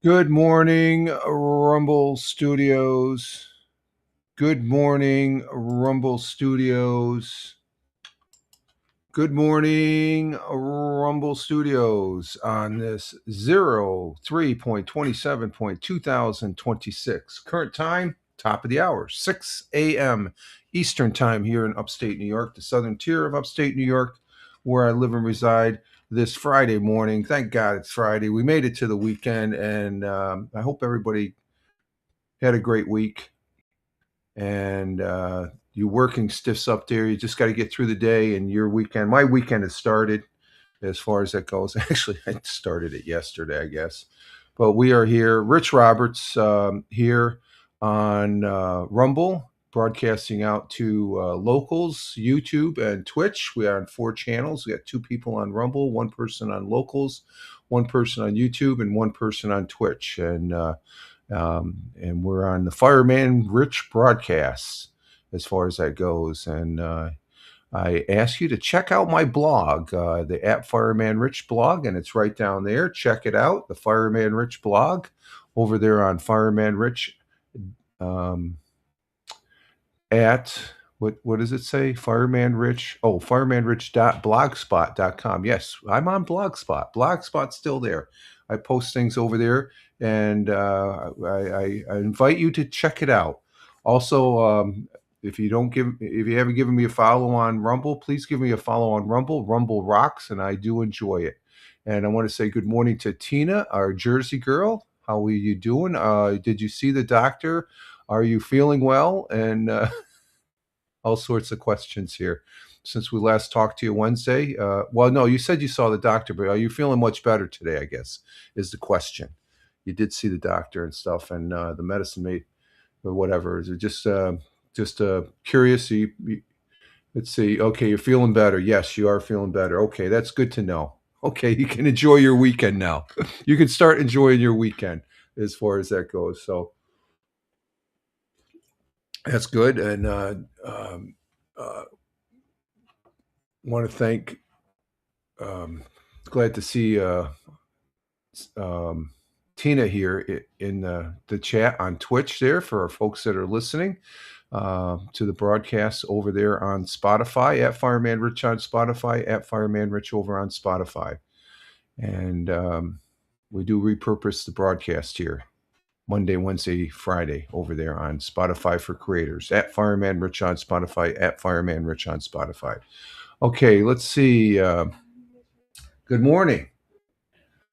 Good morning, Rumble Studios. Good morning, Rumble Studios. Good morning, Rumble Studios on this 03.27.2026. Current time, top of the hour, 6 a.m. Eastern time here in upstate New York, the southern tier of upstate New York, where I live and reside this Friday morning. Thank God it's Friday. We made it to the weekend, and I hope everybody had a great week. And you working stiffs up there. You just got to get through the day and your weekend. My weekend has started as far as that goes. Actually, I started it yesterday, I guess. But we are here. Rich Roberts here on Rumble, broadcasting out to locals, YouTube, and Twitch. We are on 4 channels. We got 2 people on Rumble, 1 person on locals, 1 person on YouTube, and 1 person on Twitch. And we're on the Fireman Rich broadcasts as far as that goes. And I ask you to check out my blog, the at Fireman Rich blog, and it's right down there. Check it out, the Fireman Rich blog, over there on Fireman Rich at what does it say? Fireman Rich. Oh, firemanrich.blogspot.com. Yes, I'm on Blogspot. Blogspot's still there. I post things over there, and I invite you to check it out. Also, if you haven't given me a follow on Rumble, please give me a follow on Rumble. Rumble rocks, and I do enjoy it. And I want to say good morning to Tina, our Jersey girl. How are you doing? Did you see the doctor? Are you feeling well? And all sorts of questions here since we last talked to you Wednesday. Well, no, you said you saw the doctor, but are you feeling much better today? I guess is the question. You did see the doctor and stuff, and the medicine made or whatever. Is it just curious? Let's see. Okay, you're feeling better. Yes, you are feeling better. Okay, that's good to know. Okay, you can enjoy your weekend now. You can start enjoying your weekend as far as that goes. So that's good, and want to thank. Glad to see Tina here in the chat on Twitch there for our folks that are listening to the broadcast over there on Spotify at Fireman Rich on Spotify, at Fireman Rich over on Spotify. And we do repurpose the broadcast here Monday, Wednesday, Friday over there on Spotify for creators, at Fireman Rich on Spotify, at Fireman Rich on Spotify. Okay, let's see. Good morning.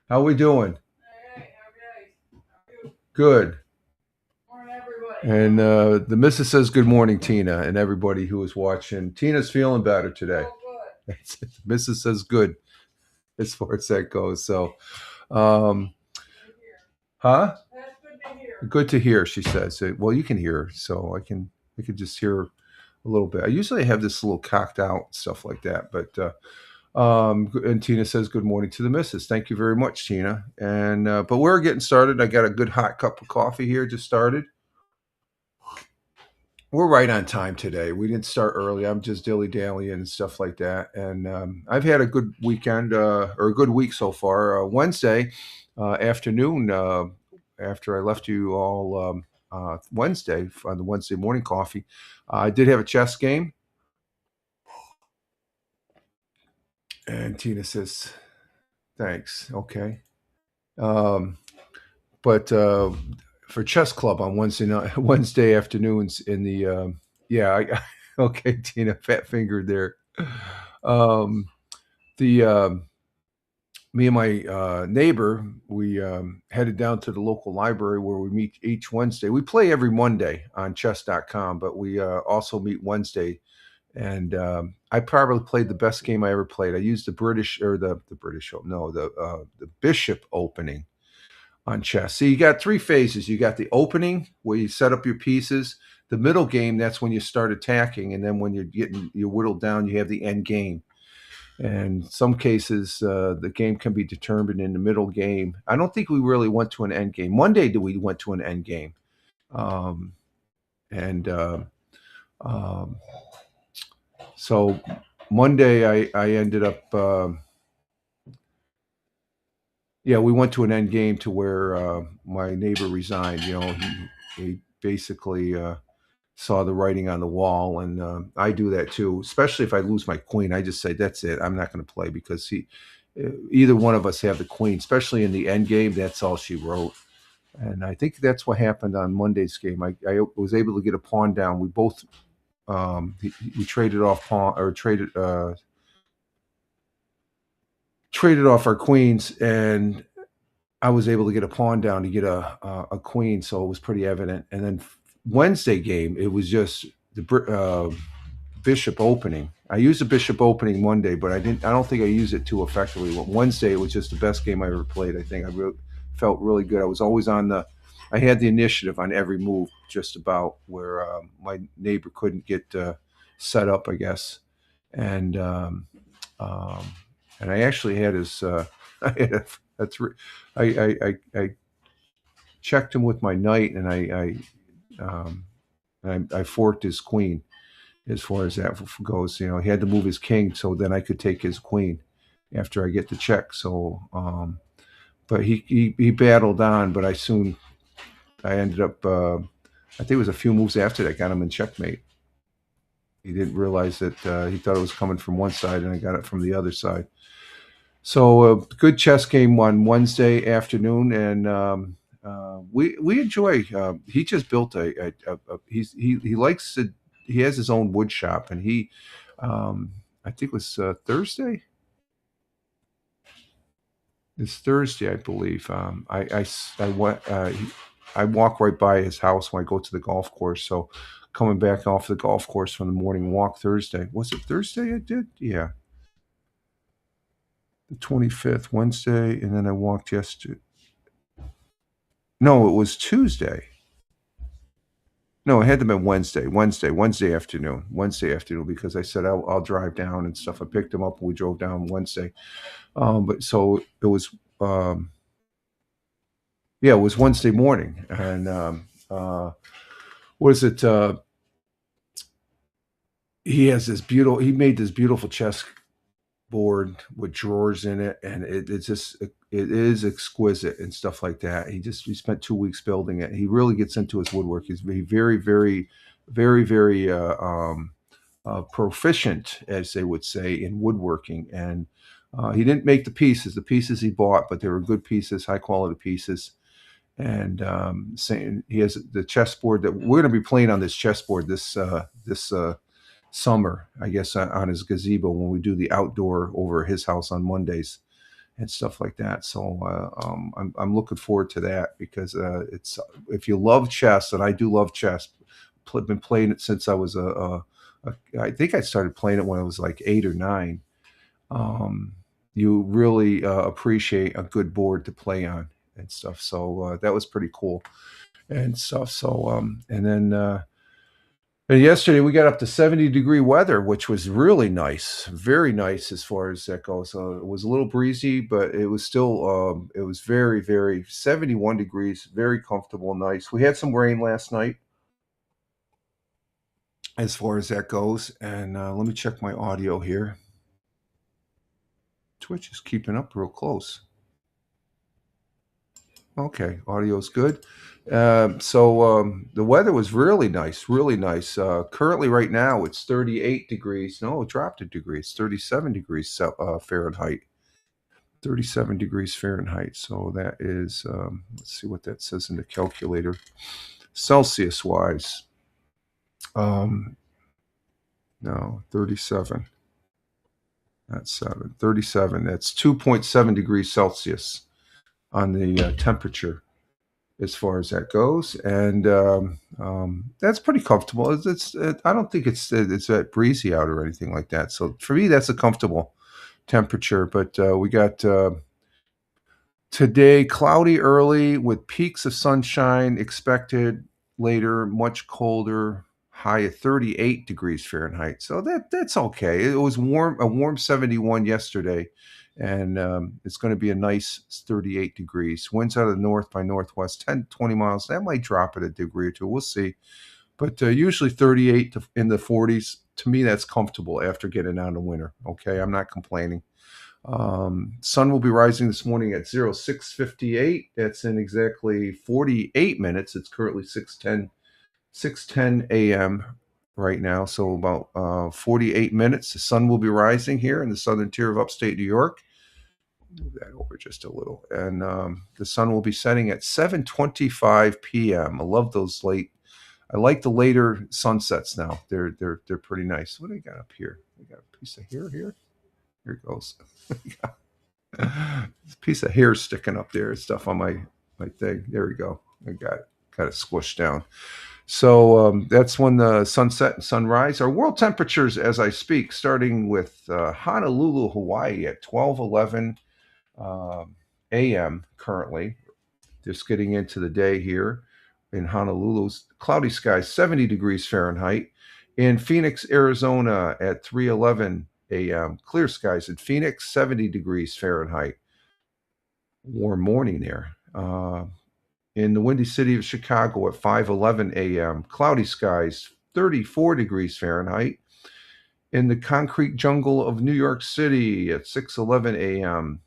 How we doing? Good. And the missus says good morning, Tina, and everybody who is watching. Tina's feeling better today. Mrs. says good as far as that goes. So, huh? Good to hear, she says. Well, you can hear her, so I can just hear her a little bit. I usually have this little cocked out stuff like that, but and Tina says good morning to the missus. Thank you very much, Tina. And but we're getting started. I got a good hot cup of coffee here. Just started. We're right on time today. We didn't start early. I'm just dilly dallying and stuff like that. And I've had a good weekend or a good week so far. Wednesday afternoon, after I left you all Wednesday on the Wednesday morning coffee, I did have a chess game. And Tina says, thanks. Okay. But for chess club on Wednesday night, Wednesday afternoons in the okay, Tina, fat fingered there. The Me and my neighbor, we headed down to the local library where we meet each Wednesday. We play every Monday on chess.com, but we also meet Wednesday. And I probably played the best game I ever played. I used the British or the British, no, the Bishop opening on chess. So you got 3 phases. You got the opening where you set up your pieces. The middle game, that's when you start attacking, and then when you're whittled down, you have the end game. And some cases, the game can be determined in the middle game. I don't think we really went to an end game. Monday, we went to an end game, and so Monday I ended up. Yeah, we went to an end game to where my neighbor resigned. He basically saw the writing on the wall, and I do that too. Especially if I lose my queen, I just say that's it. I'm not going to play because either one of us have the queen. Especially in the end game, that's all she wrote. And I think that's what happened on Monday's game. I was able to get a pawn down. We both we traded off pawn or traded off our queens, and I was able to get a pawn down to get a queen, so it was pretty evident. And then Wednesday game, it was just the bishop opening. I used the bishop opening Monday, but I didn't. I don't think I used it too effectively. Wednesday, it was just the best game I ever played. I think felt really good. I was always on the. I had the initiative on every move, just about where my neighbor couldn't get set up, I guess, and um, and I actually had his. I had a three. I checked him with my knight, and I forked his queen as far as that goes. He had to move his king, so then I could take his queen after I get the check. So, but he battled on, but I ended up. I think it was a few moves after that got him in checkmate. He didn't realize that he thought it was coming from one side, and I got it from the other side. So a good chess game on Wednesday afternoon, and we enjoy. He just built he likes to. He has his own wood shop, and I think it was Thursday. It's Thursday, I believe. I went. I walk right by his house when I go to the golf course. So coming back off the golf course from the morning walk Thursday. Was it Thursday I did? Yeah. The 25th, Wednesday, and then I walked yesterday. No, it was Tuesday. No, it had to have been Wednesday afternoon. Wednesday afternoon, because I said I'll drive down and stuff. I picked him up and we drove down Wednesday. But so it was, yeah, it was Wednesday morning. And what is it? He made this beautiful chess board with drawers in it, and it is exquisite and stuff like that. He spent 2 weeks building it. He really gets into his woodwork. He's very proficient, as they would say, in woodworking. And he didn't make the pieces. The pieces he bought, but they were good pieces, high quality pieces. And saying he has the chessboard that we're going to be playing on this chessboard this summer, I guess, on his gazebo when we do the outdoor over his house on Mondays and stuff like that. So I'm looking forward to that because it's if you love chess, and I do love chess, been playing it since I was I think I started playing it when I was like 8 or 9. You really appreciate a good board to play on and stuff. So that was pretty cool and stuff. So and then. And yesterday we got up to 70-degree weather, which was really nice, very nice as far as that goes. It was a little breezy, but it was still it was very 71 degrees, very comfortable, nice. We had some rain last night as far as that goes. And let me check my audio here. Twitch is keeping up real close. Okay, audio's good. So the weather was really nice, really nice. Currently, right now, it's 38 degrees. No, it dropped a degree. It's 37 degrees Fahrenheit. 37 degrees Fahrenheit. So that is, let's see what that says in the calculator. Celsius wise, no, 37. That's 7. 37. That's 2.7 degrees Celsius on the temperature as far as that goes, and that's pretty comfortable. I don't think it's that breezy out or anything like that. So for me, that's a comfortable temperature. But we got today cloudy early with peaks of sunshine expected later, much colder. High of 38 degrees Fahrenheit. So that's okay. It was a warm 71 yesterday, and it's going to be a nice 38 degrees. Winds out of the north by northwest, 10 20 miles. That might drop it a degree or two. We'll see. But usually 38 in the 40s. To me, that's comfortable after getting out of winter. Okay, I'm not complaining. Sun will be rising this morning at 06:58. That's in exactly 48 minutes. It's currently 6:10 a.m. right now, so about 48 minutes. The sun will be rising here in the southern tier of upstate New York. Move that over just a little, and the sun will be setting at 7:25 p.m. I love those late. I like the later sunsets now. They're pretty nice. What do I got up here? We got a piece of hair here. Here it goes. This piece of hair sticking up there. Stuff on my thing. There we go. I got it squished down. So that's when the sunset and sunrise. Our world temperatures, as I speak, starting with Honolulu, Hawaii, at 12:11 a.m. currently. Just getting into the day here in Honolulu's cloudy skies, 70 degrees Fahrenheit. In Phoenix, Arizona, at 3:11 a.m. Clear skies in Phoenix, 70 degrees Fahrenheit. Warm morning there. In the windy city of Chicago at 5:11 a.m. Cloudy skies, 34 degrees Fahrenheit. In the concrete jungle of New York City at 6:11 a.m.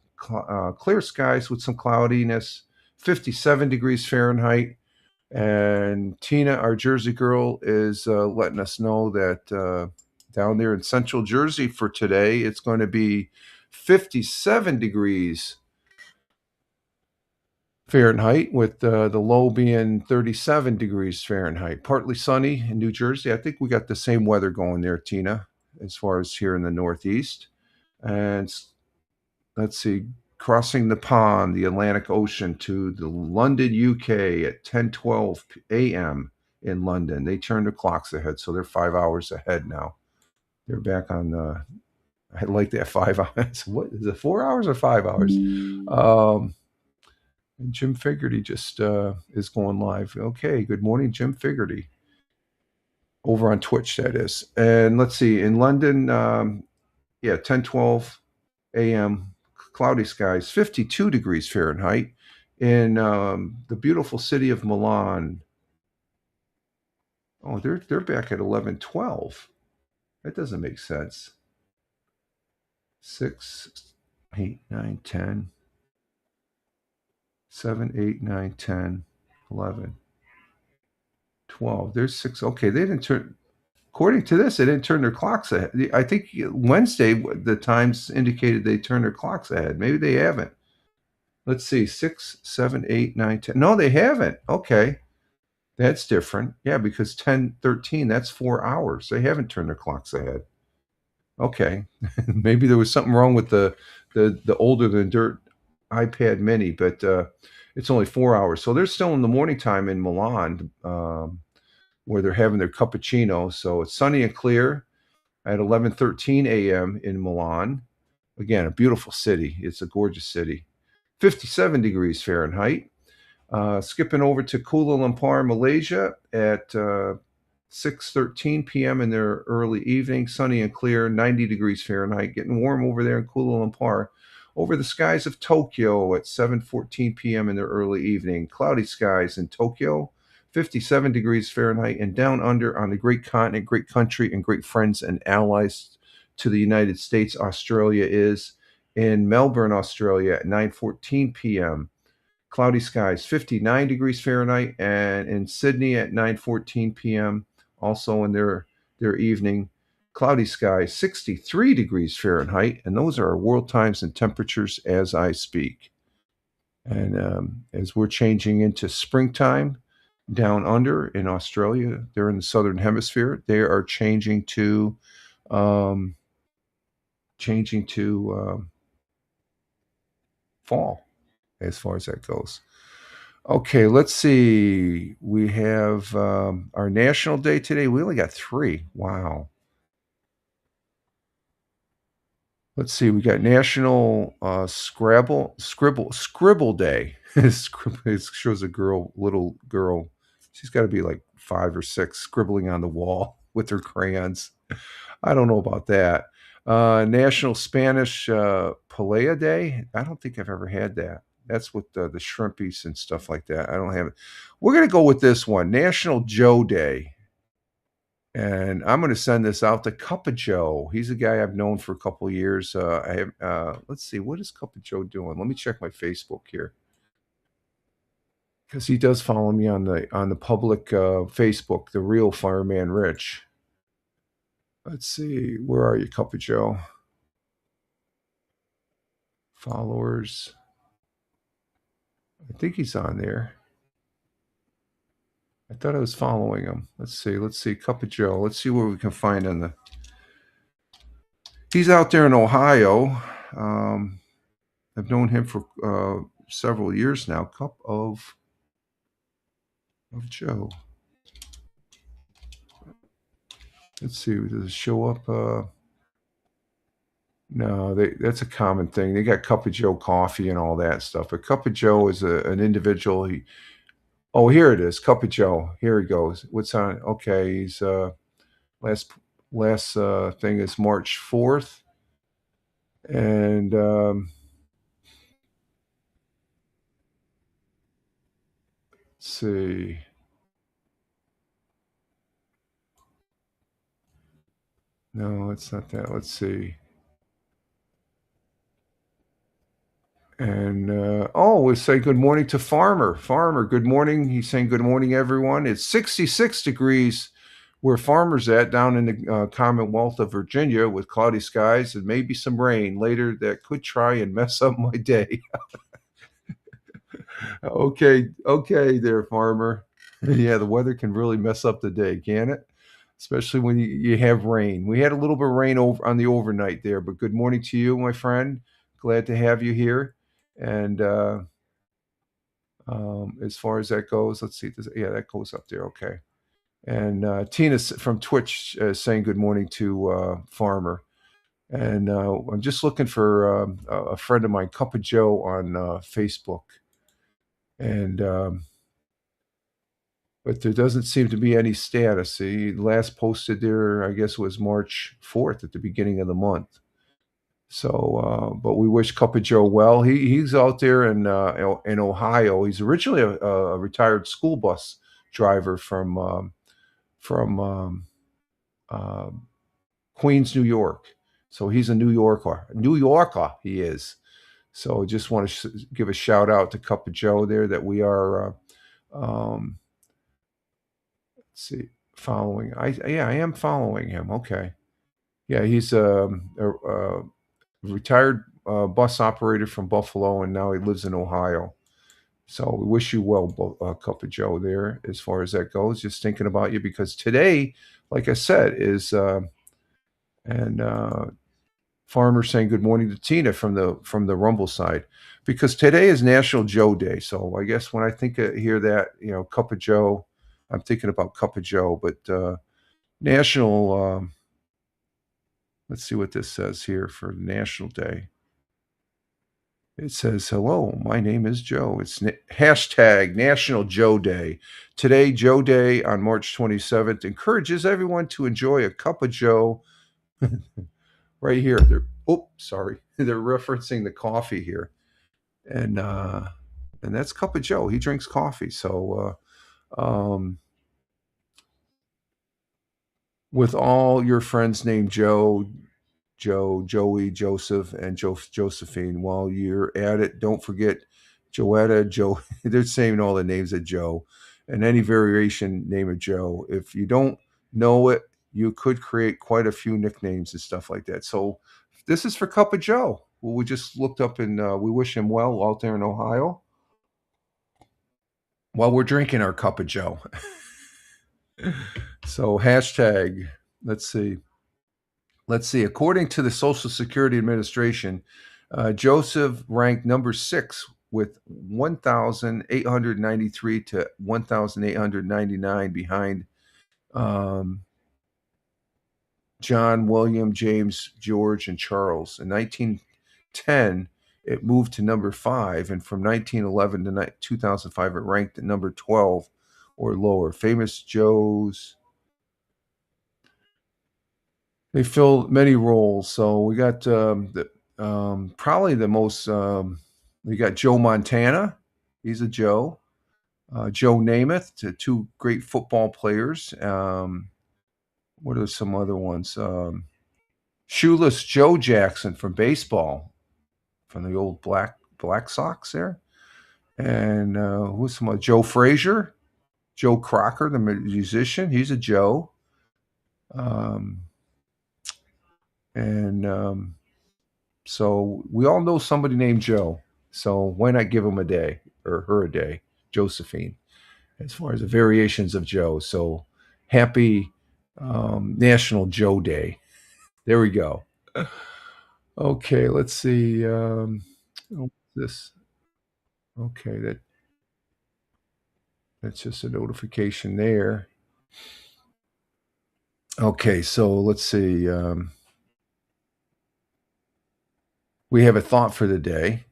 Clear skies with some cloudiness, 57 degrees Fahrenheit. And Tina, our Jersey girl, is letting us know that down there in central Jersey for today, it's going to be 57 degrees Fahrenheit, with the low being 37 degrees Fahrenheit. Partly sunny in New Jersey. I think we got the same weather going there, Tina, as far as here in the Northeast. And let's see, crossing the pond, the Atlantic Ocean, to the London, UK at 10:12 a.m. in London. They turned their clocks ahead, so they're 5 hours ahead now. They're back on the. I like that 5 hours. What is it? 4 hours or 5 hours? And Jim Figerty just is going live. Okay, good morning, Jim Figerty. Over on Twitch, that is. And let's see, in London, 10:12 a.m., cloudy skies, 52 degrees Fahrenheit. In the beautiful city of Milan, oh, they're back at 11:12. That doesn't make sense. 6, 8, 9, 10. 7, 8, 9, 10, 11, 12. There's 6. Okay, they didn't turn. According to this, they didn't turn their clocks ahead. I think Wednesday, the times indicated they turned their clocks ahead. Maybe they haven't. Let's see, 6, 7, 8, 9, 10. No, they haven't. Okay. That's different. Yeah, because 10:13, that's 4 hours. They haven't turned their clocks ahead. Okay. Maybe there was something wrong with the older than dirt iPad mini, but it's only 4 hours. So they're still in the morning time in Milan, where they're having their cappuccino. So it's sunny and clear at 11:13 a.m. in Milan. Again, a beautiful city. It's a gorgeous city. 57 degrees Fahrenheit. Skipping over to Kuala Lumpur, Malaysia at 6:13 p.m. in their early evening. Sunny and clear, 90 degrees Fahrenheit. Getting warm over there in Kuala Lumpur. Over the skies of Tokyo at 7:14 p.m. in their early evening. Cloudy skies in Tokyo, 57 degrees Fahrenheit. And down under on the great continent, great country, and great friends and allies to the United States, Australia is in Melbourne, Australia at 9:14 p.m. Cloudy skies, 59 degrees Fahrenheit. And in Sydney at 9:14 p.m., also in their evening. Cloudy skies, 63 degrees Fahrenheit, and those are our world times and temperatures as I speak. And as we're changing into springtime down under in Australia, they're in the southern hemisphere. They are changing to fall as far as that goes. Okay, let's see. We have our National Day today. We only got 3. Wow. Let's see. We got National Scribble Day. It shows a little girl. She's got to be like 5 or 6, scribbling on the wall with her crayons. I don't know about that. National Spanish Paella Day. I don't think I've ever had that. That's with the shrimpies and stuff like that. I don't have it. We're going to go with this one. National Joe Day. And I'm going to send this out to Cup of Joe. He's a guy I've known for a couple of years. Let's see, what is Cup of Joe doing? Let me check my Facebook here, because he does follow me on the public Facebook, the real Fireman Rich. Let's see, where are you, Cup of Joe? Followers. I think he's on there. I thought I was following him. Let's see, Cup of Joe. Let's see what we can find on the. He's out there in Ohio. I've known him for several years now. Cup of Joe. Let's see, does it show up? No, that's a common thing. They got Cup of Joe coffee and all that stuff. But Cup of Joe is an individual. Oh, here it is, Cup of Joe. Here he goes. What's on? Okay, he's last thing is March 4th, and let's see. No, it's not that. Let's see. And we say good morning to Farmer. Farmer, good morning. He's saying good morning, everyone. It's 66 degrees where Farmer's at, down in the Commonwealth of Virginia, with cloudy skies and maybe some rain later that could try and mess up my day. Okay, there, Farmer. Yeah, the weather can really mess up the day, can it? Especially when you have rain. We had a little bit of rain over on the overnight there, but good morning to you, my friend. Glad to have you here. And as far as that goes, let's see. Yeah, that goes up there. Okay. And Tina from Twitch saying good morning to Farmer. And I'm just looking for a friend of mine, Cup of Joe, on Facebook. And but there doesn't seem to be any status. He last posted there, I guess, was March 4th at the beginning of the month. So, but we wish Cup of Joe well. He's out there in Ohio. He's originally a retired school bus driver from Queens, New York. So he's a New Yorker. New Yorker, he is. So just want to give a shout out to Cup of Joe there, that we are. Let's see, following. I am following him. Okay. Yeah, he's a retired bus operator from Buffalo, and now he lives in Ohio. So we wish you well, Cup of Joe, there, as far as that goes. Just thinking about you, because today, like I said, is and Farmer saying good morning to Tina from the Rumble side, because today is National Joe Day. So I guess when I hear that, Cup of Joe, I'm thinking about Cup of Joe. But National. Let's see what this says here for National Day. It says, hello, my name is Joe. It's hashtag National Joe Day. Today, Joe Day on March 27th encourages everyone to enjoy a cup of Joe. Right here. Sorry. They're referencing the coffee here. And that's Cup of Joe. He drinks coffee. So with all your friends named Joe, Joey, Joseph, and Josephine. While you're at it, don't forget Joetta, Joe. They're saying all the names of Joe, and any variation name of Joe. If you don't know it, you could create quite a few nicknames and stuff like that. So this is for Cup of Joe, who we just looked up, and we wish him well out there in Ohio while we're drinking our Cup of Joe. So hashtag, let's see. According to the Social Security Administration, Joseph ranked number 6 with 1,893 to 1,899 behind John, William, James, George, and Charles. In 1910, it moved to number 5, and from 1911 to 2005, it ranked at number 12 or lower. Famous Joes. They fill many roles. So we got probably the most. We got Joe Montana. He's a Joe. Joe Namath, two great football players. what are some other ones? Shoeless Joe Jackson from baseball, from the old Black Sox there. And who's some other? Joe Frazier, Joe Crocker, the musician. He's a Joe. Um, and so we all know somebody named Joe. So why not give him a day or her a day, Josephine, as far as the variations of Joe. So happy National Joe Day. There we go. Okay, let's see. This. Okay, that's just a notification there. Okay, so let's see. We have a thought for the day.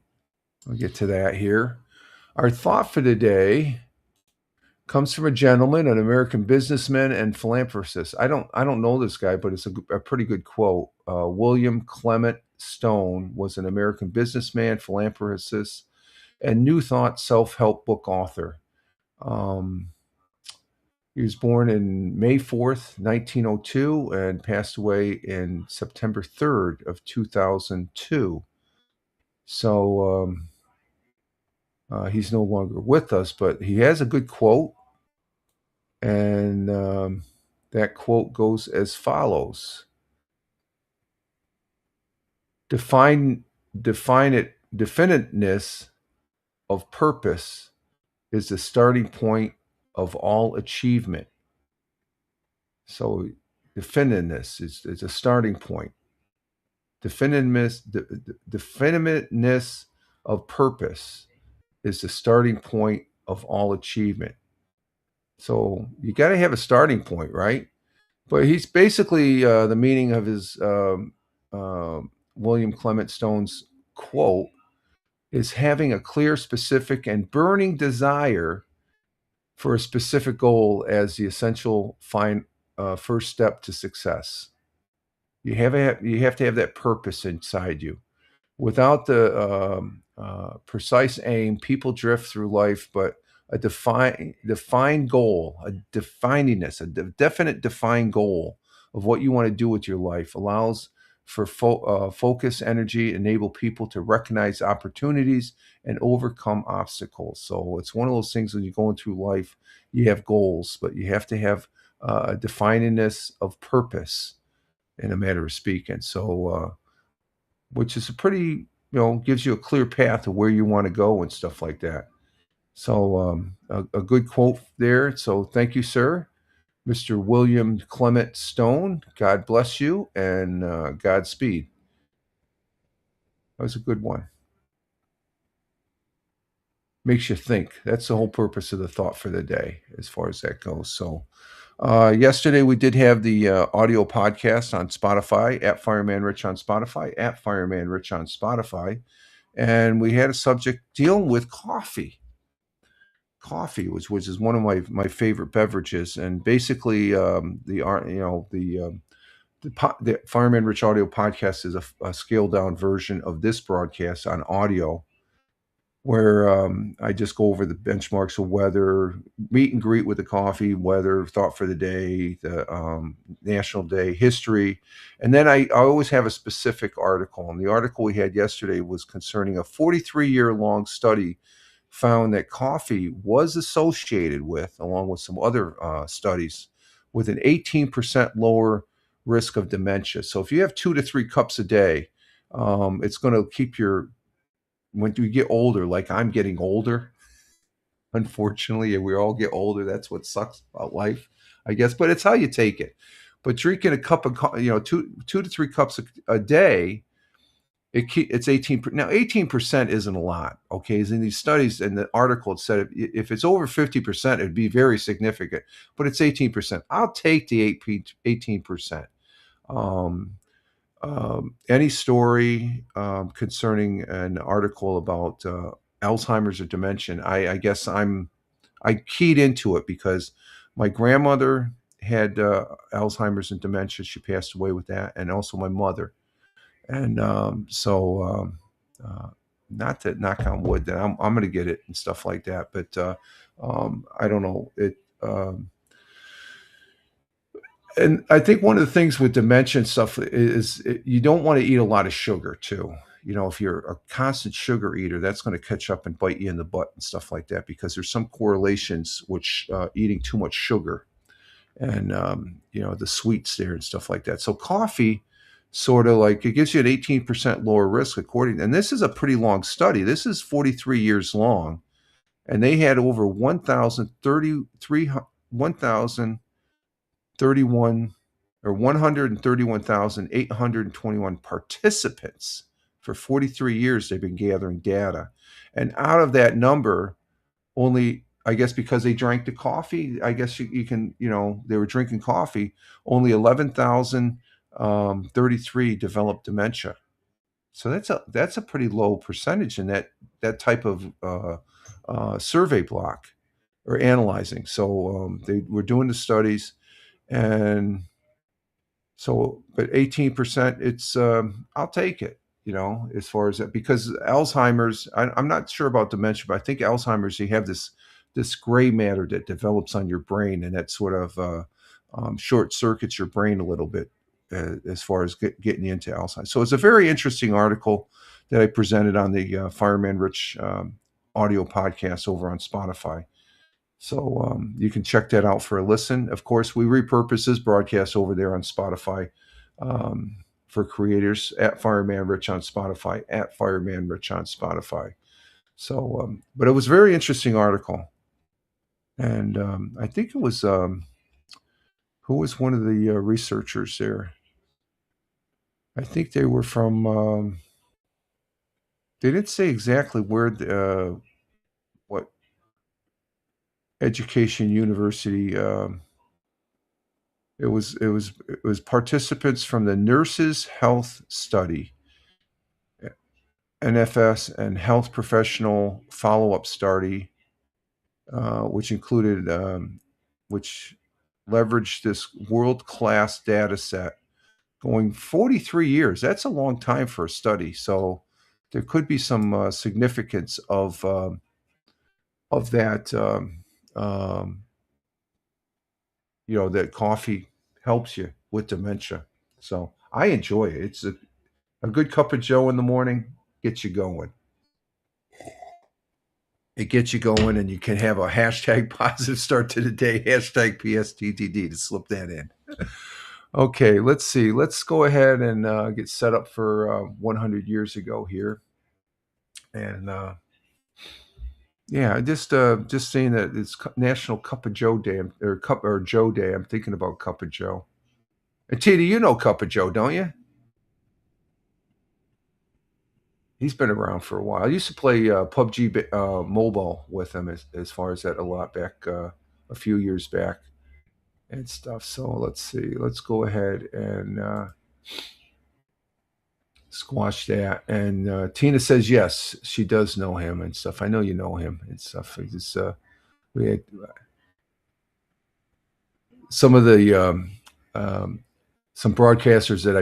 We'll get to that here. Our thought for the day comes from a gentleman, an American businessman and philanthropist. I don't know this guy, but it's a pretty good quote. William Clement Stone was an American businessman, philanthropist, and New Thought self-help book author. He was born in May 4th, 1902, and passed away in September 3rd of 2002. So he's no longer with us, but he has a good quote. And that quote goes as follows. Definiteness of purpose is the starting point of all achievement. So definiteness is a starting point. Definiteness of purpose is the starting point of all achievement. So you got to have a starting point, right? But he's basically the meaning of his William Clement Stone's quote is having a clear, specific, and burning desire for a specific goal as the essential first step to success. You have to have that purpose inside you. Without the precise aim, people drift through life, but a defined goal, a definite defined goal of what you want to do with your life allows for focus, energy, enable people to recognize opportunities and overcome obstacles. So it's one of those things when you're going through life, you have goals, but you have to have a definedness of purpose, in a matter of speaking. So, which is a pretty, gives you a clear path of where you want to go and stuff like that. So a good quote there. So thank you, sir. Mr. William Clement Stone. God bless you and Godspeed. That was a good one. Makes you think. That's the whole purpose of the thought for the day, as far as that goes. So yesterday we did have the audio podcast on Spotify, at Fireman Rich on Spotify, at Fireman Rich on Spotify. And we had a subject dealing with coffee. Coffee, which is one of my favorite beverages, and basically the Fireman Rich audio podcast is a scaled down version of this broadcast on audio, where I just go over the benchmarks of weather, meet and greet with the coffee, weather, thought for the day, the national day, history, and then I always have a specific article. And the article we had yesterday was concerning a 43-year-long study found that coffee was associated with, along with some other studies, with an 18% lower risk of dementia. So if you have 2 to 3 cups a day, it's going to keep when you get older, like I'm getting older, unfortunately, and we all get older. That's what sucks about life, I guess, but it's how you take it. But drinking a cup of, 2 to 3 cups a day, it's 18%. Now, 18% isn't a lot, okay? As in these studies, and the article, it said if it's over 50%, it'd be very significant, but it's 18%. I'll take the 18%. Any story concerning an article about Alzheimer's or dementia, I guess I keyed into it because my grandmother had Alzheimer's and dementia. She passed away with that, and also my mother. And not to knock on wood that I'm going to get it and stuff like that, but I don't know it. And I think one of the things with dementia and stuff is you don't want to eat a lot of sugar too. You know, if you're a constant sugar eater, that's going to catch up and bite you in the butt and stuff like that, because there's some correlations which eating too much sugar and the sweets there and stuff like that. So coffee sort of like it gives you an 18% lower risk according, and this is a pretty long study. This is 43 years long, and they had over 1,031 or 131,821 participants. For 43 years they've been gathering data, and out of that number, only, I guess because they drank the coffee, I guess you can, they were drinking coffee, only 11,033 developed dementia. So that's a pretty low percentage in that type of survey block or analyzing. So they were doing the studies, and so, but 18%, it's I'll take it, as far as that, because Alzheimer's, I'm not sure about dementia, but I think Alzheimer's, you have this gray matter that develops on your brain, and that sort of short circuits your brain a little bit as far as getting you into Alzheimer's. So it's a very interesting article that I presented on the Fireman Rich audio podcast over on Spotify. So you can check that out for a listen. Of course, we repurpose this broadcast over there on Spotify for creators, at Fireman Rich on Spotify, at Fireman Rich on Spotify. So, but it was a very interesting article. And I think it was, who was one of the researchers there? I think they were from, they didn't say exactly where, what education university. It was participants from the Nurses Health Study, NFS, and Health Professional Follow-up Study, which included, which leveraged this world-class data set going 43 years. That's a long time for a study. So there could be some significance of that. That coffee helps you with dementia. So I enjoy it. It's a good cup of Joe in the morning gets you going. It gets you going, and you can have a hashtag positive start to the day, hashtag PSTTD, to slip that in. Okay, let's see. Let's go ahead and get set up for 100 years ago here. And yeah, just saying that it's National Cup of Joe Day, or Joe Day. I'm thinking about Cup of Joe. And Tina, you know Cup of Joe, don't you? He's been around for a while. I used to play PUBG mobile with him as far as that a lot back, a few years back and stuff. So let's see. Let's go ahead and squash that. And Tina says yes, she does know him and stuff. I know you know him and stuff. We had some of the some broadcasters that I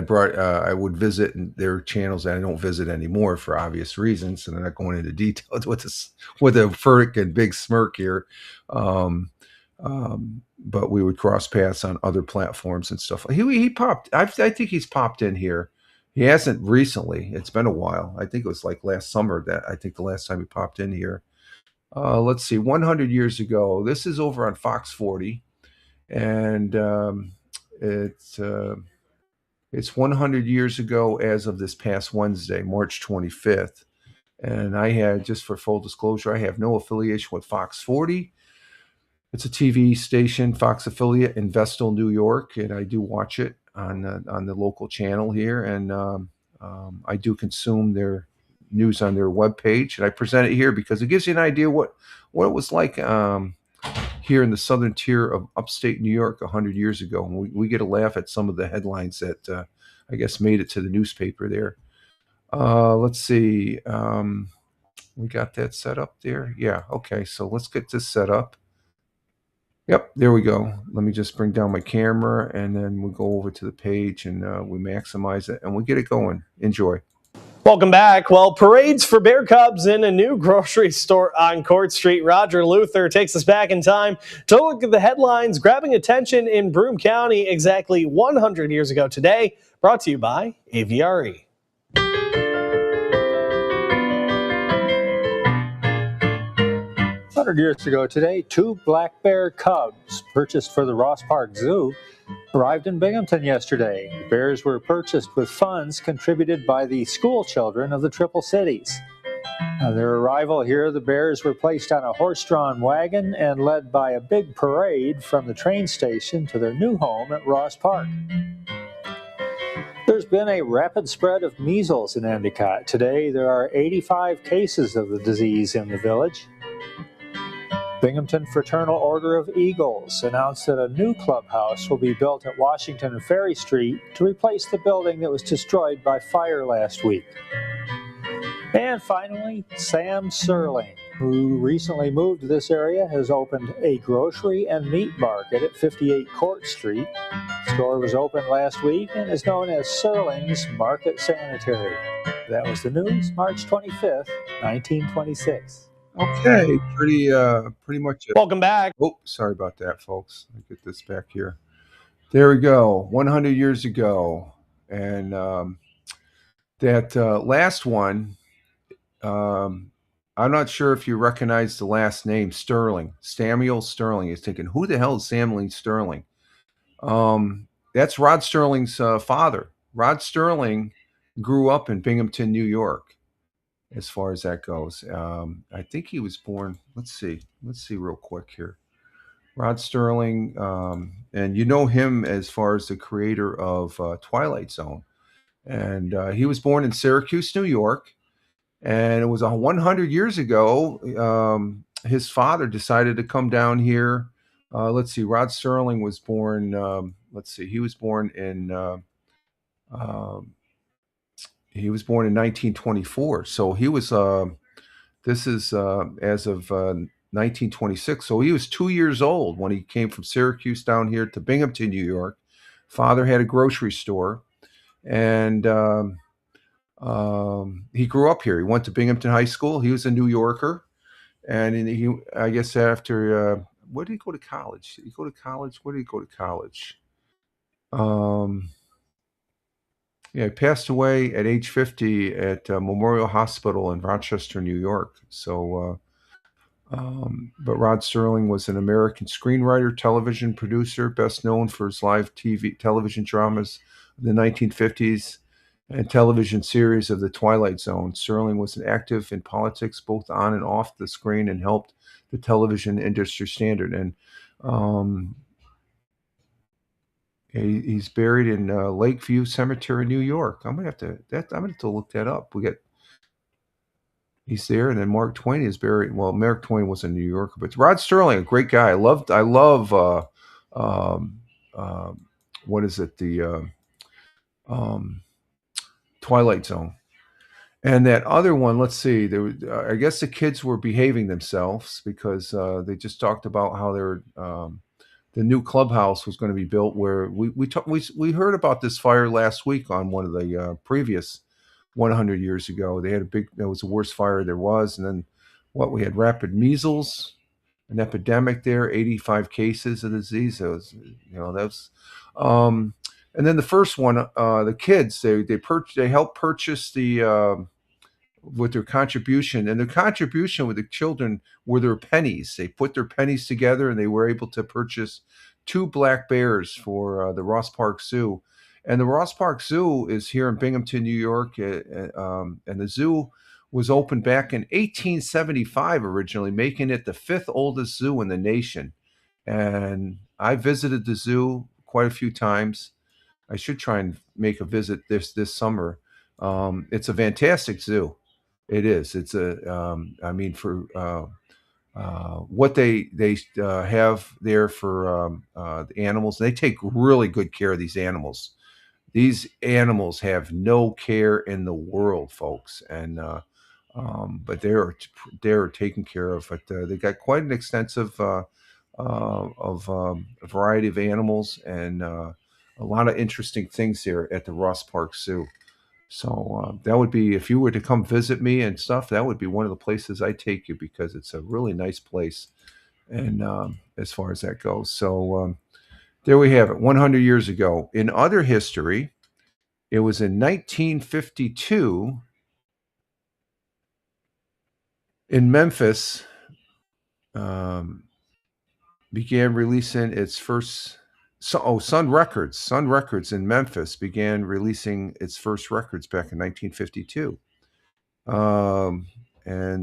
would visit, and their channels that I don't visit anymore for obvious reasons, and I'm not going into details with a freaking big smirk here. But we would cross paths on other platforms and stuff. He popped. I think he's popped in here. He hasn't recently. It's been a while. I think it was like last summer that I think the last time he popped in here. Let's see, 100 years ago. This is over on Fox 40, and it's 100 years ago as of this past Wednesday, March 25th. And I had, just for full disclosure, I have no affiliation with Fox 40. It's a TV station, Fox affiliate in Vestal, New York, and I do watch it on the local channel here. And I do consume their news on their webpage, and I present it here because it gives you an idea what it was like here in the southern tier of upstate New York 100 years ago. And we get a laugh at some of the headlines that I guess made it to the newspaper there. Let's see. We got that set up there. Yeah. Okay. So let's get this set up. Yep. There we go. Let me just bring down my camera, and then we'll go over to the page, and we maximize it, and we get it going. Enjoy. Welcome back. Well, parades for bear cubs in a new grocery store on Court Street. Roger Luther takes us back in time to look at the headlines grabbing attention in Broome County exactly 100 years ago today. Brought to you by AVRE. 100 years ago today, 2 black bear cubs purchased for the Ross Park Zoo arrived in Binghamton yesterday. The bears were purchased with funds contributed by the school children of the Triple Cities. On their arrival here, the bears were placed on a horse-drawn wagon and led by a big parade from the train station to their new home at Ross Park. There's been a rapid spread of measles in Endicott. Today, there are 85 cases of the disease in the village. Binghamton Fraternal Order of Eagles announced that a new clubhouse will be built at Washington and Ferry Street to replace the building that was destroyed by fire last week. And finally, Sam Serling, who recently moved to this area, has opened a grocery and meat market at 58 Court Street. The store was opened last week and is known as Serling's Market Sanitary. That was the news, March 25th, 1926. Okay, pretty much it. Welcome back. Oh, sorry about that, folks. Let me get this back here. There we go. 100 years ago, and that last one. I'm not sure if you recognize the last name Sterling. Samuel Sterling. He's thinking, who the hell is Samuel Sterling? That's Rod Sterling's father. Rod Sterling grew up in Binghamton, New York. As far as that goes, I think he was born. Let's see real quick here. Rod Sterling, and you know him as far as the creator of Twilight Zone, and he was born in Syracuse, New York, and it was 100 years ago. His father decided to come down here. Let's see, Rod Sterling was born. He was born in. He was born in 1924, so he was. This is as of 1926, so he was 2 years old when he came from Syracuse down here to Binghamton, New York. Father had a grocery store, and he grew up here. He went to Binghamton High School. He was a New Yorker, and I guess after where did he go to college? Did he go to college? Where did he go to college? Yeah, he passed away at age 50 at Memorial Hospital in Rochester, New York. So, but Rod Sterling was an American screenwriter, television producer, best known for his live television dramas of the 1950s and television series of The Twilight Zone. Sterling was active in politics, both on and off the screen, and helped the television industry standard. And he's buried in Lakeview Cemetery, New York. I'm gonna have to look that up. He's there, and then Mark Twain is buried. Well, Mark Twain was a New Yorker, but Rod Sterling, a great guy. I love. What is it? The Twilight Zone, and that other one. Let's see. I guess the kids were behaving themselves because they just talked about how they're. The new clubhouse was going to be built where we heard about this fire last week on one of the previous 100 years ago. They had that was the worst fire there was. And then we had rapid measles, an epidemic there, 85 cases of the disease. So and then the first one, the kids, they helped purchase the, with their contribution, and the contribution with the children were their pennies. They put their pennies together and they were able to purchase 2 black bears for the Ross Park Zoo. And the Ross Park Zoo is here in Binghamton, New York. And the zoo was opened back in 1875 originally, making it the 5th oldest zoo in the nation. And I visited the zoo quite a few times. I should try and make a visit this summer. It's a fantastic zoo. It is. It's I mean, for what they have there for the animals, they take really good care of these animals. These animals have no care in the world, folks, and but they're taken care of. But they got quite an extensive variety of animals and a lot of interesting things here at the Ross Park Zoo. So that would be, if you were to come visit me and stuff, that would be one of the places I take you, because it's a really nice place. And as far as that goes, so there we have it. 100 years ago. In other history, it was in 1952 in Memphis. Began releasing its first. Sun Records. Sun Records in Memphis began releasing its first records back in 1952. And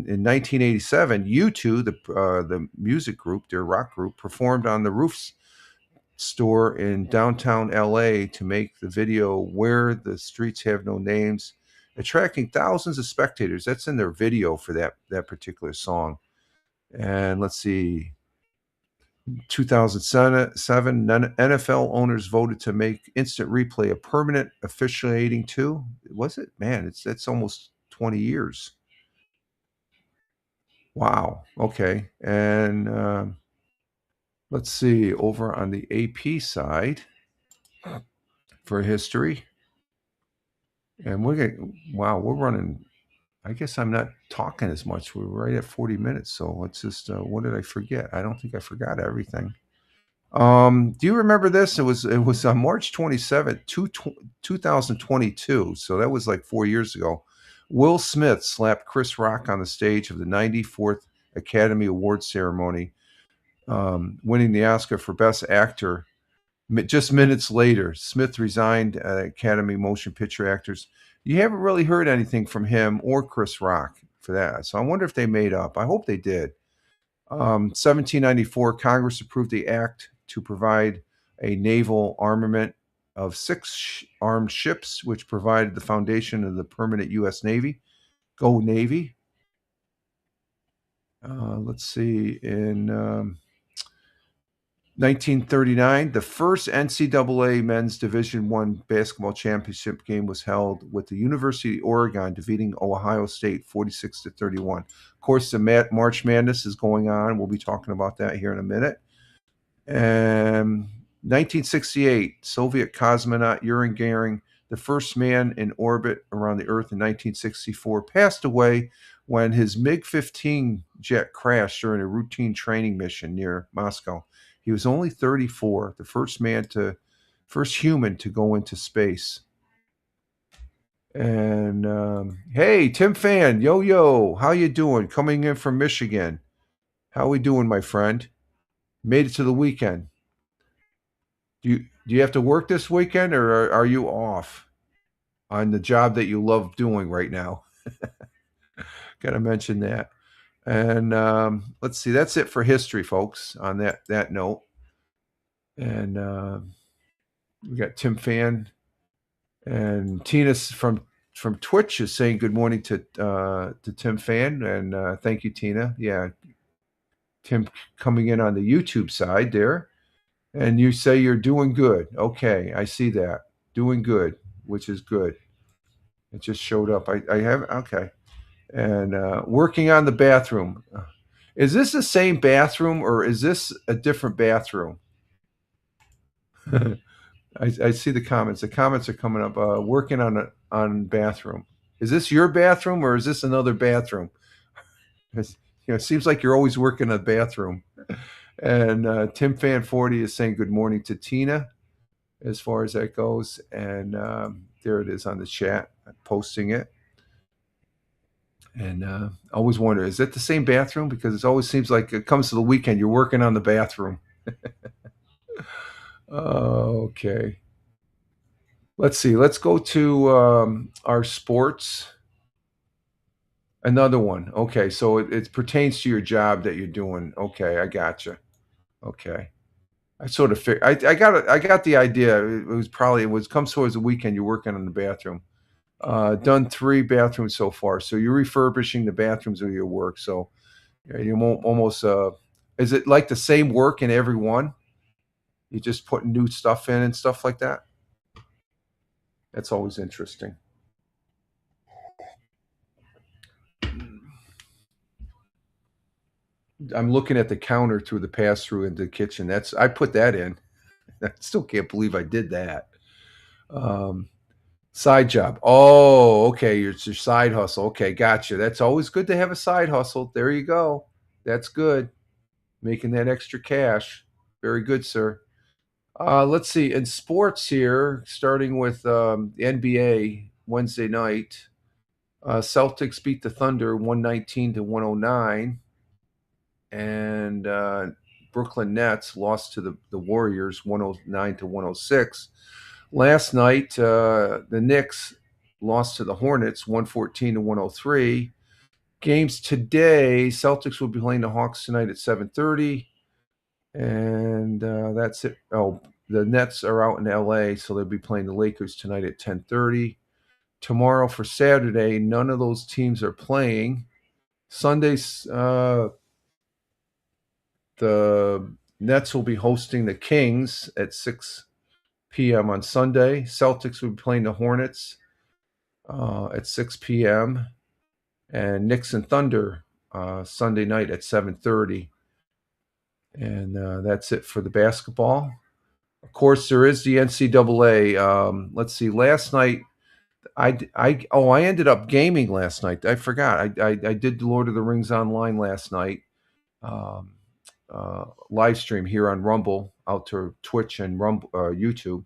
in 1987, U2, the music group, their rock group, performed on the Roofs store in downtown LA to make the video "Where the Streets Have No Names," attracting thousands of spectators. That's in their video for that particular song. And let's see, 2007, NFL owners voted to make instant replay a permanent officiating too. Was it? Man, that's almost 20 years. Wow. Okay. And let's see, over on the AP side for history. And we're running. I guess I'm not talking as much. We're right at 40 minutes. So let's just, what did I forget? I don't think I forgot everything. Do you remember this? It was on March 27th, 2022. So that was like 4 years ago. Will Smith slapped Chris Rock on the stage of the 94th Academy Awards ceremony, winning the Oscar for Best Actor. Just minutes later, Smith resigned Academy Motion Picture Actors. You haven't really heard anything from him or Chris Rock for that. So I wonder if they made up. I hope they did. 1794, Congress approved the act to provide a naval armament of 6 armed ships, which provided the foundation of the permanent U.S. Navy. Go Navy. Let's see. In 1939, the first NCAA men's Division I basketball championship game was held, with the University of Oregon defeating Ohio State 46-31. Of course, the March Madness is going on. We'll be talking about that here in a minute. And 1968, Soviet cosmonaut Yuri Gagarin, the first man in orbit around the Earth in 1964, passed away when his MiG-15 jet crashed during a routine training mission near Moscow. He was only 34, the first human to go into space. And hey, Tim Fan, yo, how you doing? Coming in from Michigan. How we doing, my friend? Made it to the weekend. Do you have to work this weekend, or are you off on the job that you love doing right now? Got to mention that. And let's see, that's it for history, folks, on that note. And we got Tim Fan, and Tina from Twitch is saying good morning to Tim Fan, and thank you, Tina. Yeah, Tim coming in on the YouTube side there, and you say you're doing good. Okay, I see that, doing good, which is good. It just showed up. I have, okay. And working on the bathroom. Is this the same bathroom, or is this a different bathroom? I see the comments. The comments are coming up. Working on bathroom. Is this your bathroom, or is this another bathroom? It seems like you're always working a bathroom. And Tim Fan 40 is saying good morning to Tina, as far as that goes. And there it is on the chat, posting it. And I always wonder, is it the same bathroom? Because it always seems like it comes to the weekend, you're working on the bathroom. Okay. Let's see. Let's go to our sports. Another one. Okay, so it pertains to your job that you're doing. Okay, I gotcha. Okay. I sort of figured. I got the idea. It was comes towards the weekend, you're working on the bathroom. Done 3 bathrooms so far. So you're refurbishing the bathrooms of your work. So you won't almost. Is it like the same work in every one? You just putting new stuff in and stuff like that? That's always interesting. I'm looking at the counter through the pass-through into the kitchen. I put that in. I still can't believe I did that. Side job. Oh, okay. It's your side hustle. Okay, gotcha. That's always good to have a side hustle. There you go. That's good. Making that extra cash. Very good, sir. Let's see. In sports here, starting with the NBA Wednesday night, Celtics beat the Thunder 119 to 109, and Brooklyn Nets lost to the Warriors 109 to 106. Last night, the Knicks lost to the Hornets 114 to 103. Games today, Celtics will be playing the Hawks tonight at 7:30, and that's it. Oh, the Nets are out in LA, so they'll be playing the Lakers tonight at 10:30. Tomorrow for Saturday, none of those teams are playing. Sundays, the Nets will be hosting the Kings at 6 p.m. on Sunday. Celtics will be playing the Hornets at 6 p.m. and Knicks and Thunder Sunday night at 7:30. And that's it for the basketball. Of course, there is the NCAA. Let's see. Last night, I ended up gaming last night. I forgot. I did Lord of the Rings online last night. Um, Live stream here on Rumble out to Twitch and Rumble, YouTube,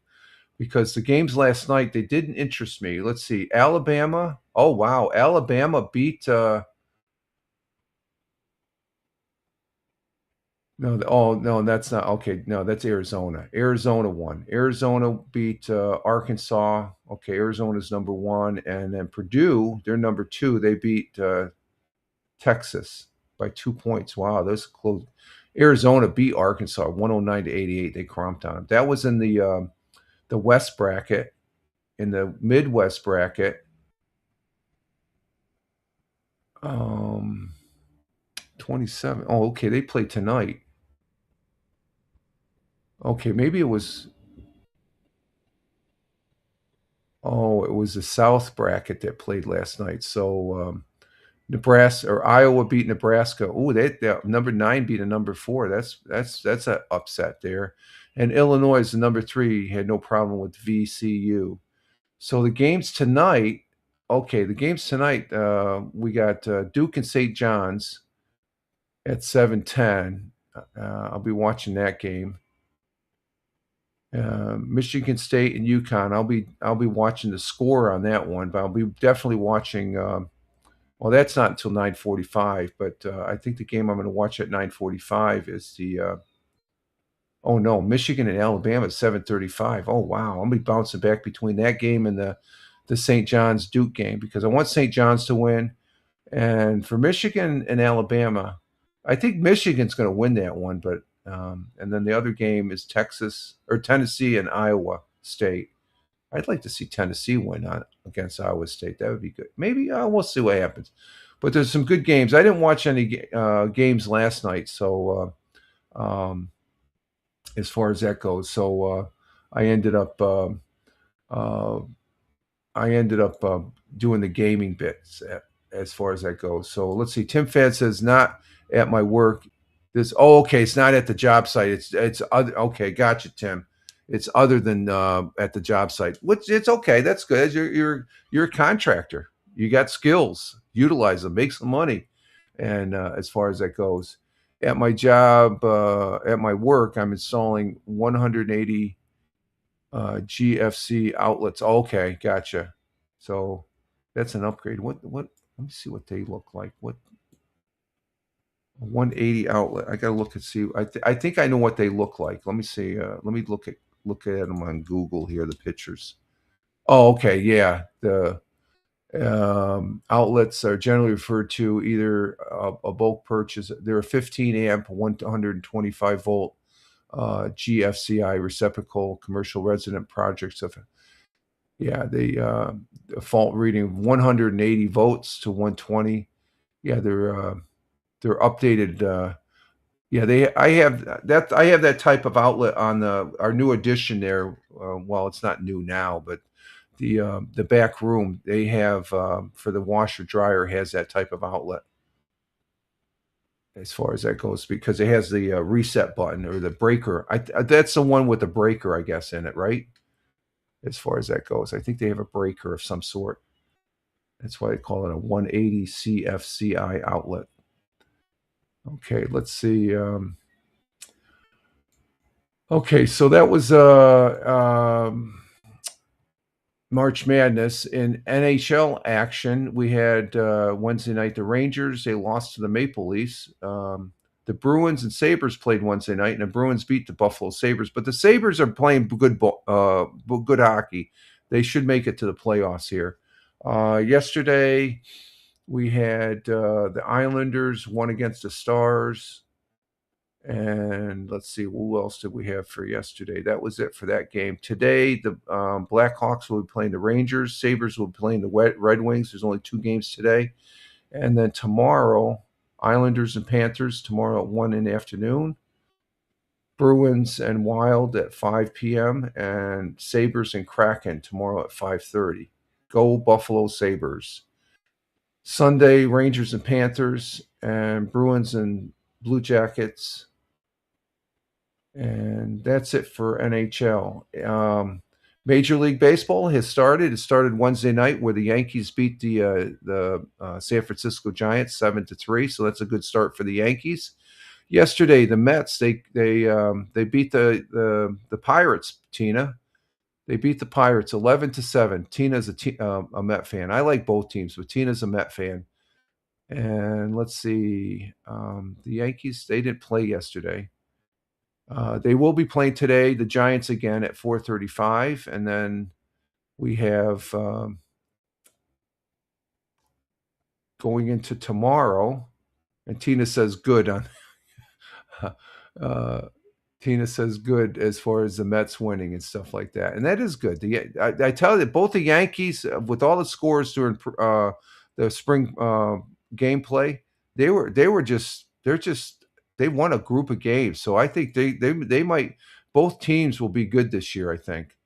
because the games last night, they didn't interest me. Let's see. Alabama. Oh wow, Alabama beat. No, no, that's not okay. No, that's Arizona. Arizona won. Arizona beat Arkansas. Okay, Arizona's number one, and then Purdue, they're number two. They beat Texas by 2 points. Wow, that's close. Arizona beat Arkansas 109 to 88. They crumped on them. That was in the West bracket. In the Midwest bracket, 27. Oh, okay, they play tonight. Okay, maybe it was. Oh, it was the South bracket that played last night. So Nebraska or Iowa beat Nebraska. Oh, they number 9 beat a number 4. That's an upset there. And Illinois is the number 3. Had no problem with VCU. So the games tonight. Okay, the games tonight. We got Duke and St. John's at 7:10. I'll be watching that game. Michigan State and UConn. I'll be watching the score on that one, but I'll be definitely watching. Well, that's not until 9:45, but I think the game I'm going to watch at 9:45 is the. Oh no, Michigan and Alabama at 7:35. Oh wow, I'm gonna be bouncing back between that game and the St. John's Duke game because I want St. John's to win, and for Michigan and Alabama, I think Michigan's going to win that one, but. And then the other game is Texas or Tennessee and Iowa State. I'd like to see Tennessee win against Iowa State. That would be good. Maybe we'll see what happens. But there's some good games. I didn't watch any games last night, so as far as that goes, so I ended up doing the gaming bits as far as that goes. So let's see. Tim Fad says not at my work. Okay, it's not at the job site. It's other. Okay, gotcha, Tim. It's other than at the job site. Which it's okay. That's good. You're a contractor. You got skills. Utilize them. Make some money. And as far as that goes, at my job, at my work, I'm installing 180 GFC outlets. Okay, gotcha. So that's an upgrade. What? Let me see what they look like. What? 180 outlet. I gotta look and see. I think I know what they look like. Let me see. Let me look at them on Google here. The pictures. Oh, okay. Yeah. The outlets are generally referred to either a bulk purchase. They're a 15 amp, 125 volt GFCI reciprocal commercial resident projects of. Yeah, the fault reading of 180 volts to 120. Yeah, they're updated. Yeah, I have that type of outlet on our new addition there. Well, it's not new now, but the back room they have for the washer dryer has that type of outlet. As far as that goes, because it has the reset button or the breaker. That's the one with the breaker, I guess, in it, right? as far as that goes. I think they have a breaker of some sort. That's why they call it a 180 CFCI outlet. Okay, let's see. Okay, so that was March Madness. In NHL action, we had Wednesday night the Rangers. They lost to the Maple Leafs. The Bruins and Sabres played Wednesday night, and the Bruins beat the Buffalo Sabres. But the Sabres are playing good hockey. They should make it to the playoffs here. Yesterday, we had the Islanders won against the Stars. And let's see, who else did we have for yesterday? That was it for that game. Today, the Blackhawks will be playing the Rangers. Sabres will be playing the Red Wings. There's only 2 games today. And then tomorrow, Islanders and Panthers tomorrow at 1 in the afternoon. Bruins and Wild at 5 p.m. And Sabres and Kraken tomorrow at 5:30. Go Buffalo Sabres. Sunday, Rangers and Panthers, and Bruins and Blue Jackets. And that's it for NHL. Major League Baseball has started. It started Wednesday night where the Yankees beat the San Francisco Giants 7-3. So that's a good start for the Yankees. Yesterday, the Mets they beat the Pirates. Tina, they beat the Pirates 11-7. Tina's a Met fan. I like both teams, but Tina's a Met fan. And let's see, the Yankees, they didn't play yesterday. They will be playing today, the Giants again at 4:35, and then we have going into tomorrow. And Tina says good on. Tina says good as far as the Mets winning and stuff like that, and that is good. I tell you, both the Yankees, with all the scores during the spring gameplay, they won a group of games. So I think they might, both teams will be good this year. I think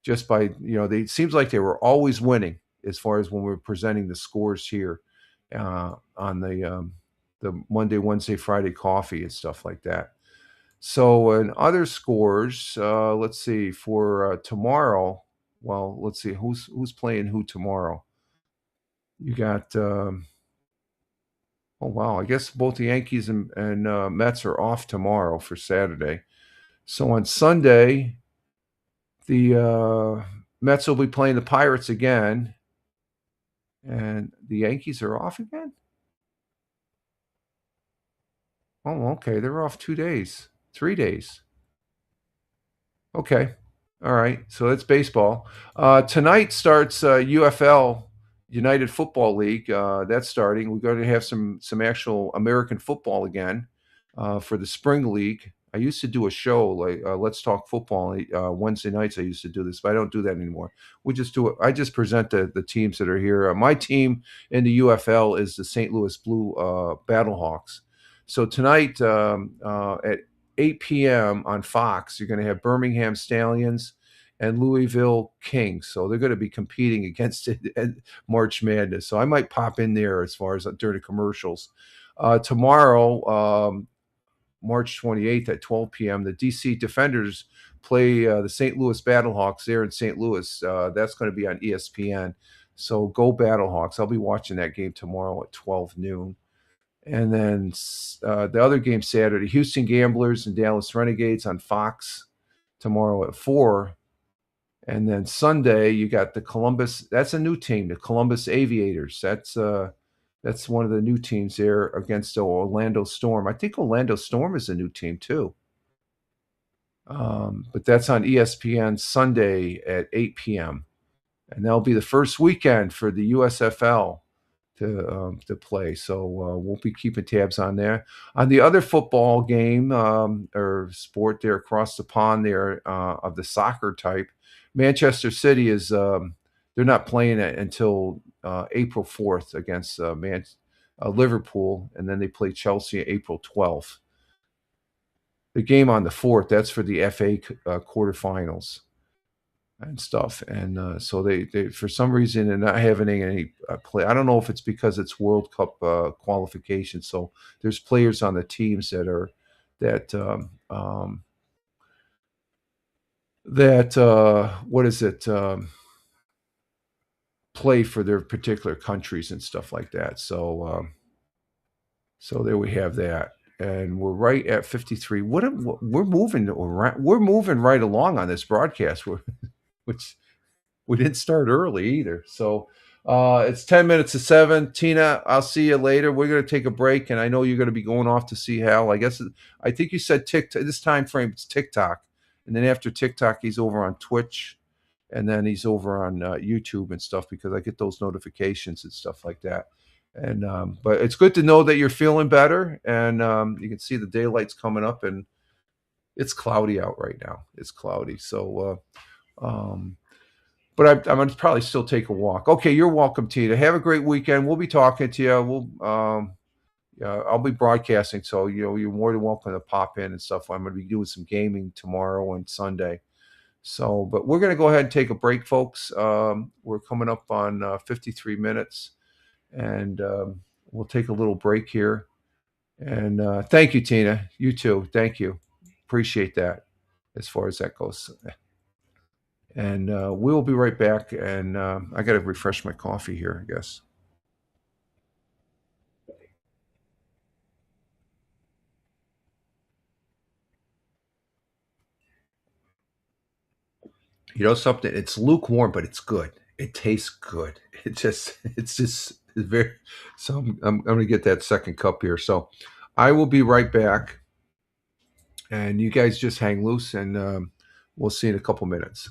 just by it seems like they were always winning as far as when we're presenting the scores here on the Monday, Wednesday, Friday coffee and stuff like that. So in other scores, let's see for tomorrow. Well, let's see who's playing who tomorrow. You got. Oh wow! I guess both the Yankees and Mets are off tomorrow for Saturday. So on Sunday, the Mets will be playing the Pirates again, and the Yankees are off again. Oh, okay. They're off 2 days, 3 days. Okay. All right. So that's baseball. Tonight starts UFL, United Football League. That's starting. We're going to have some actual American football again for the spring league. I used to do a show like Let's Talk Football Wednesday nights. I used to do this, but I don't do that anymore. We just do it. I just present the teams that are here. My team in the UFL is the St. Louis Blue Battlehawks. So tonight at 8 p.m. on Fox, you're going to have Birmingham Stallions and Louisville Kings. So they're going to be competing against it at March Madness. So I might pop in there as far as during the commercials. Tomorrow, March 28th at 12 p.m., the DC Defenders play the St. Louis Battlehawks there in St. Louis. That's going to be on ESPN. So go Battlehawks. I'll be watching that game tomorrow at 12 noon. And then the other game Saturday, Houston Gamblers and Dallas Renegades on Fox tomorrow at 4. And then Sunday, you got the Columbus. That's a new team, the Columbus Aviators. That's one of the new teams there against the Orlando Storm. I think Orlando Storm is a new team too. But that's on ESPN Sunday at 8 p.m. And that'll be the first weekend for the USFL to play. So we'll be keeping tabs on there. On the other football game or sport there across the pond there of the soccer type, Manchester City is they're not playing it until April 4th against Liverpool, and then they play Chelsea April 12th. The game on the 4th, that's for the FA quarterfinals and stuff. And so they for some reason they're not having any play. I don't know if it's because it's World Cup qualification. So there's players on the teams that that what is it? Play for their particular countries and stuff like that. So there we have that, and we're right at 53. We're moving around, we're moving right along on this broadcast, which we didn't start early either. So it's 10 minutes to 7. Tina, I'll see you later. We're going to take a break, and I know you're going to be going off to see Hal. I think you said TikTok. This time frame, it's TikTok, and then after TikTok, he's over on Twitch, and then he's over on YouTube and stuff, because I get those notifications and stuff like that. And but it's good to know that you're feeling better, and you can see the daylight's coming up, and it's cloudy out right now. It's cloudy, so but I'm going to probably still take a walk. Okay, you're welcome, Tina. Have a great weekend. We'll be talking to you. I'll be broadcasting, so you're more than welcome to pop in and stuff. I'm going to be doing some gaming tomorrow and Sunday. So, but we're going to go ahead and take a break, folks. We're coming up on 53 minutes. And we'll take a little break here. And thank you, Tina. You too. Thank you. Appreciate that as far as that goes. And we'll be right back. And I got to refresh my coffee here, I guess. You know something? It's lukewarm, but it's good. It tastes good. It's just very. So I'm going to get that second cup here. So I will be right back, and you guys just hang loose, and we'll see you in a couple minutes.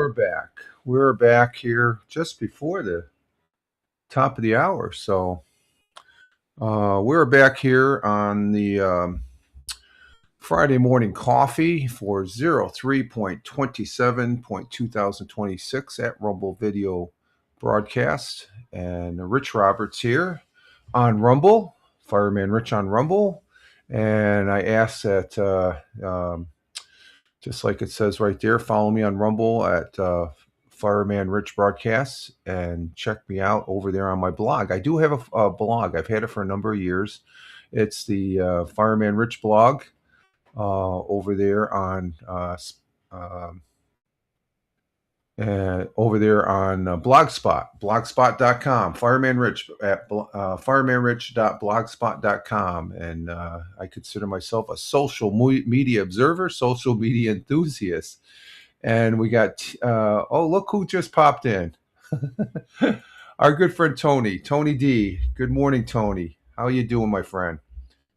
we're back. We're back here just before the top of the hour. So we're back here on the Friday morning coffee for 03.27.2026 at Rumble Video Broadcast. And Rich Roberts here on Rumble, Fireman Rich on Rumble. And I ask that, just like it says right there, follow me on Rumble at Fireman Rich Broadcasts and check me out over there on my blog. I do have a blog. I've had it for a number of years. It's the Fireman Rich blog over there on Blogspot, blogspot.com, Fireman Rich at firemanrich.blogspot.com. And I consider myself a social media observer, social media enthusiast. And we got, look who just popped in. Our good friend Tony D. Good morning, Tony. How are you doing, my friend?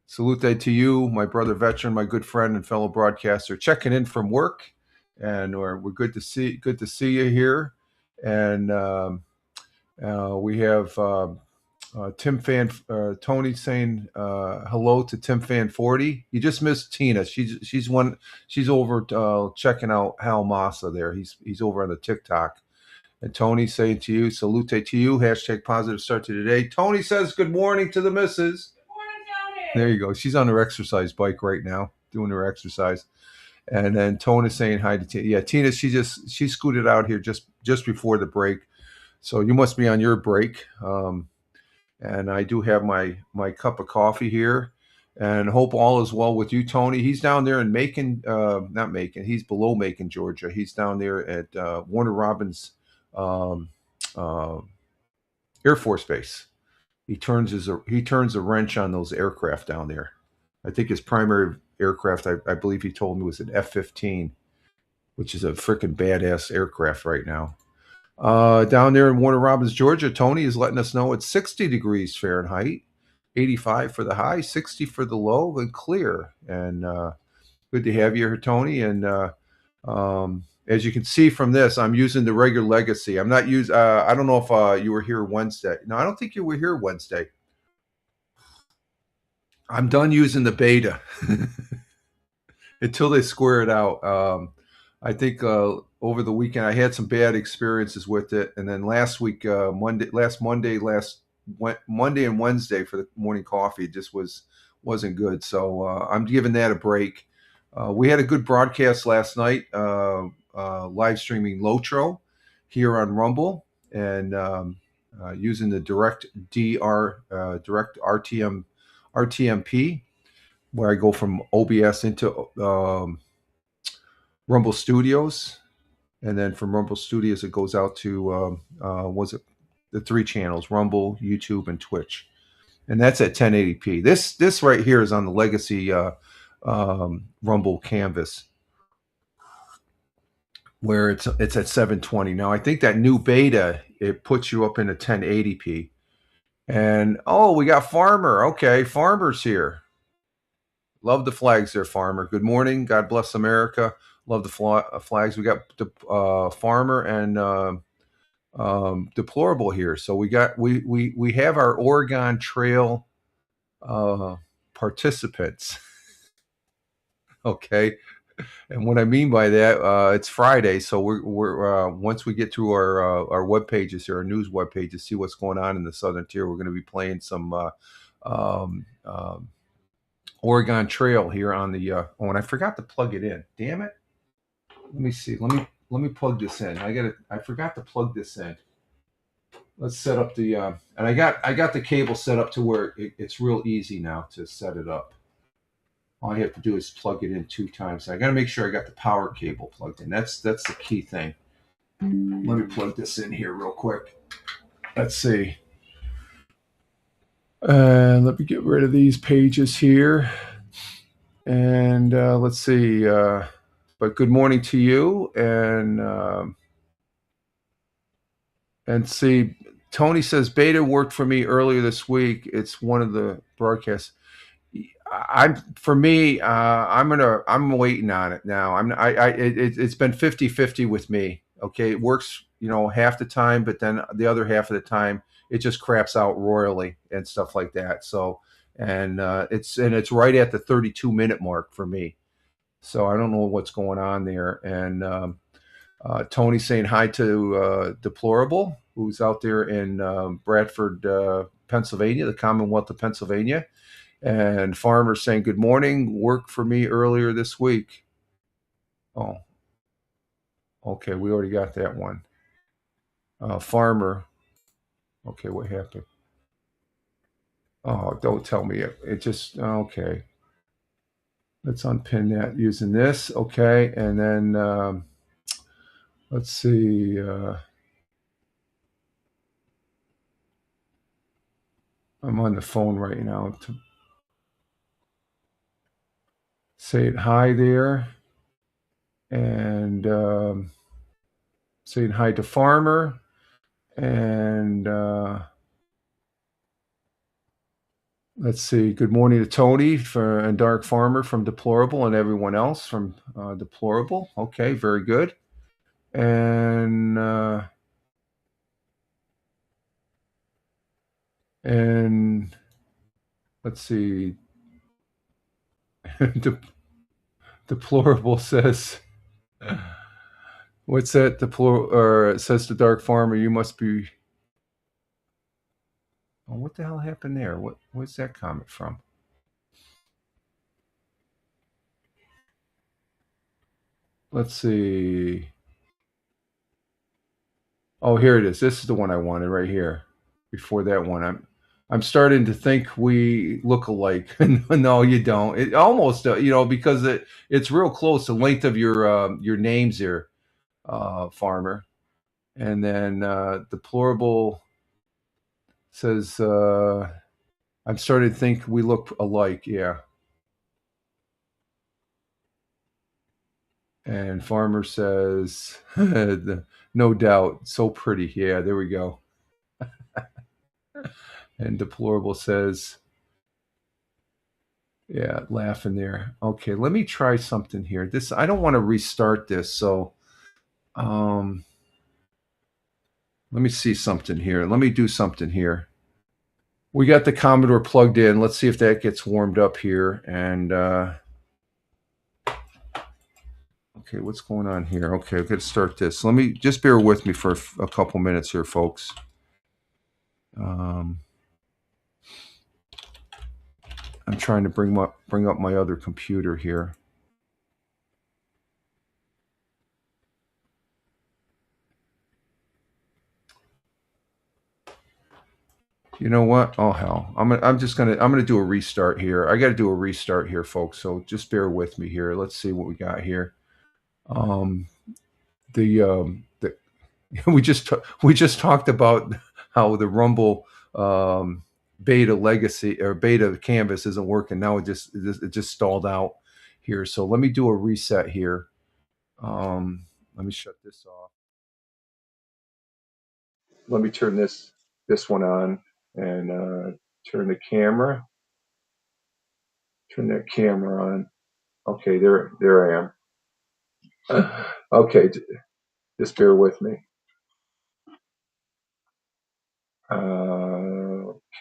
Salute to you, my brother veteran, my good friend and fellow broadcaster, checking in from work. And we're good to see you here. And we have Tony saying hello to Tim Fan 40. You just missed Tina. She's over checking out Hal Massa there. He's over on the TikTok. And Tony saying to you, salute to you. Hashtag positive start to today. Tony says good morning to the missus. Good morning, Tony. There you go. She's on her exercise bike right now, doing her exercise. And then Tony is saying hi to Tina. Yeah, Tina, she scooted out here just before the break. So you must be on your break. And I do have my cup of coffee here, and hope all is well with you, Tony. He's down there in Macon, not Macon. He's below Macon, Georgia. He's down there at Warner Robins Air Force Base. He turns a wrench on those aircraft down there. I think his primary aircraft, I believe he told me, was an F-15, which is a freaking badass aircraft right now. Down there in Warner Robins, Georgia, Tony is letting us know it's 60 degrees Fahrenheit, 85 for the high, 60 for the low, and clear. And good to have you here, Tony. And as you can see from this, I'm using the regular Legacy. I'm not using. I don't know if you were here Wednesday. No, I don't think you were here Wednesday. I'm done using the beta until they square it out. I think over the weekend I had some bad experiences with it, and then last week, Monday and Wednesday for the morning coffee just wasn't good. So I'm giving that a break. We had a good broadcast last night, live streaming Lotro here on Rumble, and using the direct RTMP, where I go from OBS into Rumble Studios, and then from Rumble Studios it goes out to the 3 channels: Rumble, YouTube, and Twitch, and that's at 1080p. This right here is on the Legacy Rumble canvas, where it's at 720. Now I think that new beta, it puts you up into 1080p. And we got Farmer. Okay, Farmer's here. Love the flags there, Farmer. Good morning. God bless America. Love the flags. We got Farmer and Deplorable here. So we have our Oregon Trail participants. Okay. And what I mean by that, it's Friday, so we're once we get through our web pages here, our news web pages, see what's going on in the Southern Tier. We're going to be playing some Oregon Trail here on the. And I forgot to plug it in. Damn it! Let me see. Let me plug this in. I forgot to plug this in. Let's set up the. And I got the cable set up to where it's real easy now to set it up. All I have to do is plug it in 2 times. I got to make sure I got the power cable plugged in. That's the key thing. Let me plug this in here real quick. Let's see. Let me get rid of these pages here. And let's see. But good morning to you. And see, Tony says beta worked for me earlier this week. It's one of the broadcasts. I'm waiting on it now. It's been 50-50 with me. Okay, it works, half the time, but then the other half of the time it just craps out royally and stuff like that. So, and it's right at the 32-minute mark for me. So I don't know what's going on there. And Tony saying hi to Deplorable, who's out there in Bradford, Pennsylvania, the Commonwealth of Pennsylvania. And Farmer saying good morning. Worked for me earlier this week. Oh, okay, we already got that one. Farmer. Okay, what happened? Oh, don't tell me it just okay. Let's unpin that using this. Okay, and then let's see. I'm on the phone right now to say hi there, and saying hi to Farmer, and let's see. Good morning to Tony and Dark Farmer from Deplorable, and everyone else from Deplorable. Okay, very good. And let's see. Deplorable says, "What's that?" Or it says to Dark Farmer, "You must be." Oh, what the hell happened there? Where's that comment from? Let's see. Oh, here it is. This is the one I wanted right here. Before that one, I'm starting to think we look alike. No, you don't. It almost, because it's real close. The length of your names here, Farmer, and then Deplorable says, "I'm starting to think we look alike." Yeah. And Farmer says, "No doubt, so pretty." Yeah, there we go. And Deplorable says, yeah, laughing there. Okay, let me try something here. I don't want to restart this, so let me see something here. Let me do something here. We got the Commodore plugged in. Let's see if that gets warmed up here. And okay, what's going on here? Okay, I'm going to start this. Let me just bear with me for a couple minutes here, folks. I'm trying to bring up my other computer here. You know what? Oh hell! I'm gonna do a restart here. I got to do a restart here, folks. So just bear with me here. Let's see what we got here. The we just talked about how the Rumble beta legacy or beta canvas isn't working. Now it just stalled out here. So let me do a reset here. Let me shut this off. Let me turn this one on and turn the camera. Turn that camera on. Okay, there I am. Okay, just bear with me.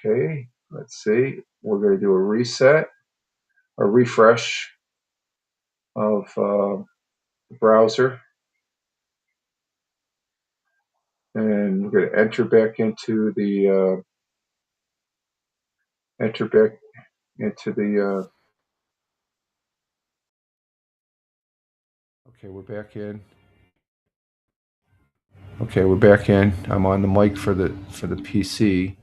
Okay, let's see. We're going to do a reset, a refresh of the browser. And we're going to enter back into the okay, we're back in. Okay, we're back in. I'm on the mic for the PC.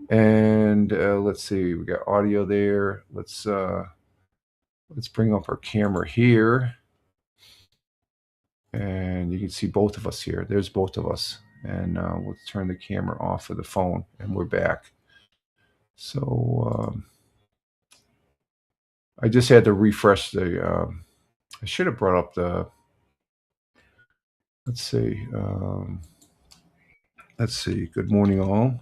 And let's see, we got audio there. Let's bring up our camera here. And you can see both of us here. There's both of us. And we'll turn the camera off of the phone, and we're back. So I just had to refresh the. I should have brought up the. Let's see. Let's see. Good morning, all.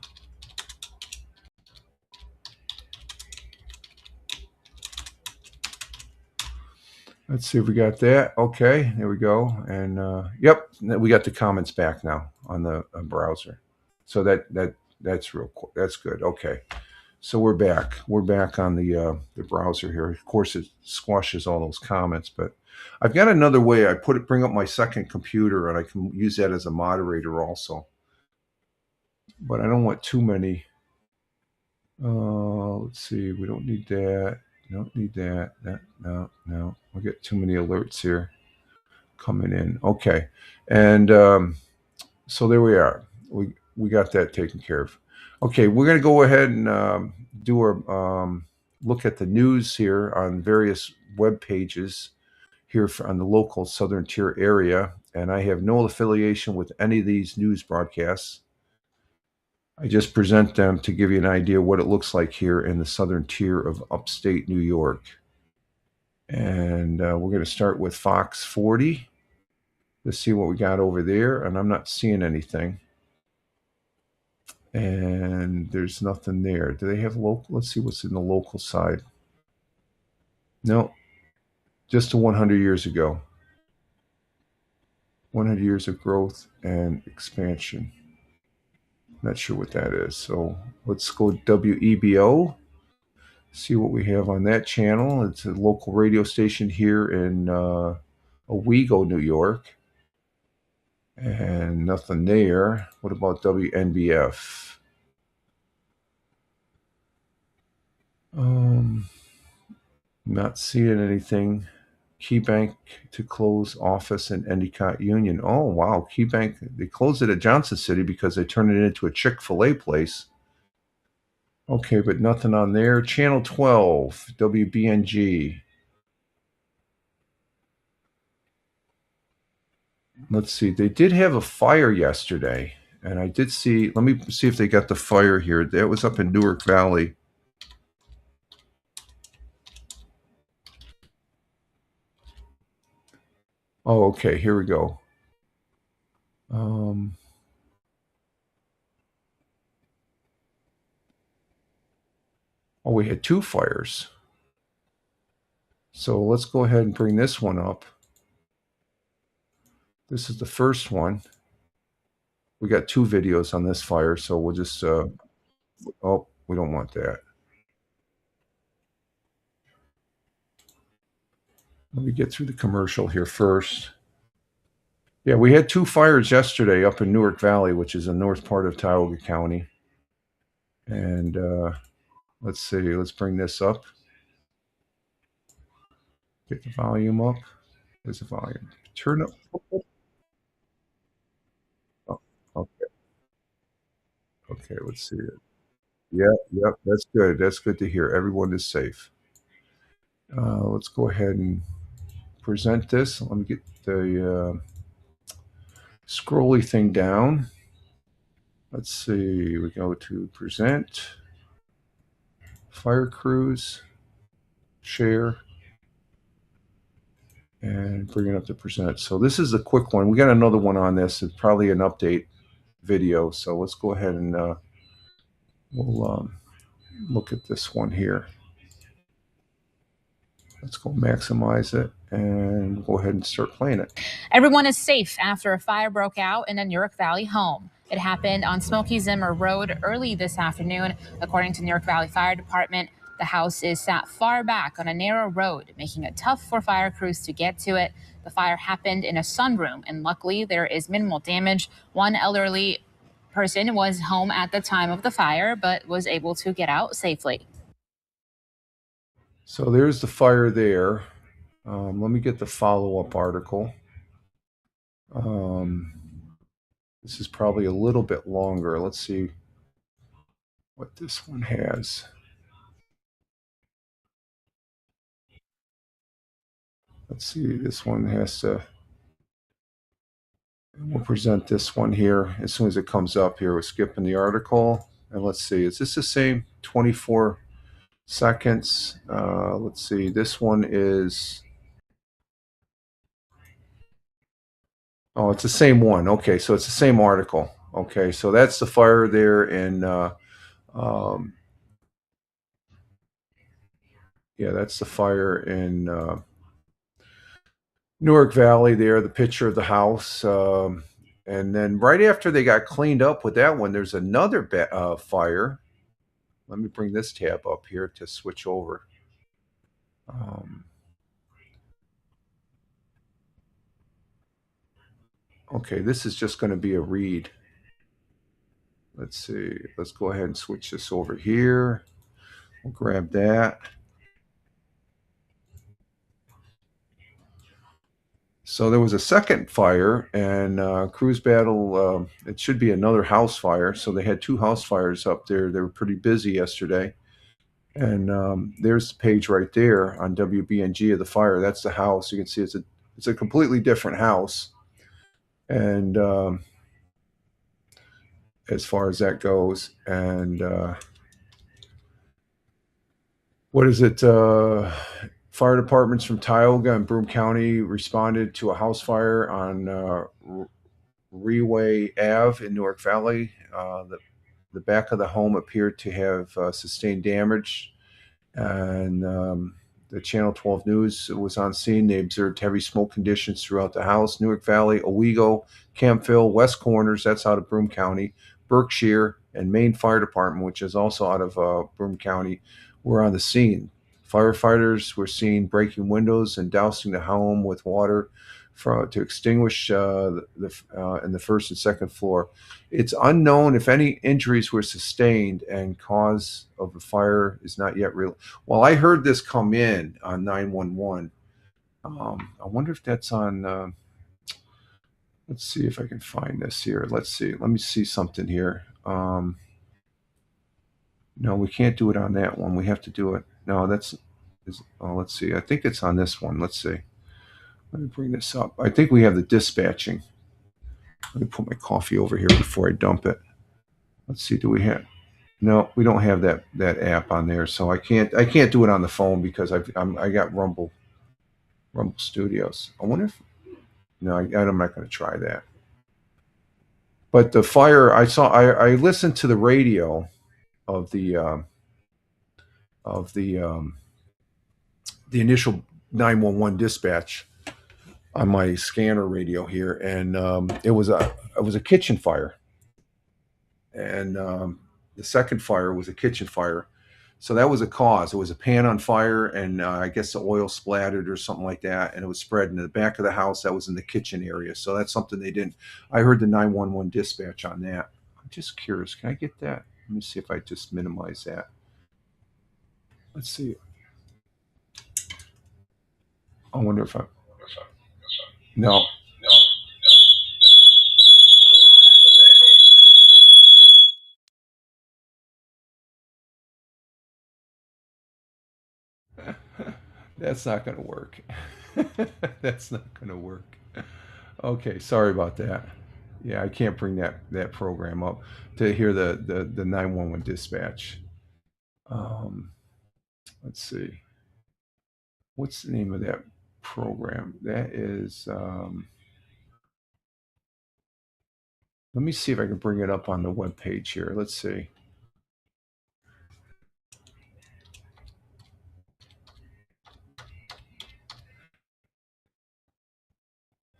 Let's see if we got that. Okay, there we go. And yep, we got the comments back now on the browser. So that's real cool. That's good. Okay, so we're back. We're back on the browser here. Of course, it squashes all those comments, but I've got another way. Bring up my second computer, and I can use that as a moderator also. But I don't want too many. Let's see. We don't need that. Don't need that. No. We get too many alerts here coming in. Okay, and so there we are. We got that taken care of. Okay, we're going to go ahead and do our look at the news here on various web pages here on the local Southern Tier area, and I have no affiliation with any of these news broadcasts. I just present them to give you an idea what it looks like here in the Southern Tier of upstate New York. And we're going to start with Fox 40. Let's see what we got over there, and I'm not seeing anything. And there's nothing there. Do they have local? Let's see what's in the local side. No, just to 100 years ago. 100 years of growth and expansion. Not sure what that is. So let's go WEBO. See what we have on that channel. It's a local radio station here in Owego, New York. And nothing there. What about WNBF? Not seeing anything. KeyBank to close office in Endicott Union. Oh, wow. KeyBank, they closed it at Johnson City because they turned it into a Chick-fil-A place. Okay, but nothing on there. Channel 12, WBNG. Let's see. They did have a fire yesterday, and I did see. Let me see if they got the fire here. That was up in Newark Valley. Oh, okay. Here we go. Oh, we had two fires. So let's go ahead and bring this one up. This is the first one. We got two videos on this fire, so we'll just, oh, we don't want that. Let me get through the commercial here first. Yeah, we had two fires yesterday up in Newark Valley, which is the north part of Tioga County. And let's see, let's bring this up. Get the volume up. There's the volume. Turn up. Oh, okay. Okay, let's see it. Yep, that's good. That's good to hear. Everyone is safe. Let's go ahead and present this. Let me get the scrolly thing down. Let's see. We go to present, fire crews, share, and bring it up to present. So this is a quick one. We got another one on this. It's probably an update video. So let's go ahead and we'll look at this one here. Let's go maximize it and go ahead and start playing it. Everyone is safe after a fire broke out in a Newark Valley home. It happened on Smoky Zimmer Road early this afternoon. According to Newark Valley Fire Department, the house is sat far back on a narrow road, making it tough for fire crews to get to it. The fire happened in a sunroom, and luckily there is minimal damage. One elderly person was home at the time of the fire, but was able to get out safely. So there's the fire there. Let me get the follow-up article. This is probably a little bit longer. Let's see what this one has. Let's see, this one has to, we'll present this one here as soon as it comes up here. We're skipping the article. And let's see, is this the same 24 seconds? Let's see, this one is, oh, it's the same one. Okay, so it's the same article. Okay, so that's the fire there in, yeah, that's the fire in Newark Valley there, the picture of the house. And then right after they got cleaned up with that one, there's another fire. Let me bring this tab up here to switch over. Okay, this is just going to be a read. Let's see. Let's go ahead and switch this over here. We'll grab that. So there was a second fire, and Cruise Battle, it should be another house fire. So they had 2 house fires up there. They were pretty busy yesterday. And there's the page right there on WBNG of the fire. That's the house. You can see it's a completely different house. And as far as that goes, and what is it? Fire departments from Tioga and Broome County responded to a house fire on Reway Ave in Newark Valley. The back of the home appeared to have sustained damage, and the Channel 12 News was on scene. They observed heavy smoke conditions throughout the house. Newark Valley, Owego, Campville, West Corners, that's out of Broome County, Berkshire, and Maine Fire Department, which is also out of Broome County, were on the scene. Firefighters were seen breaking windows and dousing the home with water to extinguish in the first and second floor. It's unknown if any injuries were sustained, and cause of the fire is not yet real. Well, I heard this come in on 911. I wonder if that's on. Let's see if I can find this here. Let's see. Let me see something here. No, we can't do it on that one. We have to do it. No, let's see. I think it's on this one. Let's see. Let me bring this up. I think we have the dispatching. Let me put my coffee over here before I dump it. Let's see. Do we have? No, we don't have that app on there, so I can't do it on the phone because I got Rumble Studios. I wonder if no, I'm not going to try that. But the fire, I listened to the radio of the initial 911 dispatch on my scanner radio here, and it was a kitchen fire, and the second fire was a kitchen fire. So that was a cause. It was a pan on fire, and I guess the oil splattered or something like that, and it was spread in the back of the house. That was in the kitchen area. So that's something they didn't. I heard the 911 dispatch on that. I'm just curious. Can I get that? Let me see if I just minimize that. Let's see. I wonder if I. No. That's not going to work. That's not going to work. Okay, sorry about that. Yeah, I can't bring that program up to hear the 911 dispatch. Let's see. What's the name of that program? That is. Let me see if I can bring it up on the web page here. Let's see.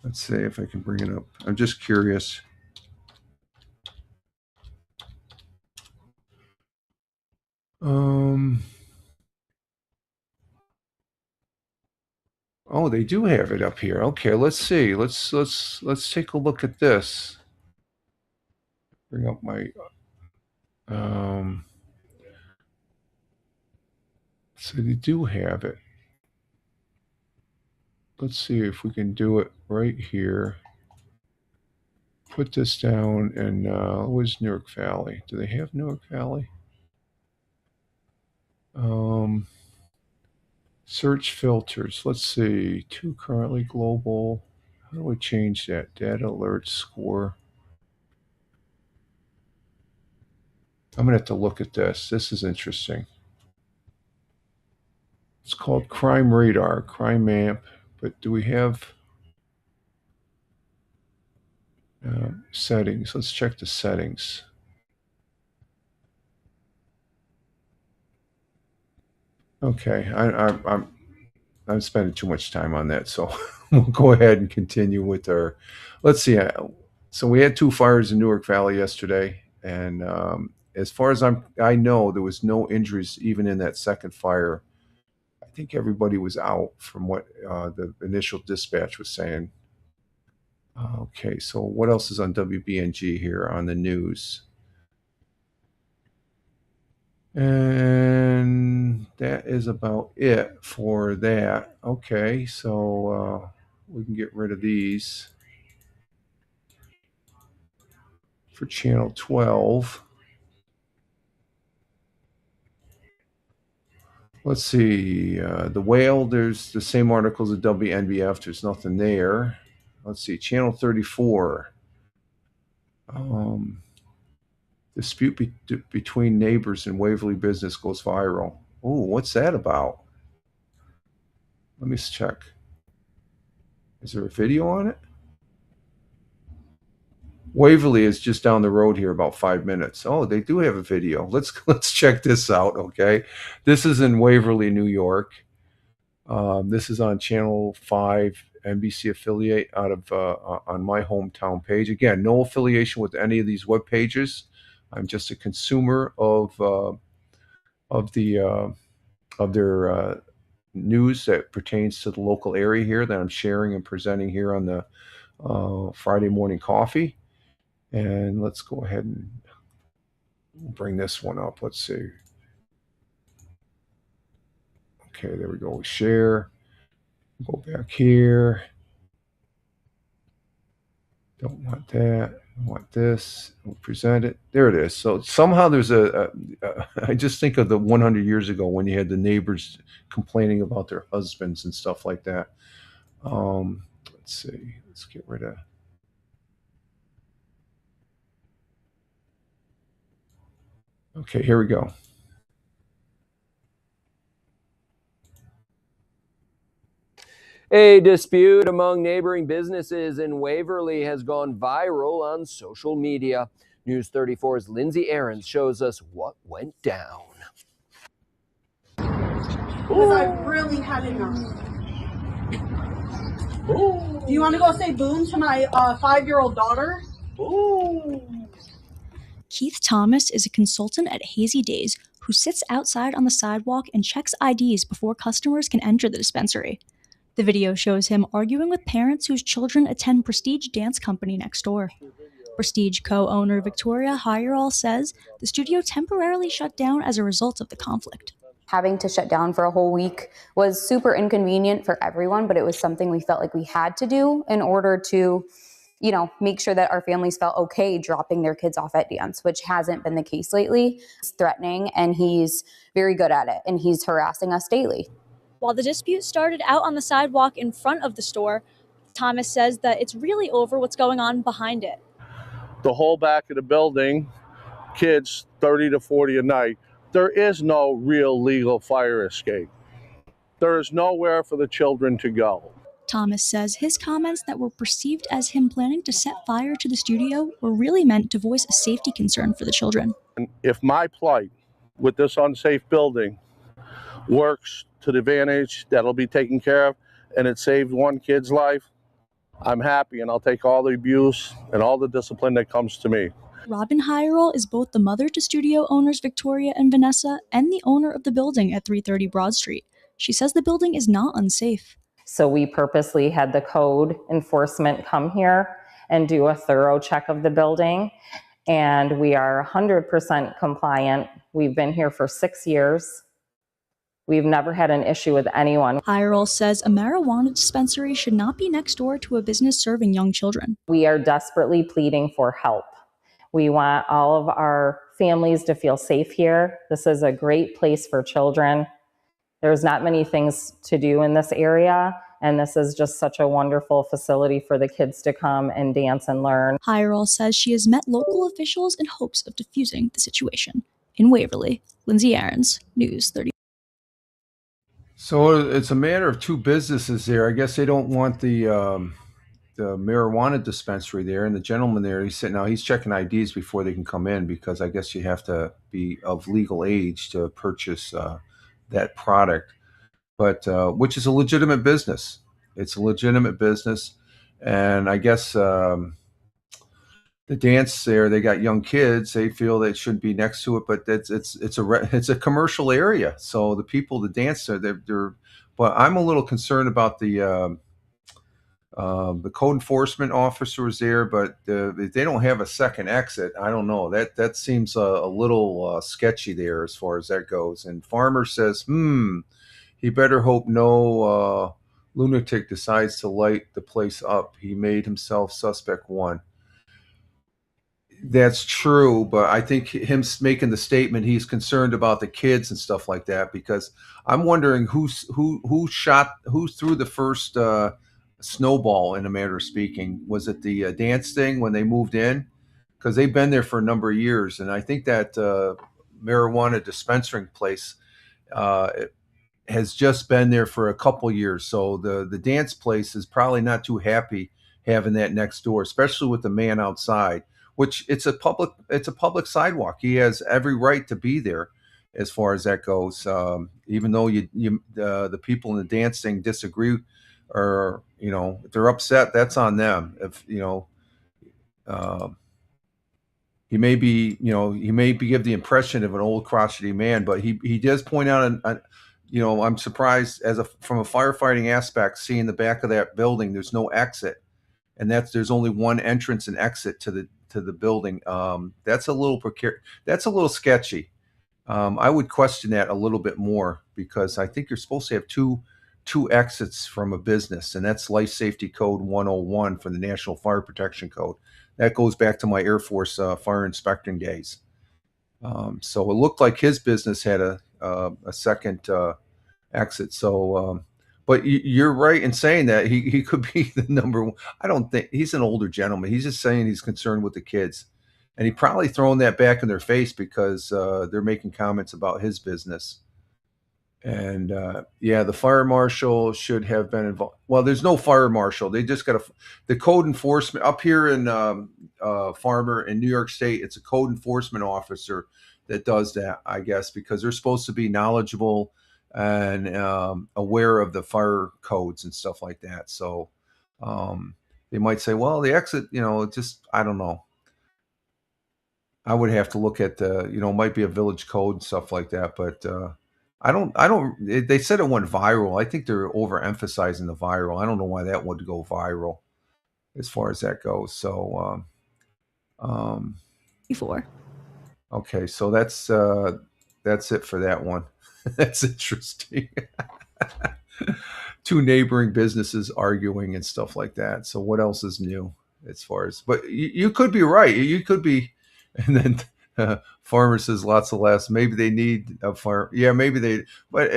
Let's see if I can bring it up. I'm just curious. Oh, they do have it up here. Okay, let's see. Let's take a look at this. Bring up my so they do have it. Let's see if we can do it right here. Put this down, and where's Newark Valley? Do they have Newark Valley? Search filters. Let's see. 2 currently global. How do we change that? Data alert score. I'm going to have to look at this. This is interesting. It's called Crime Radar, Crime Amp. But do we have settings? Let's check the settings. Okay, I'm spending too much time on that, so we'll go ahead and continue with our. Let's see. So we had 2 fires in Newark Valley yesterday, and as far as I know, there was no injuries even in that second fire. I think everybody was out from what the initial dispatch was saying. Okay, so what else is on WBNG here on the news? And that is about it for that. Okay, so we can get rid of these for channel 12. Let's see, the whale, there's the same articles at WNBF. There's nothing there. Let's see, channel 34. Dispute between neighbors in Waverly business goes viral. Oh, what's that about? Let me check. Is there a video on it? Waverly is just down the road here, about 5 minutes. Oh, they do have a video. Let's check this out. Okay, this is in Waverly, New York. This is on Channel 5 NBC affiliate out of on my hometown page. Again, no affiliation with any of these web pages. I'm just a consumer of their news that pertains to the local area here that I'm sharing and presenting here on the Friday morning coffee. And let's go ahead and bring this one up. Let's see. Okay, there we go. We share. Go back here. Don't want that. I want this. We'll present it. There it is. So somehow there's I just think of the 100 years ago when you had the neighbors complaining about their husbands and stuff like that. Let's see. Let's get rid of. Okay, here we go. A dispute among neighboring businesses in Waverly has gone viral on social media. News 34's Lindsay Ahrens shows us what went down. Because I really had enough. Ooh. Do you want to go say boom to my 5-year-old daughter? Ooh. Keith Thomas is a consultant at Hazy Days who sits outside on the sidewalk and checks IDs before customers can enter the dispensary. The video shows him arguing with parents whose children attend Prestige Dance Company next door. Prestige co-owner Victoria Hierall says the studio temporarily shut down as a result of the conflict. Having to shut down for a whole week was super inconvenient for everyone, but it was something we felt like we had to do in order to, make sure that our families felt okay dropping their kids off at dance, which hasn't been the case lately. It's threatening, and he's very good at it, and he's harassing us daily. While the dispute started out on the sidewalk in front of the store, Thomas says that it's really over what's going on behind it. The whole back of the building, kids 30 to 40 a night, there is no real legal fire escape. There is nowhere for the children to go. Thomas says his comments that were perceived as him planning to set fire to the studio were really meant to voice a safety concern for the children. And if my plight with this unsafe building works to the advantage that'll be taken care of and it saved one kid's life, I'm happy, and I'll take all the abuse and all the discipline that comes to me. Robin Hierall is both the mother to studio owners Victoria and Vanessa and the owner of the building at 330 Broad Street. She says the building is not unsafe. So we purposely had the code enforcement come here and do a thorough check of the building, and we are 100% compliant. We've been here for 6 years. We've never had an issue with anyone. Hierall says a marijuana dispensary should not be next door to a business serving young children. We are desperately pleading for help. We want all of our families to feel safe here. This is a great place for children. There's not many things to do in this area, and this is just such a wonderful facility for the kids to come and dance and learn. Hierall says she has met local officials in hopes of diffusing the situation. In Waverly, Lindsay Ahrens, News 30. So it's a matter of 2 businesses there. I guess they don't want the marijuana dispensary there, and the gentleman there, he's checking IDs before they can come in, because I guess you have to be of legal age to purchase that product. but which is a legitimate business. It's a legitimate business, and I guess the dance there, they got young kids. They feel they shouldn't be next to it, but it's a commercial area. So the people that dance there, they're. But I'm a little concerned about the code enforcement officers there, but if they don't have a second exit, I don't know. That seems a little sketchy there as far as that goes. And Farmer says, he better hope no lunatic decides to light the place up. He made himself suspect one. That's true, but I think him making the statement, he's concerned about the kids and stuff like that, because I'm wondering who threw the first snowball, in a manner of speaking. Was it the dance thing when they moved in? Because they've been there for a number of years, and I think that marijuana dispensing place has just been there for a couple years. So the dance place is probably not too happy having that next door, especially with the man outside. Which it's a public sidewalk. He has every right to be there, as far as that goes. Even though the people in the dance thing disagree, or if they're upset, that's on them. If he may be give the impression of an old crotchety man, but he does point out, I'm surprised from a firefighting aspect, seeing the back of that building, there's no exit, and there's only one entrance and exit to the building. That's a little precarious. That's a little sketchy. I would question that a little bit more, because I think you're supposed to have two exits from a business, and that's Life Safety Code 101 from the National Fire Protection Code. That goes back to my Air Force fire inspecting days. So it looked like his business had a second exit. So, but you're right in saying that he could be the number one. I don't think he's an older gentleman. He's just saying he's concerned with the kids, and he probably throwing that back in their face because they're making comments about his business. And the fire marshal should have been involved. Well, there's no fire marshal. They just got the code enforcement up here in Farmer in New York State. It's a code enforcement officer that does that, I guess, because they're supposed to be knowledgeable and aware of the fire codes and stuff like that. So they might say, well, the exit, just, I don't know. I would have to look at might be a village code and stuff like that. But I don't, they said it went viral. I think they're overemphasizing the viral. I don't know why that would go viral as far as that goes. So, Before. Okay. So that's it for that one. That's interesting. Two neighboring businesses arguing and stuff like that. So what else is new as far as, but you could be right. You could be, and then Farmer says lots of laughs. Maybe they need a farm. Yeah, maybe but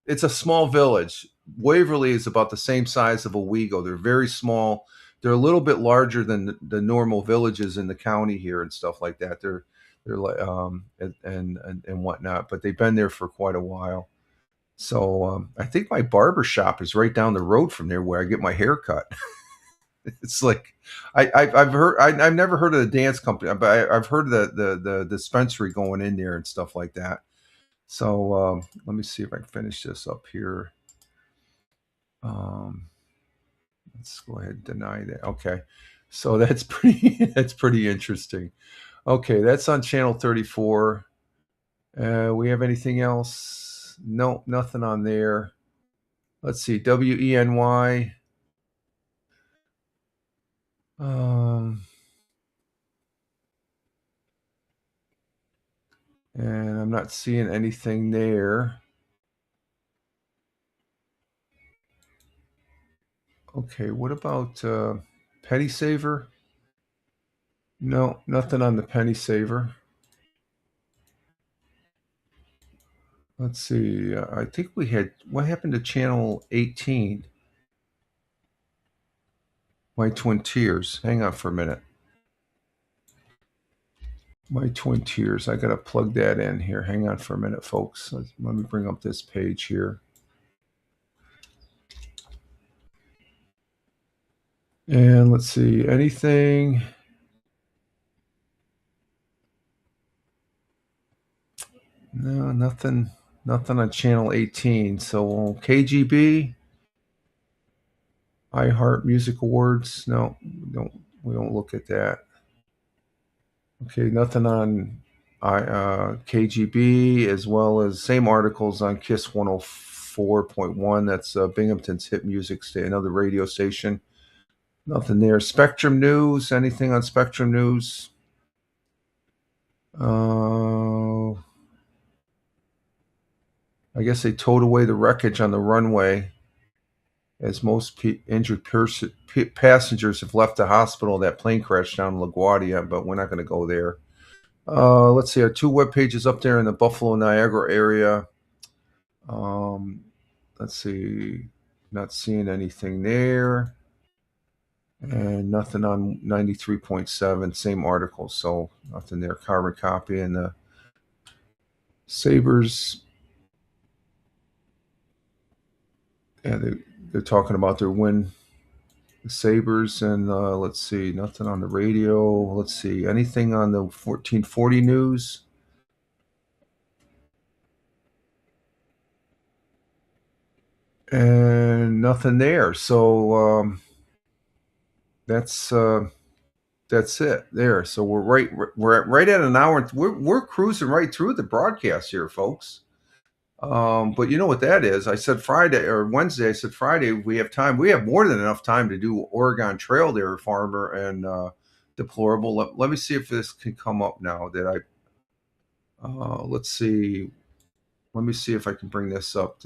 it's a small village. Waverly is about the same size of Owego. They're very small. They're a little bit larger than the normal villages in the county here and stuff like that. They're like, and whatnot, but they've been there for quite a while. So I think my barber shop is right down the road from there where I get my hair cut. It's like I've never heard of the dance company, but I've heard of the dispensary going in there and stuff like that. So let me see if I can finish this up here. Let's go ahead and deny that. Okay, so that's pretty interesting. Okay, that's on channel 34. We have anything else? No, nothing on there. Let's see, WENY. And I'm not seeing anything there. Okay, what about Penny Saver? No, nothing on the Penny Saver. Let's see. I think we had, what happened to channel 18? My Twin Tears. Hang on for a minute. My Twin Tears. I got to plug that in here. Hang on for a minute, folks. Let me bring up this page here. And let's see. Anything? No, nothing Nothing on channel 18. So KGB, iHeart Music Awards. No, we don't look at that. Okay, nothing on KGB, as well as same articles on KISS 104.1. That's Binghamton's hit music another radio station. Nothing there. Spectrum News. Anything on Spectrum News? I guess they towed away the wreckage on the runway, as most injured passengers have left the hospital. That plane crashed down in LaGuardia, but we're not going to go there. Let's see, our 2 web pages up there in the Buffalo Niagara area. Let's see, not seeing anything there, and nothing on 93.7. Same article, so nothing there. Carbon copy. And the Sabres. Yeah, they're talking about their win. The Sabres, and let's see, nothing on the radio. Let's see, anything on the 1440 news? And nothing there. So that's it there. So we're right at an hour. We're cruising right through the broadcast here, folks. But you know what that is? I said Friday or Wednesday. I said Friday. We have time. We have more than enough time to do Oregon Trail there, Farmer and Deplorable. Let me see if this can come up now. Let's see. Let me see if I can bring this up.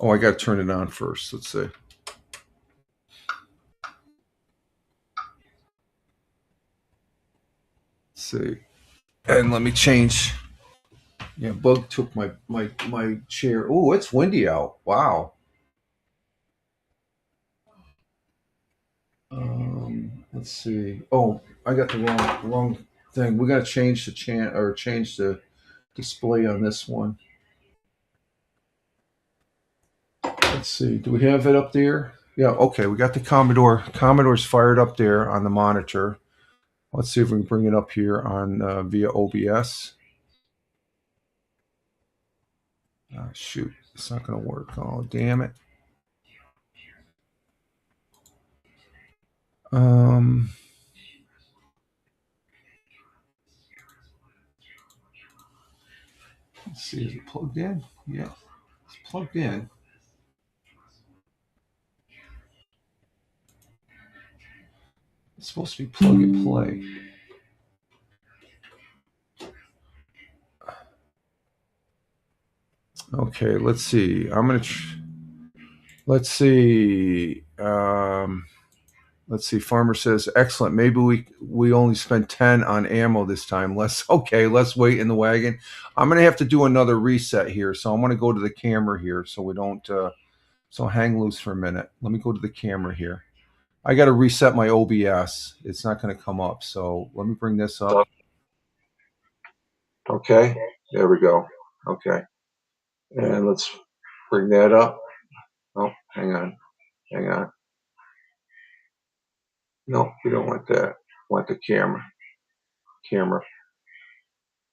I got to turn it on first. Let's see. And let me change. Yeah, Bug took my chair. Oh, it's windy out. Wow. Let's see. Oh, I got the wrong thing. We got to change the change the display on this one. Let's see. Do we have it up there? Yeah. Okay. We got the Commodore. Commodore's fired up there on the monitor. Let's see if we can bring it up here on via OBS. Shoot, it's not going to work. Oh, damn it. Let's see, is it plugged in? Yeah, it's plugged in. It's supposed to be plug and play. Okay, let's see. Let's see. Let's see. Farmer says, excellent. Maybe we only spent 10 on ammo this time. Let's wait in the wagon. I'm going to have to do another reset here. So I'm going to go to the camera here so we don't, so hang loose for a minute. Let me go to the camera here. I got to reset my OBS. It's not going to come up. So let me bring this up. Okay, there we go. Okay. And let's bring that up. Oh, hang on. No, we don't want that. We want the camera.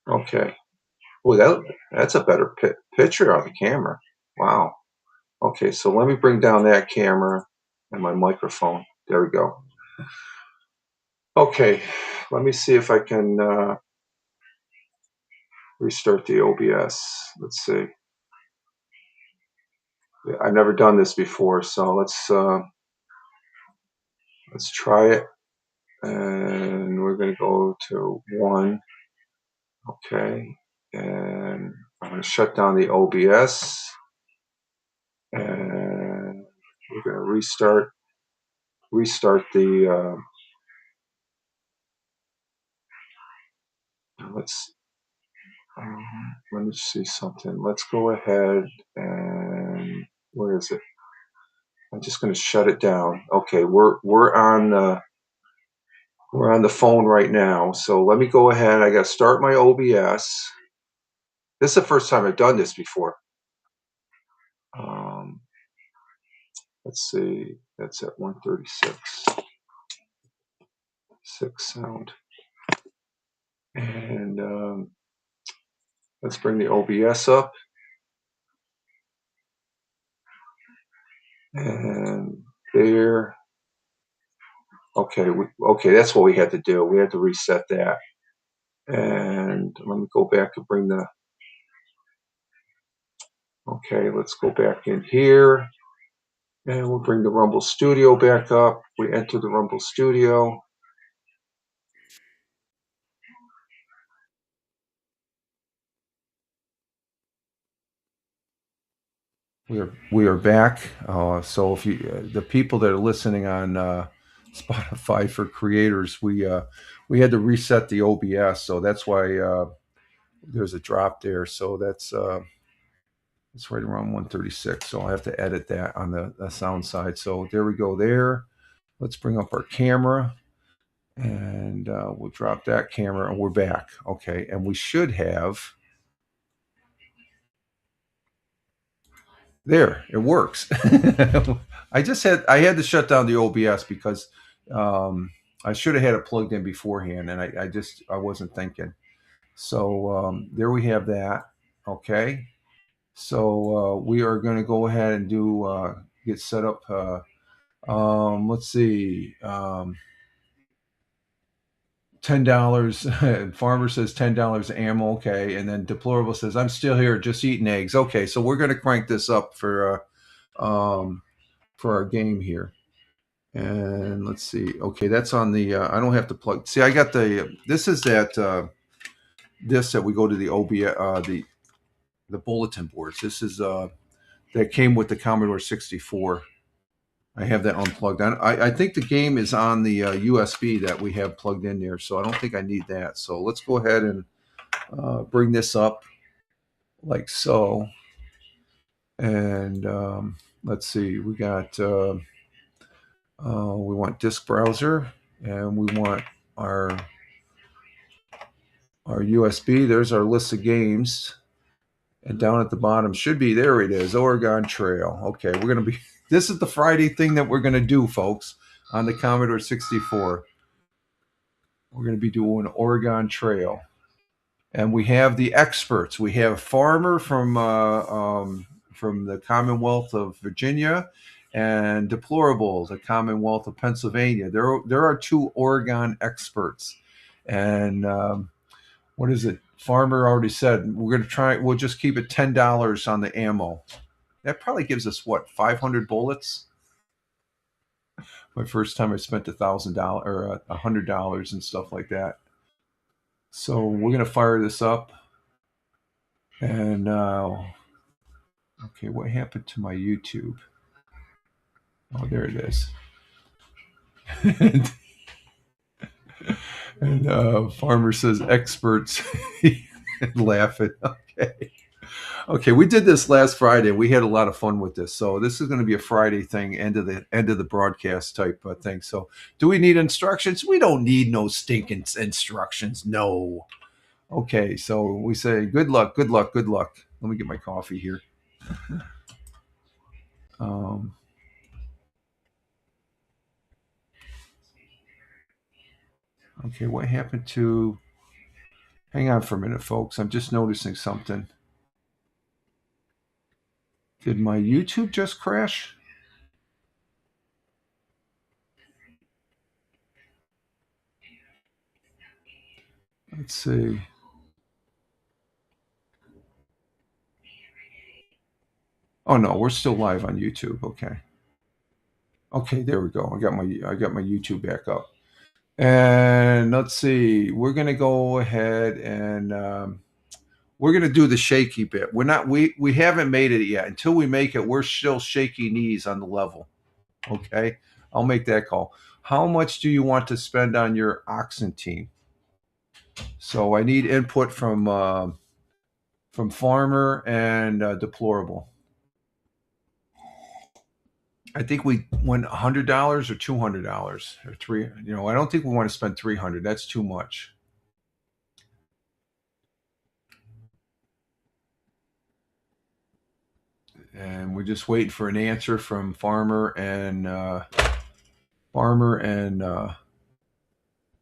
Okay. Well, that's a better picture of the camera. Wow. Okay, so let me bring down that camera and my microphone. There we go. Okay, let me see if I can restart the OBS. Let's see. I've never done this before, so let's try it. And we're going to go to 1. Okay, and I'm going to shut down the OBS, and we're going to restart the. Let me see something. Let's go ahead and where is it? I'm just going to shut it down. Okay, we're on the phone right now. So let me go ahead. I got to start my OBS. This is the first time I've done this before. Let's see. That's at 136. 6 sound. And Let's bring the OBS up. And there. Okay, okay, that's what we had to do. We had to reset that. And let me go back and bring the. Okay, let's go back in here. And we'll bring the Rumble Studio back up. We enter the Rumble Studio. We are back. So if you the people that are listening on Spotify for creators, we had to reset the OBS, so that's why there's a drop there. So that's it's right around 136. So I'll have to edit that on the sound side. So there we go there. Let's bring up our camera, and we'll drop that camera, and we're back. Okay, and we should have. There, it works. I had to shut down the OBS because I should have had it plugged in beforehand, and I wasn't thinking. So there we have that. Okay, so we are going to go ahead and do get set up. Let's see. $10. Farmer says $10 ammo. Okay, and then Deplorable says I'm still here, just eating eggs. Okay, so we're going to crank this up for our game here. And let's see. Okay, that's on the. I don't have to plug. See, I got the. This is that. This that we go to the the bulletin boards. This is that came with the Commodore 64. I have that unplugged. I think the game is on the USB that we have plugged in there, so I don't think I need that. So let's go ahead and bring this up like so. And let's see, we got we want disk browser, and we want our USB. There's our list of games, and down at the bottom should be, there it is, Oregon Trail. Okay, we're gonna be. This is the Friday thing that we're going to do, folks, on the Commodore 64. We're going to be doing Oregon Trail. And we have the experts. We have Farmer from the Commonwealth of Virginia and Deplorable, the Commonwealth of Pennsylvania. There are two Oregon experts. And what is it? Farmer already said, we'll just keep it $10 on the ammo. That probably gives us, what, 500 bullets? My first time I spent $1,000 or $100 and stuff like that. So we're going to fire this up. And, okay, what happened to my YouTube? Oh, there it is. and Farmer says experts laughing. Okay. Okay, we did this last Friday. We had a lot of fun with this. So this is going to be a Friday thing, end of the broadcast type thing. So do we need instructions? We don't need no stinking instructions. No. Okay, so we say good luck, good luck, good luck. Let me get my coffee here. Okay, what happened to... Hang on for a minute, folks. I'm just noticing something. Did my YouTube just crash? Let's see. Oh no, we're still live on YouTube. Okay. Okay, there we go. I got my YouTube back up. And let's see. We're gonna go ahead and we're gonna do the shaky bit. We haven't made it yet. Until we make it, we're still shaky knees on the level. Okay, I'll make that call. How much do you want to spend on your Oxen team? So I need input from Farmer and Deplorable. I think we went $100 or $200 or three. You know, I don't think we want to spend $300. That's too much. And we're just waiting for an answer from Farmer and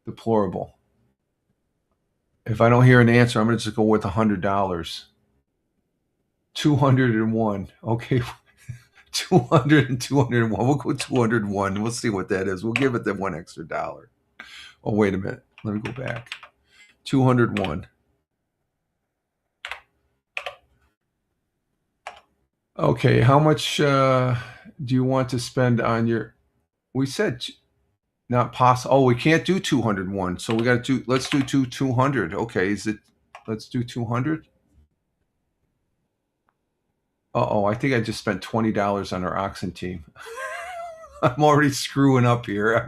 Deplorable. If I don't hear an answer, I'm going to just go with $100. 201. Okay. 200 and 201. We'll go 201. We'll see what that is. We'll give it the $1 extra. Oh, wait a minute. Let me go back. 201. Okay. How much do you want to spend on your... We said not possible. Oh, we can't do 201. So we got to do... Let's do 200. Okay. Let's do 200. Uh-oh, I think I just spent $20 on our oxen team. I'm already screwing up here.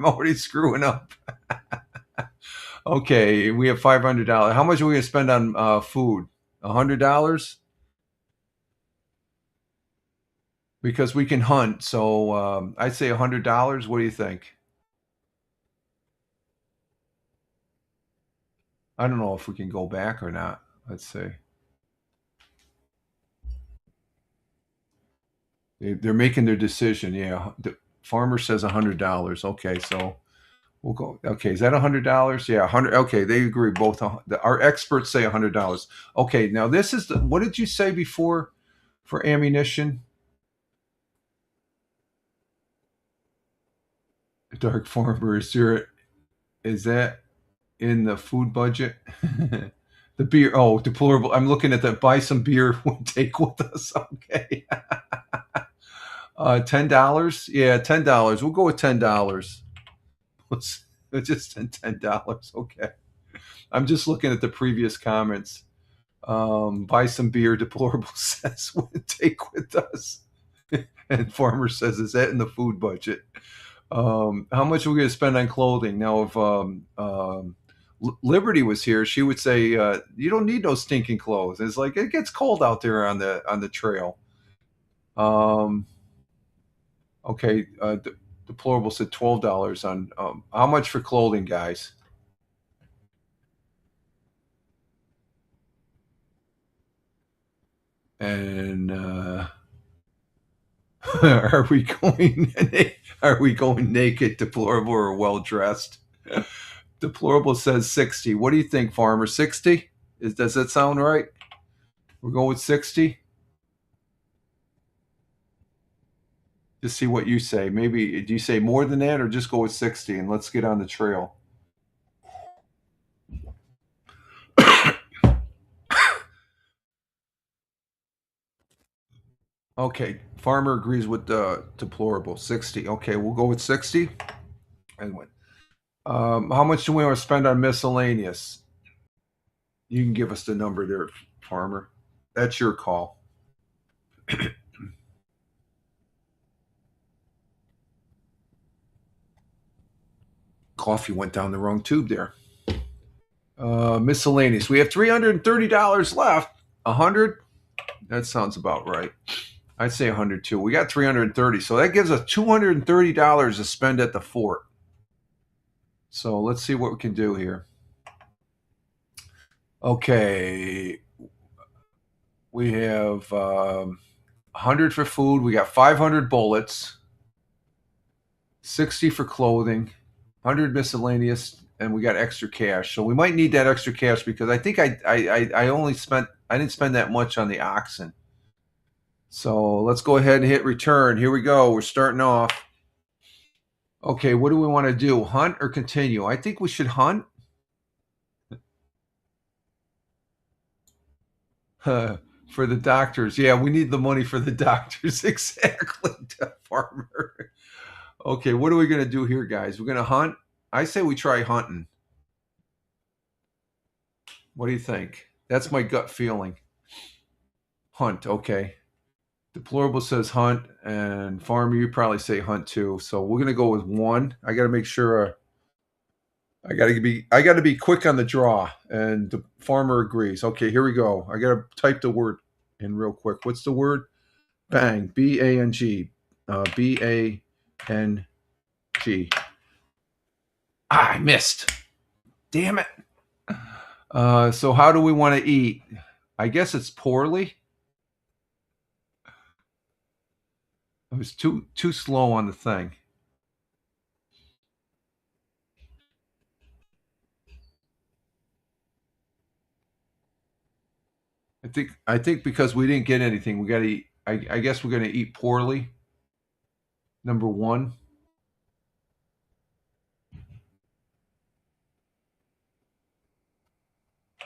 Okay, we have $500. How much are we going to spend on food? $100? Because we can hunt. So I'd say $100. What do you think? I don't know if we can go back or not. Let's see. They're making their decision. Yeah, the farmer says $100. Okay, so we'll go. Okay, is that $100? Yeah, 100. Okay, they agree. Both our experts say $100. Okay, now this is what did you say before for ammunition? Dark Farmer, is that in the food budget? The beer. Oh, deplorable. I'm looking at that. Buy some beer. We'll take with us. Okay. $10. Yeah, $10. We'll go with $10. Let's just $10. Okay. I'm just looking at the previous comments. Buy some beer. Deplorable says we'll take with us. And Farmer says, is that in the food budget? How much are we going to spend on clothing? Now, if Liberty was here, she would say, you don't need no stinking clothes. It's like, it gets cold out there on the trail. Okay, Deplorable said $12 on how much for clothing, guys? And are we going naked, Deplorable, or well dressed? Deplorable says 60. What do you think, Farmer? 60? Does that sound right? We're going with 60. Just see what you say. Maybe do you say more than that, or just go with 60 and let's get on the trail. Okay, Farmer agrees with the Deplorable. 60. Okay, we'll go with 60. And how much do we want to spend on miscellaneous? You can give us the number there, Farmer. That's your call. Coffee went down the wrong tube there. Miscellaneous. We have $330 left. 100? That sounds about right. I'd say 102. We got 330. So that gives us $230 to spend at the fort. So let's see what we can do here. Okay. We have 100 for food. We got 500 bullets. 60 for clothing. 100 miscellaneous. And we got extra cash. So we might need that extra cash because I think I didn't spend that much on the oxen. So let's go ahead and hit return. Here we go. We're starting off. Okay, what do we want to do? Hunt or continue? I think we should hunt. For the doctors. Yeah, we need the money for the doctors. Exactly, Farmer. Okay, what are we going to do here, guys? We're going to hunt? I say we try hunting. What do you think? That's my gut feeling. Hunt, okay. Deplorable says hunt, and Farmer, you probably say hunt too. So we're gonna go with 1. I got to make sure. I got to be quick on the draw, and the Farmer agrees. Okay, here we go. I got to type the word in real quick. What's the word? Bang. B-A-N-G. B-A-N-G. I missed. Damn it. So how do we want to eat? I guess it's poorly. I was too slow on the thing. I think because we didn't get anything, we got to eat. I guess we're going to eat poorly. Number 1.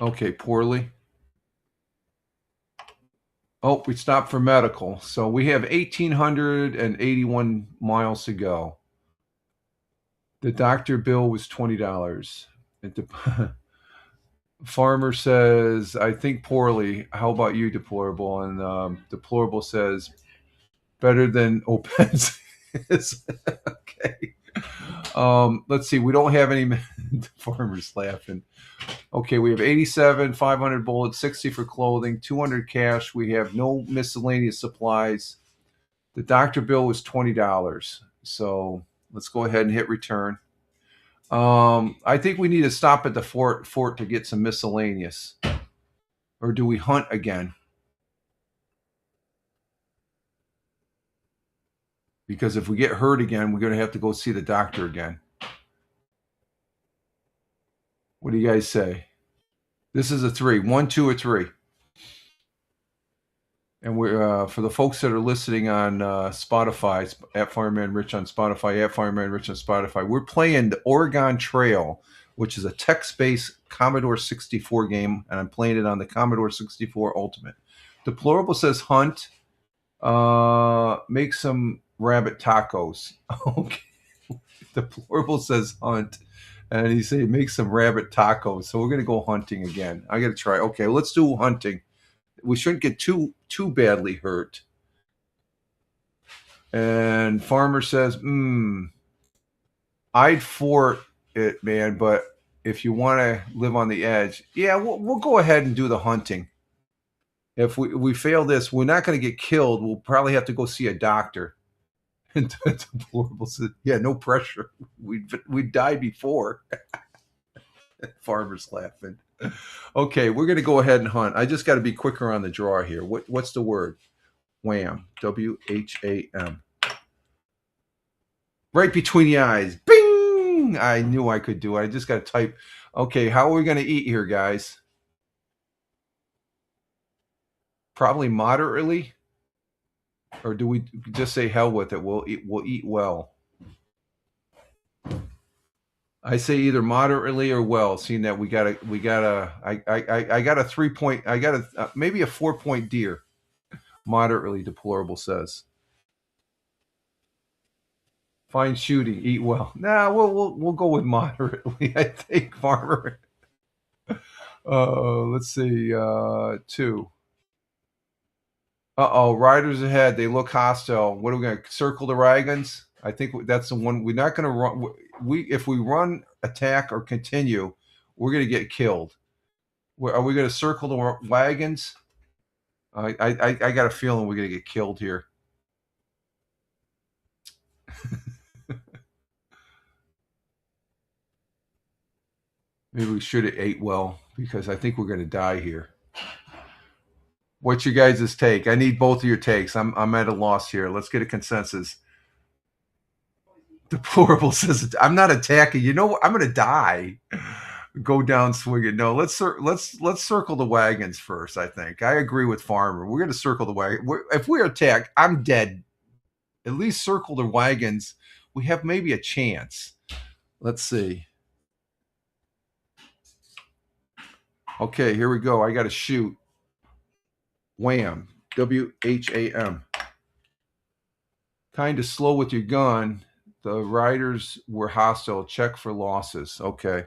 Okay, poorly. Oh, we stopped for medical. So we have 1,881 miles to go. The doctor bill was $20. Farmer says, I think poorly. How about you, Deplorable? And Deplorable says, better than Opens. Okay. Let's see. We don't have any farmers laughing. Okay, we have 87, 500 bullets, 60 for clothing, 200 cash. We have no miscellaneous supplies. The doctor bill was $20. So let's go ahead and hit return. I think we need to stop at the fort to get some miscellaneous. Or do we hunt again? Because if we get hurt again, we're going to have to go see the doctor again. What do you guys say? This is a 3. 1, 2, or 3. And we're for the folks that are listening on Spotify, at Fireman Rich on Spotify, at Fireman Rich on Spotify, we're playing the Oregon Trail, which is a text-based Commodore 64 game, and I'm playing it on the Commodore 64 Ultimate. Deplorable says hunt. Make some rabbit tacos. Okay. Deplorable says hunt. And he said make some rabbit tacos. So we're going to go hunting again. I got to try. Okay, let's do hunting. We shouldn't get too badly hurt. And Farmer says, I'd fort it, man, but if you want to live on the edge, yeah, we'll go ahead and do the hunting. If we fail this, we're not going to get killed. We'll probably have to go see a doctor. And Deplorable said, yeah, no pressure. We'd die before. Farmer's laughing. Okay, we're going to go ahead and hunt. I just got to be quicker on the draw here. What's the word? Wham. W-H-A-M. Right between the eyes. Bing! I knew I could do it. I just got to type. Okay, how are we going to eat here, guys? Probably moderately. Or do we just say hell with it? We'll eat well. I say either moderately or well, seeing that I got a 3 point, I got maybe a 4 point deer. Moderately, Deplorable says. Fine shooting, eat well. Nah, we'll go with moderately. I think, Farmer. Let's see, 2. Riders ahead. They look hostile. What are we going to circle the wagons? I think that's the one. We're not going to run. If we run, attack, or continue, we're going to get killed. Are we going to circle the wagons? I got a feeling we're going to get killed here. Maybe we should have ate well, because I think we're going to die here. What's your guys' take? I need both of your takes. I'm at a loss here. Let's get a consensus. Deplorable says, I'm not attacking. You know what? I'm going to die. Go down swinging. No, let's circle the wagons first, I think. I agree with Farmer. We're going to circle the wagon. If we're attacked, I'm dead. At least circle the wagons. We have maybe a chance. Let's see. Okay, here we go. I got to shoot. Wham. W-H-A-M. Kind of slow with your gun. The riders were hostile. Check for losses. Okay.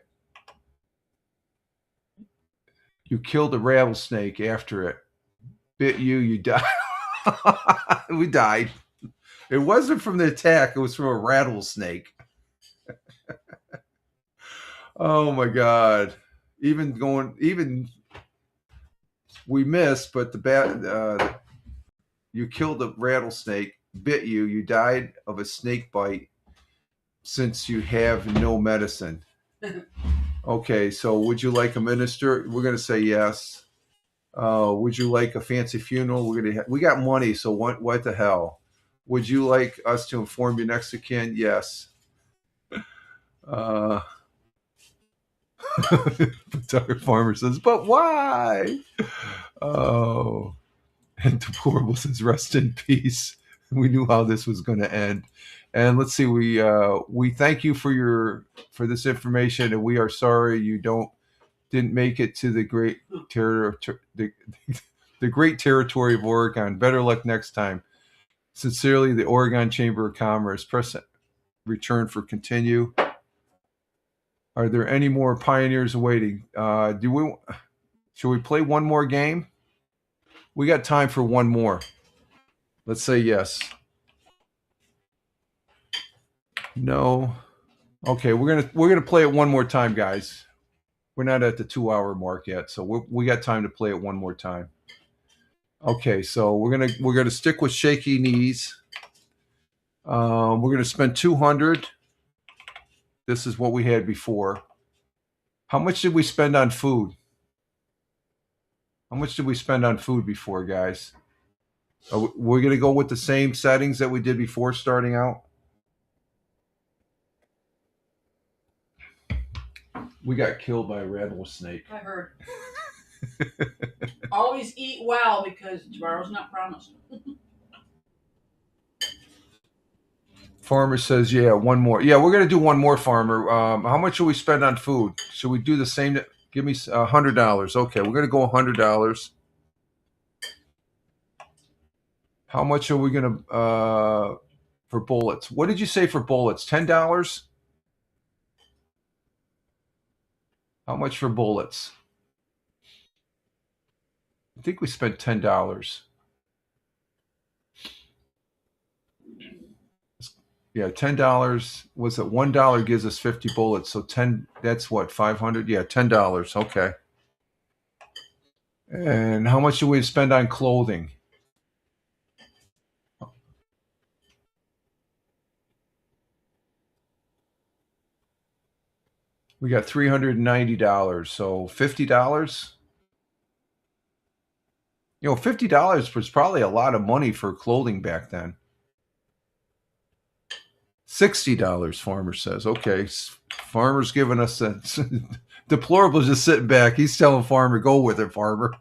You killed a rattlesnake after it. Bit you, you died. We died. It wasn't from the attack. It was from a rattlesnake. Oh, my God. Even we missed, but you killed a rattlesnake, bit you, you died of a snake bite since you have no medicine. Okay, so would you like a minister? We're going to say yes. Would you like a fancy funeral? We got money, so what the hell? Would you like us to inform your next of kin? Yes. Tucker Farmer says, but why? Oh, and Deplorable says, rest in peace. We knew how this was going to end. And let's see, we thank you for this information, and we are sorry you didn't make it to the great the great territory of Oregon. Better luck next time. Sincerely, the Oregon Chamber of Commerce. Press return for continue. Are there any more pioneers waiting? Should we play one more game? We got time for one more. Let's say yes. No. Okay, we're gonna play it one more time, guys. We're not at the 2-hour mark yet, so we got time to play it one more time. Okay, so we're gonna stick with shaky knees. We're gonna spend 200. This is what we had before. How much did we spend on food? How much did we spend on food before, guys? We're gonna go with the same settings that we did before starting out. We got killed by a rattlesnake. I heard. Always eat well because tomorrow's not promised. Farmer says, yeah, one more. Yeah, we're going to do one more, Farmer. How much should we spend on food? Should we do the same? Give me $100. Okay, we're going to go $100. How much are we going to for bullets? What did you say for bullets? $10? How much for bullets? I think we spent $10. Yeah, $10. Was it $1 gives us 50 bullets? So 10. That's what, 500? Yeah, $10. Okay. And how much do we spend on clothing? We got $390. So $50. You know, $50 was probably a lot of money for clothing back then. $60, Farmer says. Okay, Farmer's giving us a Deplorable just sitting back. He's telling Farmer, go with it, Farmer.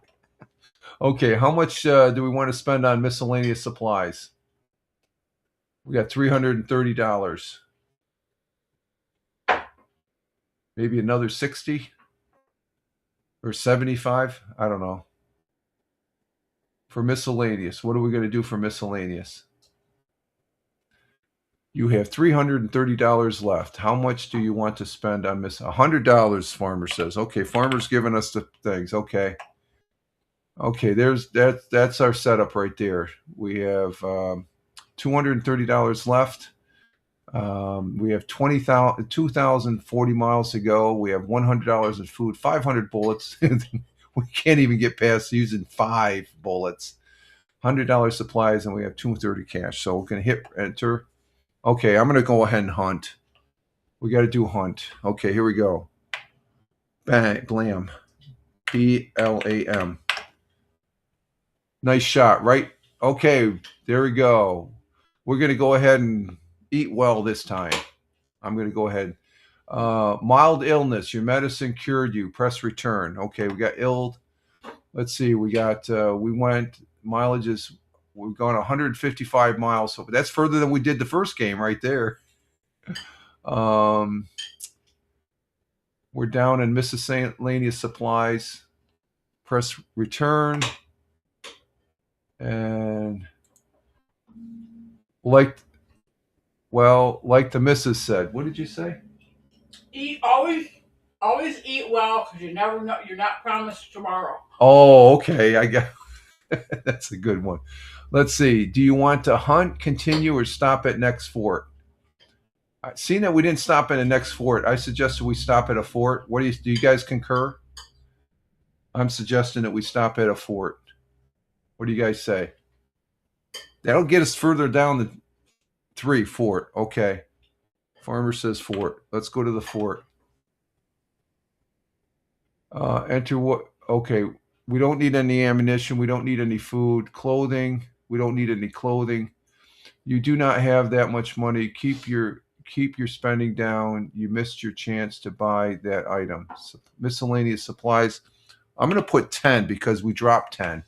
Okay, how much do we want to spend on miscellaneous supplies? We got $330. Maybe another 60 or 75. I don't know. For miscellaneous, what are we going to do for miscellaneous? You have $330 left. How much do you want to spend on $100? Farmer says. Okay, Farmer's giving us the things. Okay, that's our setup right there. We have $230 left. We have 2,040 miles to go. We have $100 in food, 500 bullets. We can't even get past using 5 bullets. $100 supplies, and we have $230 cash. So we're gonna hit enter. Okay, I'm gonna go ahead and hunt. We got to do hunt. Okay, here we go. Bang, blam, BLAM. Nice shot, right? Okay, there we go. We're gonna go ahead and eat well this time. I'm gonna go ahead. Mild illness. Your medicine cured you. Press return. Okay, we got ill. Let's see. We got. We went mileages. We've gone 155 miles. So that's further than we did the first game right there. We're down in miscellaneous supplies. Press return. And like the missus said, what did you say? Always eat well because you never know. You're not promised tomorrow. Oh, okay. I got that's a good one. Let's see. Do you want to hunt, continue, or stop at next fort? Seeing that we didn't stop at the next fort, I suggested we stop at a fort. What do you guys concur? I'm suggesting that we stop at a fort. What do you guys say? That'll get us further down the 3 fort. Okay. Farmer says fort. Let's go to the fort. Enter what? Okay. We don't need any ammunition. We don't need any food. Clothing. We don't need any clothing. You do not have that much money. Keep keep your spending down. You missed your chance to buy that item. Miscellaneous supplies. I'm going to put 10 because we dropped 10.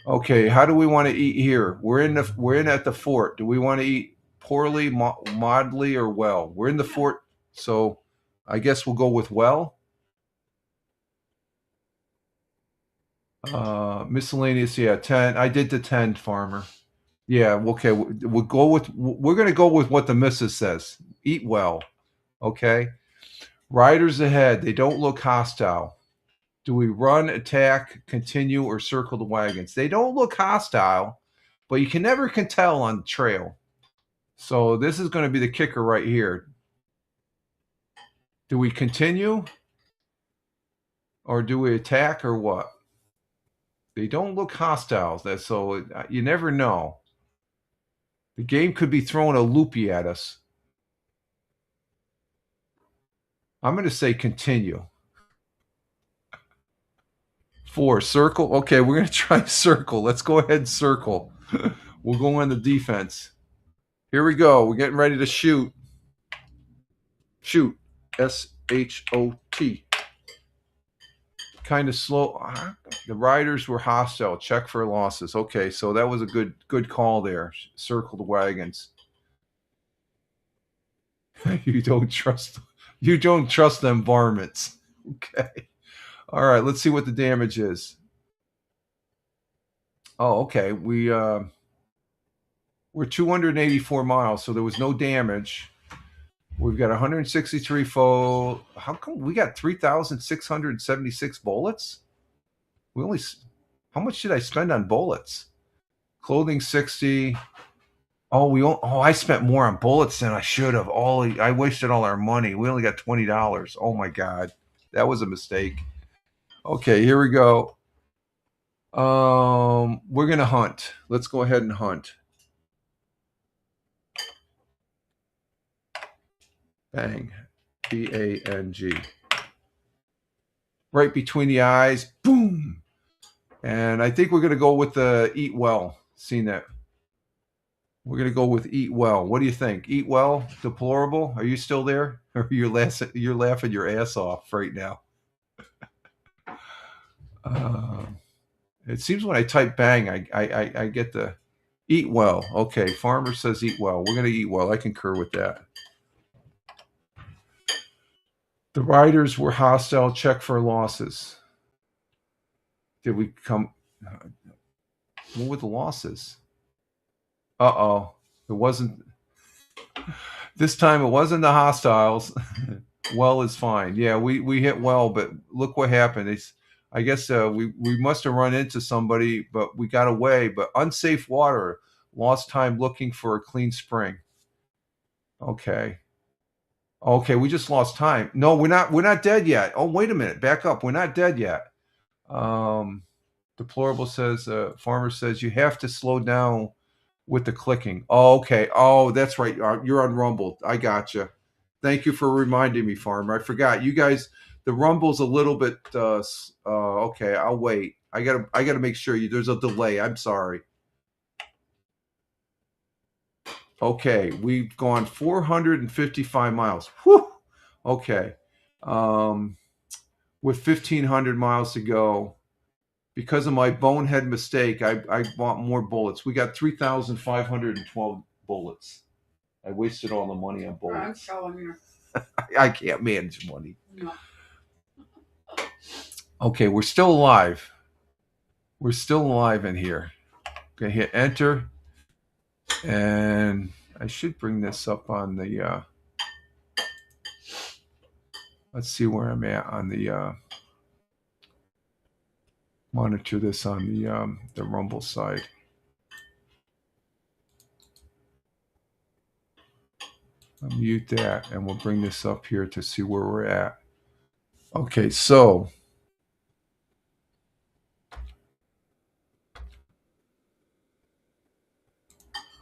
Okay, how do we want to eat here? We're in at the fort. Do we want to eat poorly, moderately, or well? We're in the fort, so I guess we'll go with well. Miscellaneous, yeah, 10. I did the 10, Farmer. Yeah, okay. We're going to go with what the missus says. Eat well. Okay. Riders ahead. They don't look hostile. Do we run, attack, continue, or circle the wagons? They don't look hostile, but you can never tell on the trail. So this is going to be the kicker right here. Do we continue? Or do we attack or what? They don't look hostile. So you never know. The game could be throwing a loopy at us. I'm going to say continue. 4, circle. Okay, we're going to try circle. Let's go ahead and circle. We'll go on the defense. Here we go. We're getting ready to shoot. Shoot. S-H-O-T. Kind of slow. The riders were hostile. Check for losses. Okay, so that was a good call there. Circle the wagons. You don't trust them varmints. Okay. All right, let's see what the damage is. Oh, okay. We're 284 miles, so there was no damage. We've got 163 foe. How come we got 3,676 bullets? How much did I spend on bullets? Clothing 60. I spent more on bullets than I should have. I wasted all our money. We only got $20. Oh my God. That was a mistake. Okay, here we go. We're going to hunt. Let's go ahead and hunt. Bang. B-A-N-G. Right between the eyes. Boom. And I think we're going to go with the eat well. Seen that? We're going to go with eat well. What do you think? Eat well? Deplorable? Are you still there? Or you're laughing your ass off right now? It seems when I type bang, I get the eat well. Okay, Farmer says eat well. We're going to eat well. I concur with that. The riders were hostile. Check for losses. Did we come? What were the losses? Uh-oh. It wasn't. This time it wasn't the hostiles. Well is fine. Yeah, we hit well, but look what happened. I guess we must have run into somebody, but we got away. But unsafe water, lost time looking for a clean spring. Okay, we just lost time. No, we're not dead yet. Oh, wait a minute, back up. We're not dead yet. Deplorable says, Farmer says you have to slow down with the clicking. Oh, okay. Oh, that's right. You're on Rumble. I gotcha. Thank you for reminding me, Farmer. I forgot. You guys. The Rumble's a little bit okay. I'll wait. I gotta make sure there's a delay. I'm sorry. Okay, we've gone 455 miles. Whew. Okay, with 1,500 miles to go, because of my bonehead mistake, I bought more bullets. We got 3,512 bullets. I wasted all the money on bullets. I'm showing you. I can't manage money. No. Okay, we're still alive. We're still alive in here. Okay, hit enter. And I should bring this up on the, let's see where I'm at on the, monitor this on the Rumble side. I'll mute that and we'll bring this up here to see where we're at. Okay, so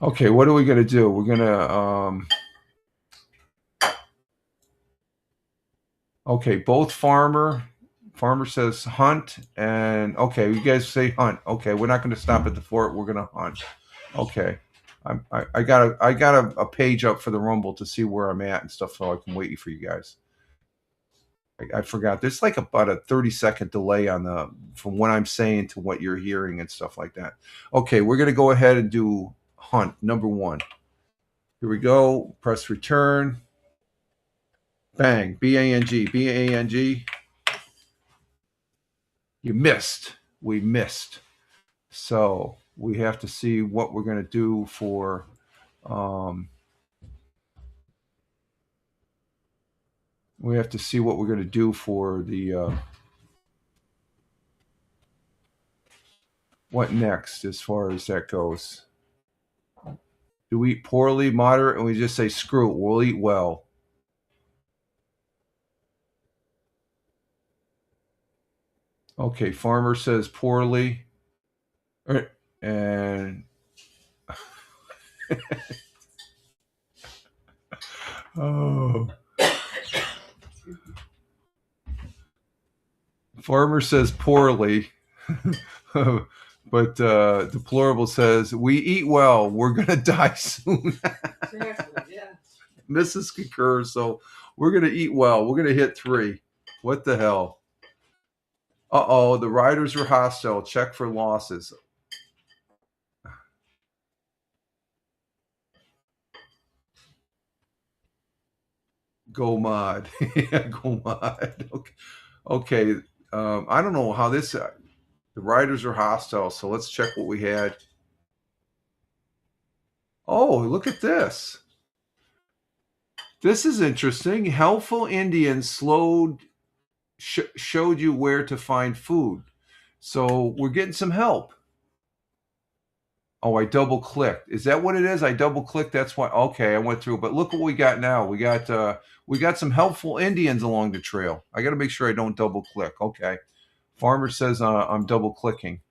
okay, what are we going to do? We're going to, okay, both Farmer says hunt, and okay, you guys say hunt. Okay, we're not going to stop at the fort. We're going to hunt. Okay, I got a page up for the Rumble to see where I'm at and stuff, so I can wait for you guys. I forgot. There's like about a 30-second delay on from what I'm saying to what you're hearing and stuff like that. Okay, we're gonna go ahead and do hunt number 1. Here we go. Press return. Bang. B-A-N-G. B-A-N-G. You missed. We missed. So we have to see what we're going to do for the what next as far as that goes. Do we eat poorly, moderate, and we just say screw it, we'll eat well? Okay, farmer says poorly. And oh, farmer says poorly, but deplorable says we eat well. We're gonna die soon. Mrs. concurs. So we're gonna eat well. We're gonna hit 3. What the hell? Uh-oh, the riders are hostile. Check for losses. Go mod. Yeah, go mod. Okay. I don't know how this. The riders are hostile, so let's check what we had. Oh, look at this. This is interesting. Helpful Indians showed you where to find food. So we're getting some help. Oh, I double clicked. Is that what it is? I double clicked. That's why. Okay, I went through. But look what we got now. We got some helpful Indians along the trail. I got to make sure I don't double click. Okay. Farmer says I'm double clicking.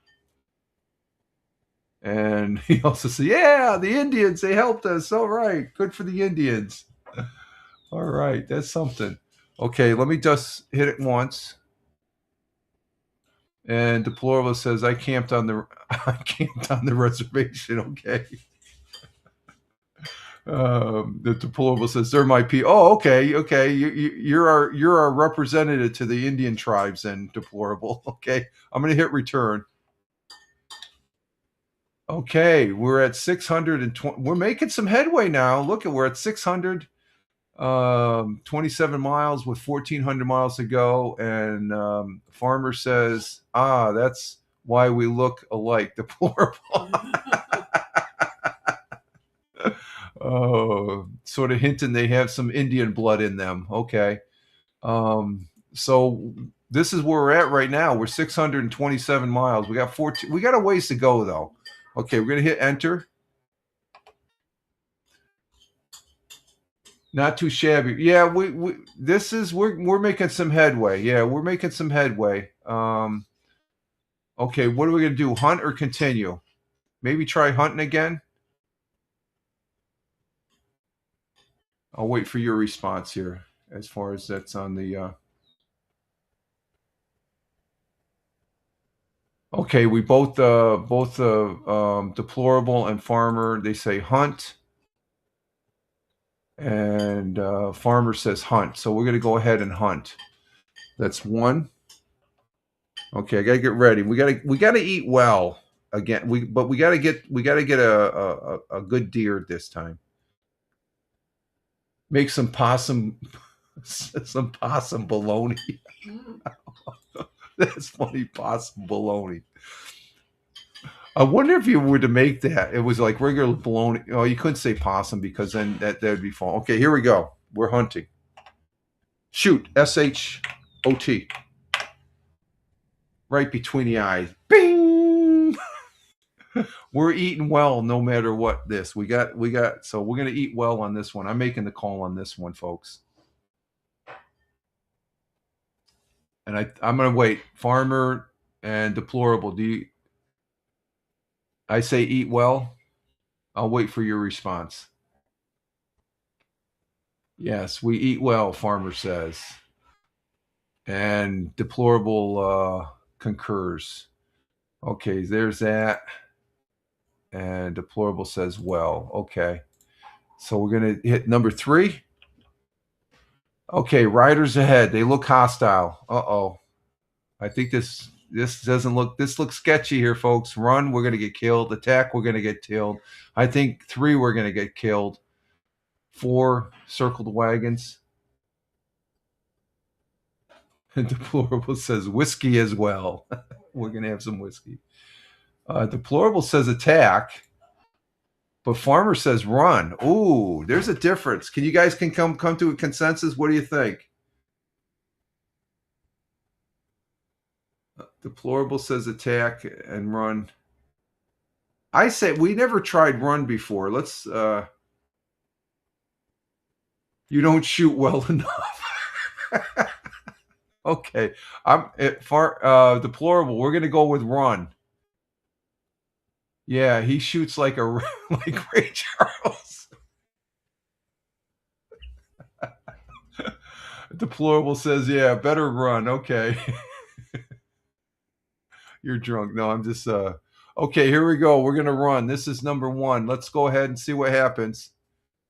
And he also says, yeah, the Indians, they helped us. All right. Good for the Indians. All right. That's something. Okay. Let me just hit it once. And Deplorable says, I camped on the reservation. Okay. The Deplorable says, they're my people. Oh, okay. Okay. You're our representative to the Indian tribes and Deplorable. Okay. I'm going to hit return. Okay. We're at 620. We're making some headway now. Look, we're at 627 miles with 1,400 miles to go. And Farmer says, that's why we look alike. Deplorable. Oh, sort of hinting they have some Indian blood in them. Okay. So this is where we're at right now. We're 627 miles. We got 14. We got a ways to go though. Okay, we're gonna hit enter. Not too shabby. Yeah, we're making some headway. Yeah, we're making some headway. Okay, what are we gonna do? Hunt or continue? Maybe try hunting again. I'll wait for your response here as far as that's on the okay, we both Deplorable and Farmer, they say hunt. And Farmer says hunt. So we're going to go ahead and hunt. That's 1. Okay, I got to get ready. We got to eat well again. We got to get a good deer this time. Make some possum bologna. That's funny, possum bologna. I wonder if you were to make that, it was like regular bologna. Oh, you couldn't say possum because then that would be fun. Okay, here we go. We're hunting. Shoot, SHOT. Right between the eyes. Bing! We're eating well no matter what this. We got, so we're going to eat well on this one. I'm making the call on this one, folks. And I'm going to wait. Farmer and Deplorable, I say eat well. I'll wait for your response. Yes, we eat well, Farmer says. And Deplorable concurs. Okay, there's that. And deplorable says, well, okay. So we're going to hit number 3. Okay, riders ahead. They look hostile. Uh-oh. I think this looks sketchy here, folks. Run, we're going to get killed. Attack, we're going to get killed. I think 3, we're going to get killed. 4, circle the wagons. And deplorable says whiskey as well. We're going to have some whiskey. Deplorable says attack. But Farmer says run. Ooh, there's a difference. Can you guys come to a consensus? What do you think? Deplorable says attack and run. I say we never tried run before. Let's you don't shoot well enough. Okay. Deplorable. We're gonna go with run. Yeah, he shoots like like Ray Charles. Deplorable says, yeah, better run. Okay. You're drunk. No, I'm just okay, here we go. We're gonna run. This is number 1. Let's go ahead and see what happens.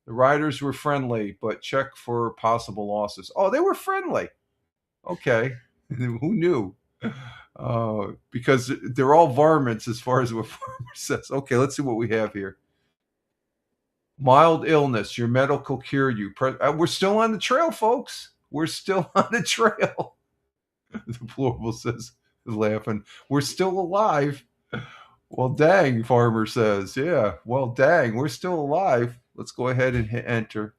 The riders were friendly, but check for possible losses. Oh, they were friendly. Okay. Who knew? Because they're all varmints as far as what Farmer says. Okay, let's see what we have here. Mild illness. Your medical cure you. We're still on the trail, folks. We're still on the trail. Deplorable says, laughing. We're still alive. Well, dang, Farmer says. Yeah, well, dang, we're still alive. Let's go ahead and hit enter.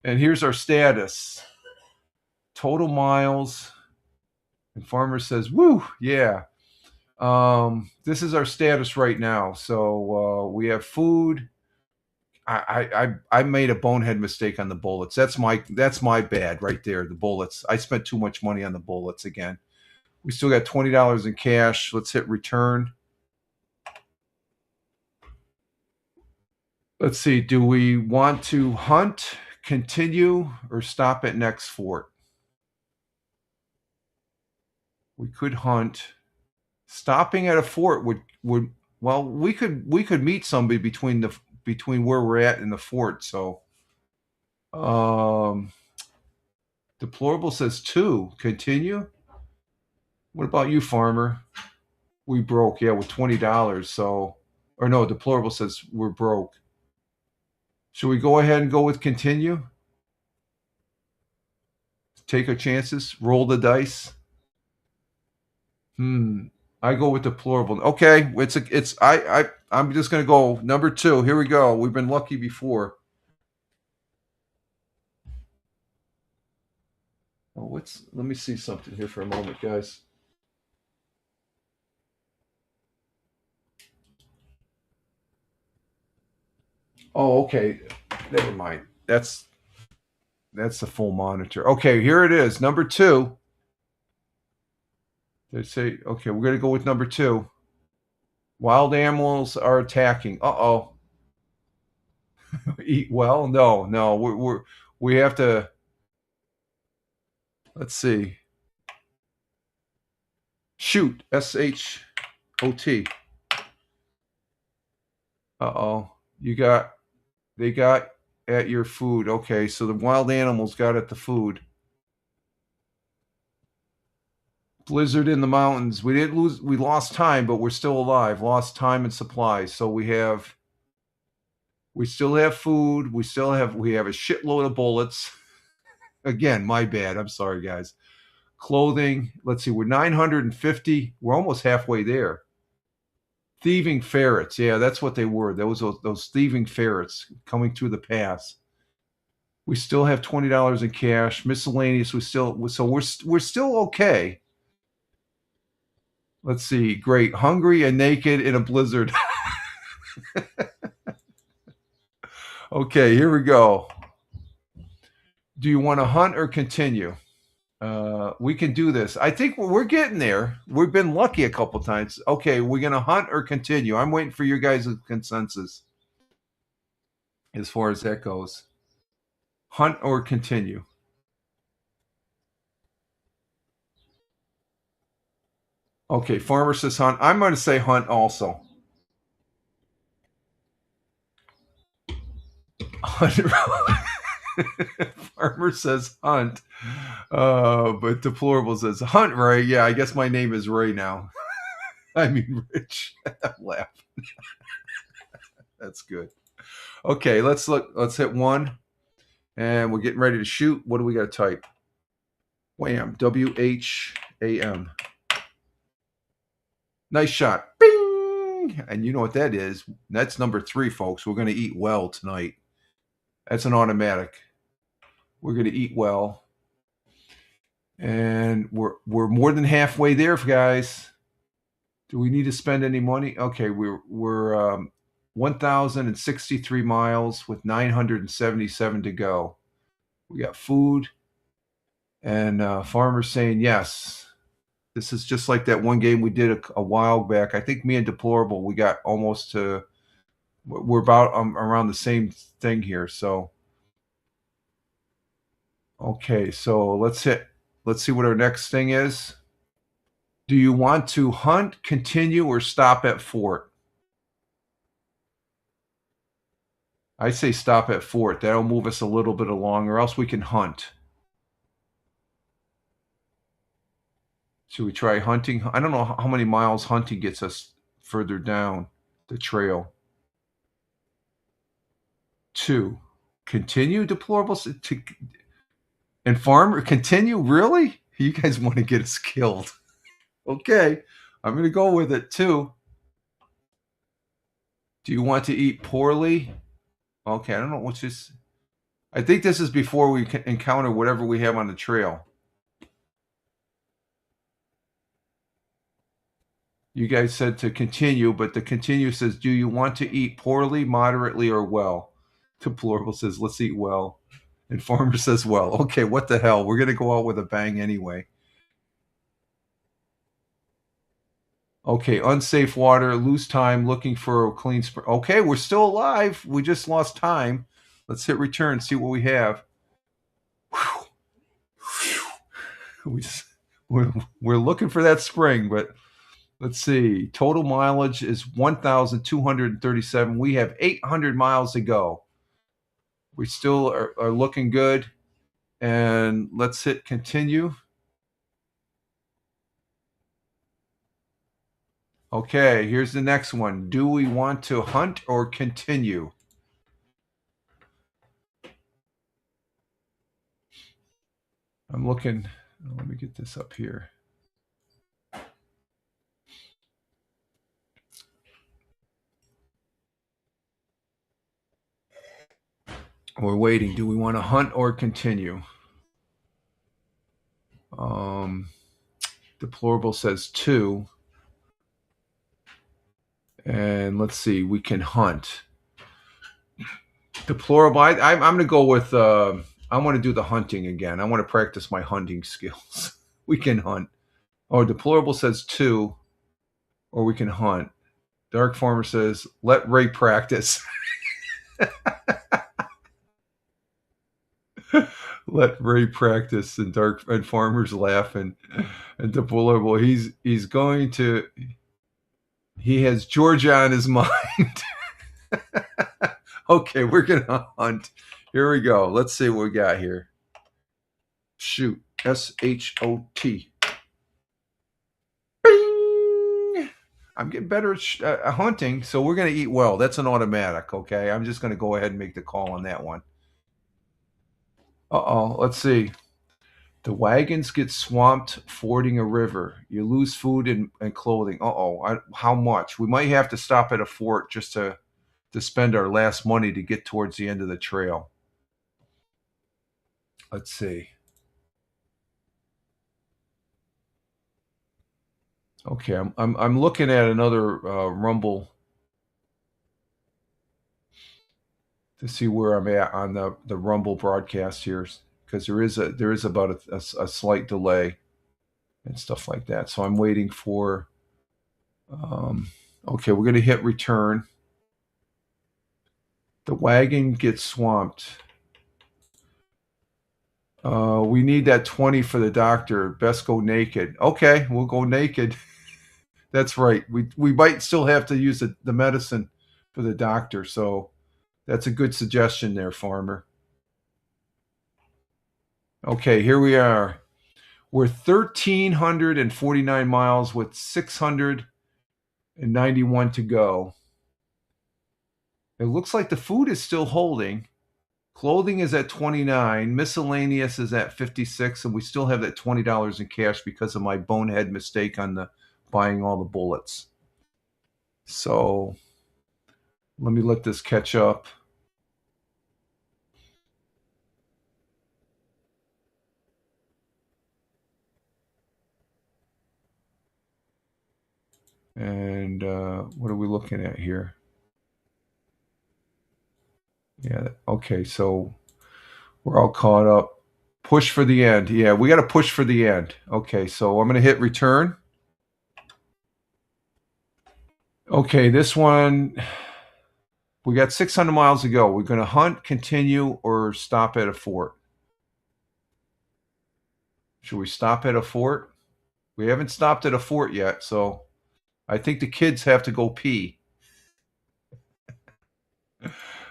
And here's our status. Total miles. And Farmer says, woo, yeah. This is our status right now. So we have food. I made a bonehead mistake on the bullets. That's my bad right there, the bullets. I spent too much money on the bullets again. We still got $20 in cash. Let's hit return. Let's see. Do we want to hunt, continue, or stop at next fort? We could hunt. Stopping at a fort would well, we could meet somebody between where we're at and the fort. So, deplorable says 2. Continue. What about you, Farmer? We broke, yeah, with $20. So, or no, deplorable says we're broke. Should we go ahead and go with continue? Take our chances. Roll the dice. I go with deplorable. Okay, I'm just gonna go number 2. Here we go. We've been lucky before. Oh, let me see something here for a moment, guys. Oh, okay. Never mind. That's the full monitor. Okay, here it is. Number 2. They say, okay, we're going to go with number 2. Wild animals are attacking. Uh-oh. Eat well? No. We have to. Let's see. Shoot. SHOT. Uh-oh. They got at your food. Okay, so the wild animals got at the food. Blizzard in the mountains. We lost time, but we're still alive. Lost time and supplies. So we still have food. We have a shitload of bullets. Again, my bad. I'm sorry, guys. Clothing. Let's see. We're 950. We're almost halfway there. Thieving ferrets. Yeah, that's what they were. Those thieving ferrets coming through the pass. We still have $20 in cash. Miscellaneous. We're still okay. Let's see. Great. Hungry and naked in a blizzard. Okay, here we go. Do you want to hunt or continue? We can do this. I think we're getting there. We've been lucky a couple times. Okay, we're going to hunt or continue. I'm waiting for your guys' consensus as far as that goes. Hunt or continue? Okay, Farmer says hunt. I'm going to say hunt also. Hunt. Farmer says Hunt, but Deplorable says Hunt Ray. Yeah, I guess my name is Ray now. I mean Rich. I'm laughing. That's good. Okay, let's look. Let's hit 1, and we're getting ready to shoot. What do we got to type? Wham! WHAM. Nice shot. Bing! And you know what that is? That's number 3, folks. We're going to eat well tonight. That's an automatic. We're going to eat well. And we're more than halfway there, guys. Do we need to spend any money? Okay, we're 1,063 miles with 977 to go. We got food. And Farmer's saying yes. This is just like that one game we did a while back. I think me and Deplorable, we got almost to, we're about around the same thing here. So, okay, so let's see what our next thing is. Do you want to hunt, continue, or stop at fort? I say stop at fort. That'll move us a little bit along, or else we can hunt. Should we try hunting? I don't know how many miles hunting gets us further down the trail. 2. Continue, Deplorable. And Farmer, continue? Really? You guys want to get us killed. Okay, I'm going to go with it, 2. Do you want to eat poorly? Okay, I don't know what's this. I think this is before we encounter whatever we have on the trail. You guys said to continue, but the continue says, do you want to eat poorly, moderately, or well? Deplorable says, let's eat well. And Farmer says, well. Okay, what the hell? We're going to go out with a bang anyway. Okay, unsafe water, lose time, looking for a clean spring. Okay, we're still alive. We just lost time. Let's hit return, see what we have. We're looking for that spring, but let's see. Total mileage is 1,237. We have 800 miles to go. We still are looking good. And let's hit continue. Okay, here's the next one. Do we want to hunt or continue? I'm looking. Let me get this up here. We're waiting. Do we want to hunt or continue? Deplorable says 2. And let's see. We can hunt. Deplorable. I'm going to go with. I want to do the hunting again. I want to practice my hunting skills. We can hunt. Oh, Deplorable says 2, or we can hunt. Dark Farmer says, let Ray practice. Let Ray practice, and Farmer's laughing. And Deplorable, he's going to. He has Georgia on his mind. Okay, we're gonna hunt. Here we go. Let's see what we got here. Shoot. SHOT. Bing! I'm getting better at hunting, so we're going to eat well. That's an automatic, okay? I'm just going to go ahead and make the call on that one. Uh-oh. Let's see. The wagons get swamped fording a river. You lose food and clothing. Uh-oh. How much? We might have to stop at a fort just to spend our last money to get towards the end of the trail. Let's see. Okay, I'm looking at another Rumble to see where I'm at on the Rumble broadcast here, because there is about a slight delay and stuff like that. So I'm waiting for. Okay, we're going to hit return. The wagon gets swamped. We need that 20 for the doctor. Best go naked. Okay, we'll go naked. That's right. We might still have to use the medicine for the doctor. So That's a good suggestion there, Farmer. Okay, here we are. We're 1,349 miles with 691 to go. It looks like the food is still holding. Clothing is at 29. Miscellaneous is at 56. And we still have that $20 in cash because of my bonehead mistake on the buying all the bullets. So let me let this catch up. And what are we looking at here? Yeah, okay, so we're all caught up. Push for the end. Yeah, we got to push for the end. Okay, so I'm going to hit return. Okay, this one, we got 600 miles to go. We're going to hunt, continue, or stop at a fort. Should we stop at a fort? We haven't stopped at a fort yet, so I think the kids have to go pee.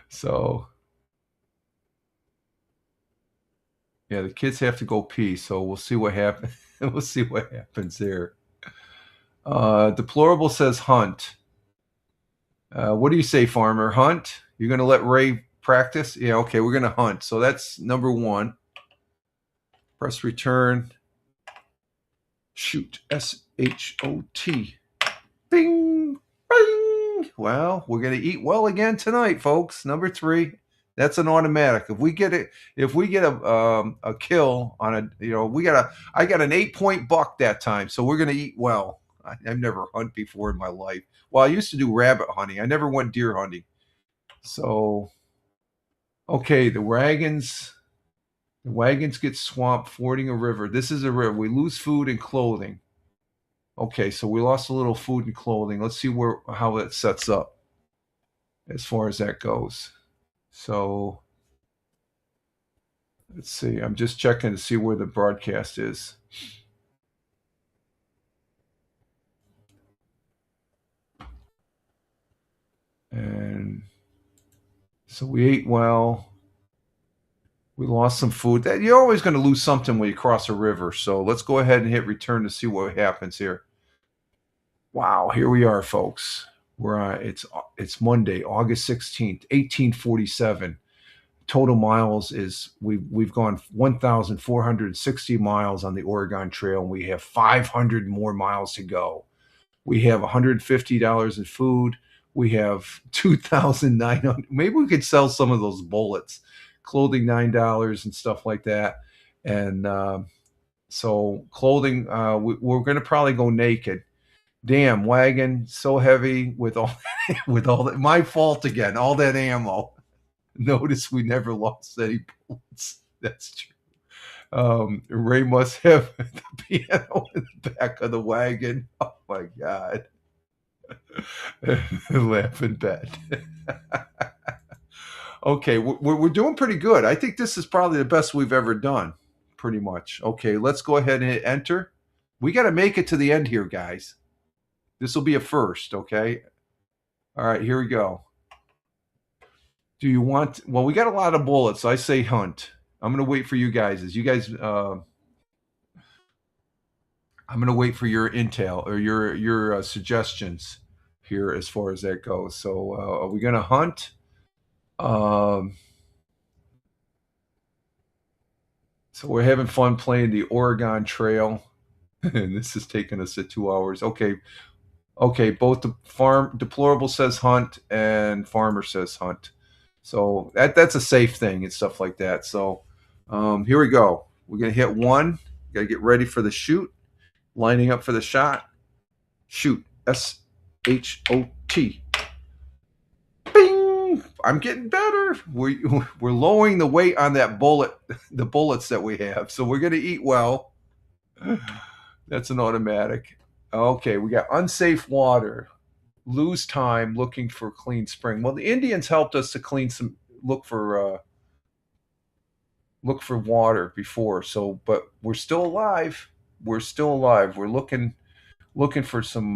So, yeah, the kids have to go pee, so we'll see what happens. We'll see what happens there. Deplorable says hunt. What do you say, Farmer? Hunt? You're going to let Ray practice? Yeah, okay, we're going to hunt. So that's number one. Press return. Shoot. S-H-O-T. Bing! Bing! Well, we're going to eat well again tonight, folks. Number 3. That's an automatic. If we get a kill on a, I got an 8-point buck that time, so we're going to eat well. I've never hunted before in my life. Well, I used to do rabbit hunting. I never went deer hunting. So, okay, the wagons get swamped fording a river. This is a river. We lose food and clothing. Okay, so we lost a little food and clothing. Let's see how it sets up as far as that goes. So, let's see. I'm just checking to see where the broadcast is. And so we ate well. We lost some food. You're always going to lose something when you cross a river. So let's go ahead and hit return to see what happens here. Wow, here we are, folks. We're it's Monday, August 16th, 1847. Total miles is we've gone 1,460 miles on the Oregon Trail, and we have 500 more miles to go. We have $150 in food. We have $2,900. Maybe we could sell some of those bullets. Clothing $9 and stuff like that. And so clothing, we're going to probably go naked. Damn, wagon so heavy with all that. My fault again. All that ammo. Notice we never lost any bullets. That's true. Ray must have the piano in the back of the wagon. Oh my God. Laughing bad. Okay, we're doing pretty good. I think this is probably the best we've ever done, pretty much. Okay, let's go ahead and hit enter. We got to make it to the end here, guys. This will be a first, okay? All right, here we go. Do you want... Well, we got a lot of bullets, so I say hunt. I'm going to wait for you guys. I'm going to wait for your intel or your suggestions here as far as that goes. So are we going to hunt? So we're having fun playing the Oregon Trail, and this is taking us at 2 hours. Okay, both the deplorable says hunt and farmer says hunt. So that's a safe thing and stuff like that. So here we go. We're gonna hit 1. Gotta get ready for the shoot. Lining up for the shot. Shoot. S-H-O-T. Bing! I'm getting better. We're lowering the weight on that bullet, the bullets that we have. So we're going to eat well. That's an automatic. Okay, we got unsafe water. Lose time looking for clean spring. Well, the Indians helped us to look for water before. So, but we're still alive. We're still alive. We're looking for some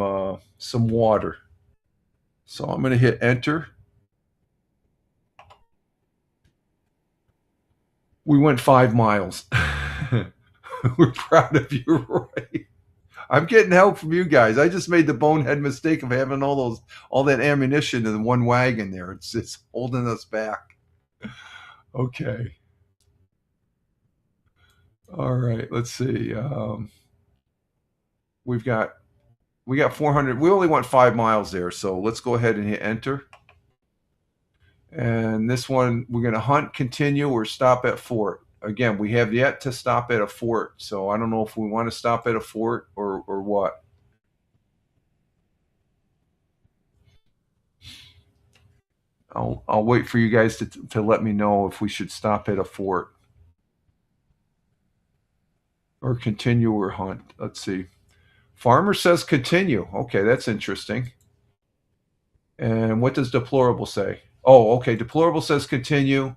water. So I'm going to hit enter. We went 5 miles. We're proud of you, Roy. I'm getting help from you guys. I just made the bonehead mistake of having all that ammunition in one wagon there. It's holding us back. Okay. All right. Let's see. We got 400. We only went 5 miles there, so let's go ahead and hit enter. And this one, we're going to hunt, continue, or stop at fort. Again, we have yet to stop at a fort, so I don't know if we want to stop at a fort or what. I'll wait for you guys to let me know if we should stop at a fort or continue or hunt. Let's see. Farmer says continue. Okay, that's interesting. And what does deplorable say? Oh, okay. Deplorable says continue.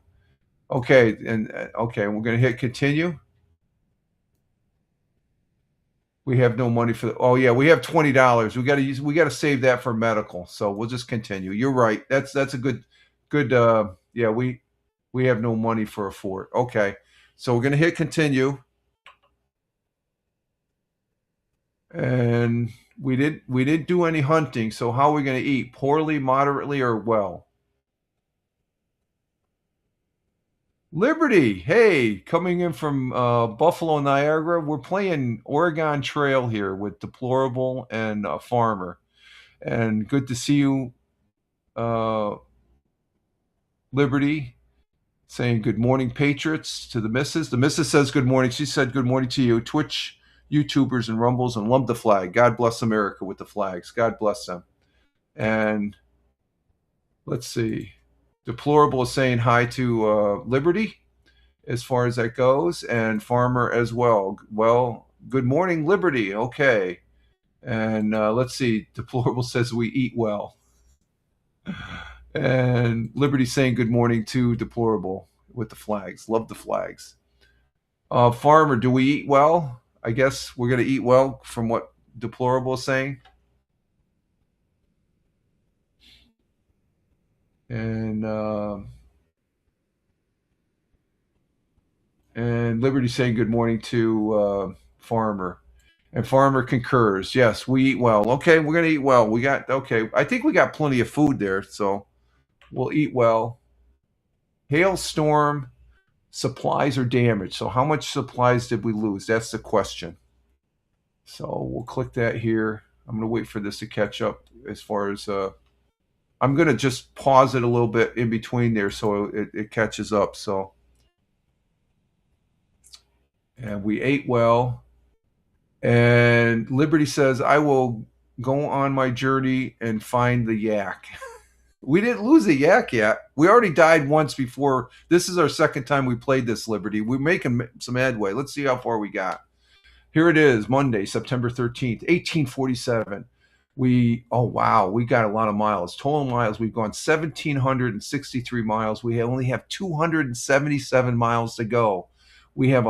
Okay, and okay, we're going to hit continue. We have no money for oh yeah, we have $20. We got to save that for medical. So we'll just continue. You're right. That's a good yeah, we have no money for a fort. Okay. So we're going to hit continue. And we didn't do any hunting. So how are we going to eat? Poorly, moderately, or well? Liberty, hey, coming in from Buffalo, Niagara. We're playing Oregon Trail here with Deplorable and Farmer. And good to see you, Liberty, saying good morning, Patriots, to the missus. The missus says good morning. She said good morning to you. Twitch, YouTubers, and Rumbles, and love the flag. God bless America with the flags. God bless them. And let's see. Deplorable is saying hi to Liberty as far as that goes, and Farmer as well. Well, good morning, Liberty. Okay. And let's see. Deplorable says we eat well. And Liberty saying good morning to Deplorable with the flags. Love the flags. Farmer, do we eat well? I guess we're going to eat well from what Deplorable is saying. And Liberty saying good morning to Farmer. And Farmer concurs. Yes, we eat well. Okay, we're going to eat well. I think we got plenty of food there, so we'll eat well. Hailstorm, supplies are damaged. So how much supplies did we lose? That's the question. So we'll click that here. I'm going to wait for this to catch up as far as I'm going to just pause it a little bit in between there so it catches up. So, and we ate well. And Liberty says, I will go on my journey and find the yak. We didn't lose a yak yet. We already died once before. This is our second time we played this, Liberty. We're making some headway. Let's see how far we got. Here it is, Monday, September 13th, 1847. Oh wow, we got a lot of miles. Total miles, we've gone 1,763 miles. We only have 277 miles to go. We have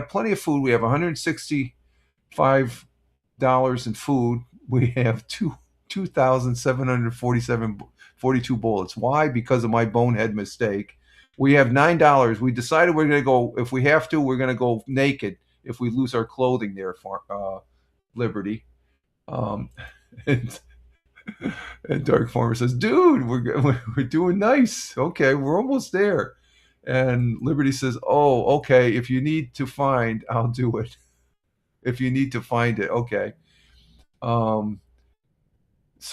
plenty of food. We have $165 in food. We have 2,742 bullets. Why? Because of my bonehead mistake. We have $9. We decided we're going to go, if we have to, we're going to go naked if we lose our clothing there for Liberty. And Dark Farmer says, dude, we're doing nice. Okay, we're almost there. And Liberty says, oh, okay, if you need to find, I'll do it. If you need to find it, okay. So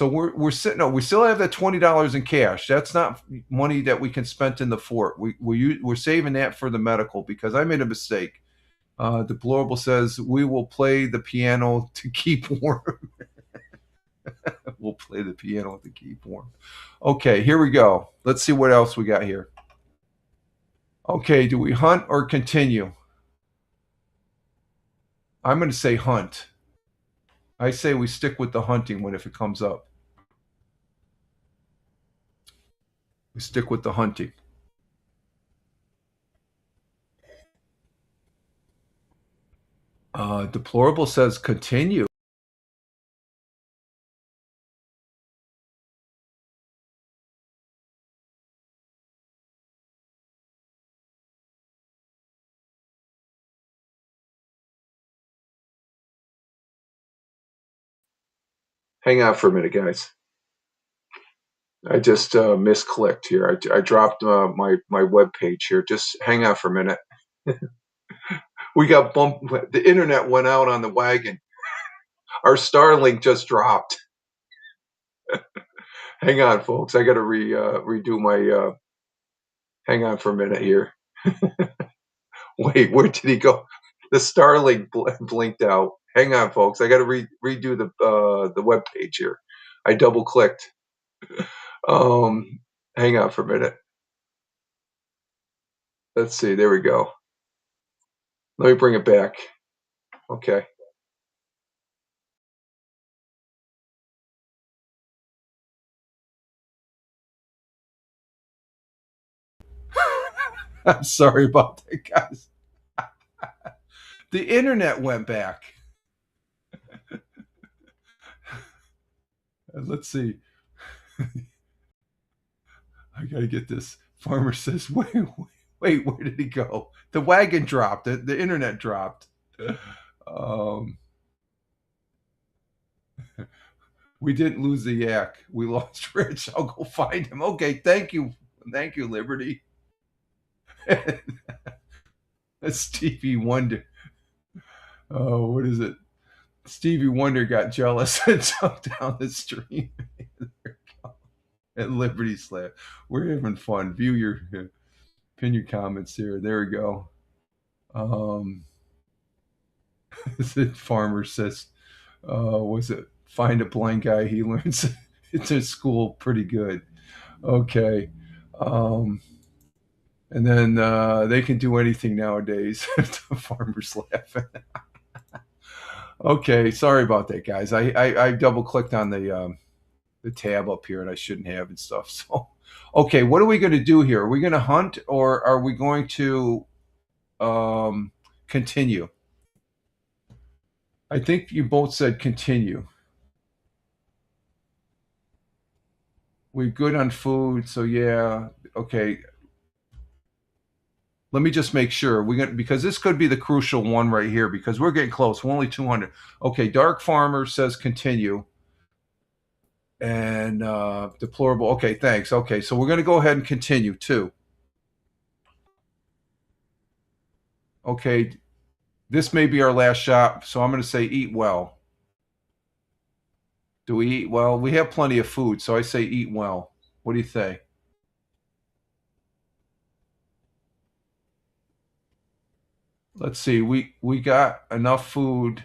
we're sitting. We still have that $20 in cash. That's not money that we can spend in the fort. We're saving that for the medical because I made a mistake. Deplorable says we will play the piano to keep warm. We'll play the piano to keep warm. Okay, here we go. Let's see what else we got here. Okay, do we hunt or continue? I'm going to say hunt. I say we stick with the hunting one if it comes up. We stick with the hunting. Deplorable says continue. Hang on for a minute, guys. I just misclicked here. I dropped my web page here. Just hang on for a minute. We got bumped. The internet went out on the wagon. Our Starlink just dropped. Hang on, folks. I got to redo my. Hang on for a minute here. Wait, where did he go? The Starlink blinked out. Hang on, folks. I got to redo the web page here. I double clicked. Hang on for a minute. Let's see. There we go. Let me bring it back. Okay. I'm sorry about that, guys. The internet went back. Let's see. I gotta get this. Farmer says, wait, where did he go? The wagon dropped. The internet dropped. We didn't lose the yak. We lost Rich. I'll go find him. Okay, thank you. Thank you, Liberty. That's Stevie Wonder. Oh, what is it? Stevie Wonder got jealous and jumped down the stream. At Liberty Slab. We're having fun. Pin your comments here. There we go. The farmer says, was it find a blind guy? He learns it's at school pretty good. Okay. And then they can do anything nowadays. The farmer's laughing. Okay, sorry about that, guys. I double clicked on the tab up here and I shouldn't have and stuff. So, okay, what are we going to do here? Are we going to hunt or are we going to continue? I think you both said continue. We're good on food, so yeah. Okay. Let me just make sure because this could be the crucial one right here because we're getting close. We're only 200. Okay, Dark Farmer says continue. And deplorable. Okay, thanks. Okay, so we're going to go ahead and continue too. Okay, this may be our last shot, so I'm going to say eat well. Do we eat well? We have plenty of food, so I say eat well. What do you say? Let's see. We got enough food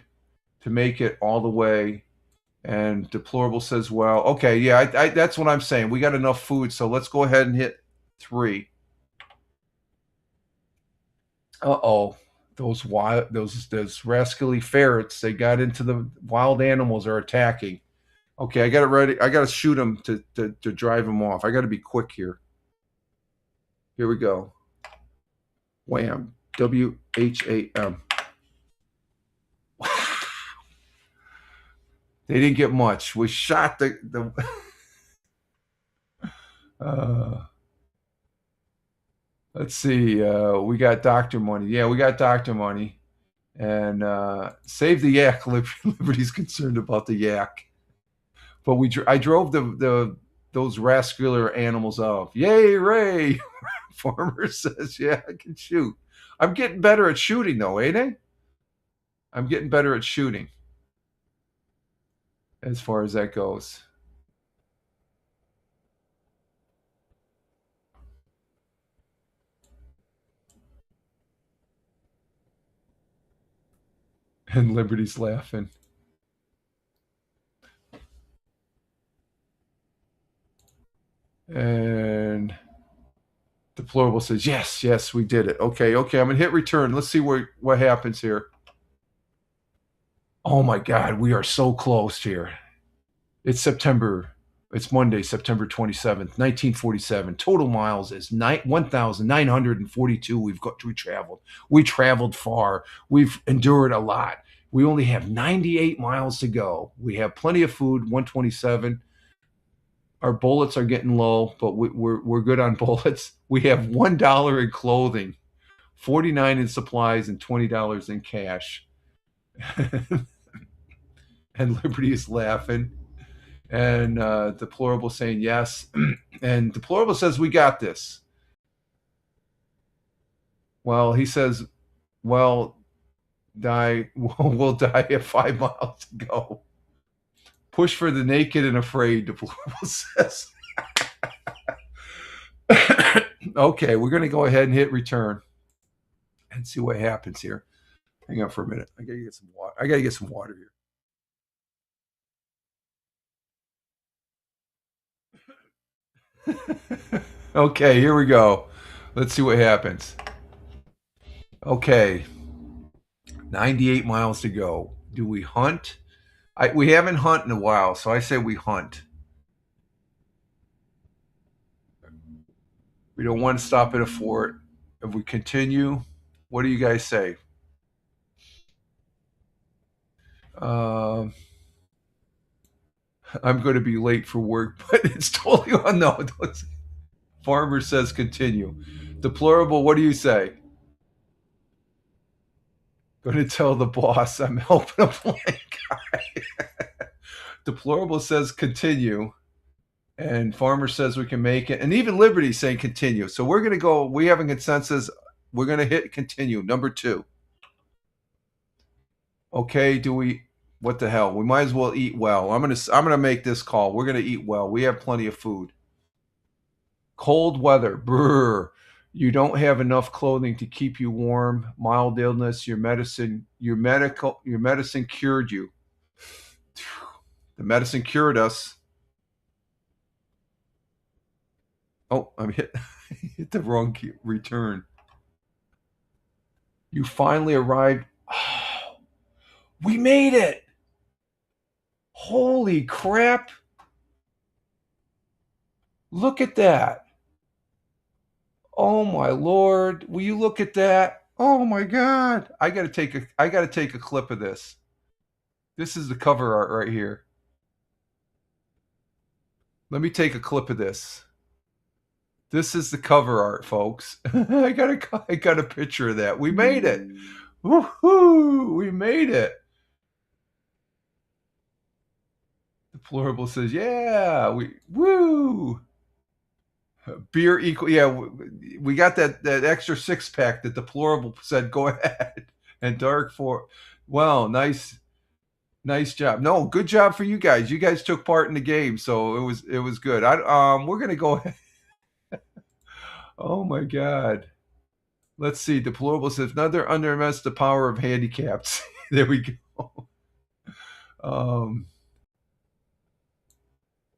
to make it all the way. And deplorable says, well, okay, yeah, that's what I'm saying. We got enough food, so let's go ahead and hit 3. Uh-oh. Those rascally ferrets, they got into the wild animals are attacking. Okay, I got it ready. I got to shoot them to drive them off. I got to be quick here. Here we go. Wham. WHAM. They didn't get much. We shot the let's see. We got doctor money. Yeah, we got doctor money. And save the yak. Liberty's concerned about the yak. But I drove those rascular animals off. Yay, Ray! Farmer says, yeah, I can shoot. I'm getting better at shooting, though, ain't I? I'm getting better at shooting. As far as that goes. And Liberty's laughing. And deplorable says, yes, we did it. Okay, I'm going to hit return. Let's see what happens here. Oh, my God, we are so close here. It's Monday, September 27th, 1947. Total miles is 1,942 we traveled. We traveled far. We've endured a lot. We only have 98 miles to go. We have plenty of food, 127. Our bullets are getting low, but we're good on bullets. We have $1 in clothing, $49 in supplies, and $20 in cash. And Liberty is laughing. And deplorable saying yes. And deplorable says, we got this. Well, he says, well, we'll die at 5 miles to go. Push for the naked and afraid, deplorable says. Okay, we're going to go ahead and hit return and see what happens here. Hang on for a minute. I got to get some water. I got to get some water here. Okay, here we go. Let's see what happens. Okay, 98 miles to go. Do we hunt? We haven't hunted in a while, so I say we hunt. We don't want to stop at a fort. If we continue, what do you guys say? I'm going to be late for work, but it's totally on. No, Farmer says continue. Deplorable, what do you say? Going to tell the boss I'm helping a blind guy. Deplorable says continue. And Farmer says we can make it. And even Liberty saying continue. So we're going to go. We have a consensus. We're going to hit continue. Number 2. Okay, what the hell? We might as well eat well. I'm gonna make this call. We're going to eat well. We have plenty of food. Cold weather. Brr. You don't have enough clothing to keep you warm. Mild illness. Your medicine cured you. The medicine cured us. Oh, I'm hit the wrong key. Return. You finally arrived. Oh, we made it. Holy crap. Look at that. Oh my Lord. Will you look at that? Oh my God. I gotta take a clip of this. This is the cover art right here. Let me take a clip of this. This is the cover art, folks. I got a picture of that. We made it. Woohoo! We made it. Deplorable says, yeah, woo. Beer equal, yeah, we got that extra 6-pack that Deplorable said, go ahead. And Dark well, nice job. No, good job for you guys. You guys took part in the game, so it was good. We're gonna go ahead. Oh my God. Let's see. Deplorable says, another underestimates the power of handicaps. There we go.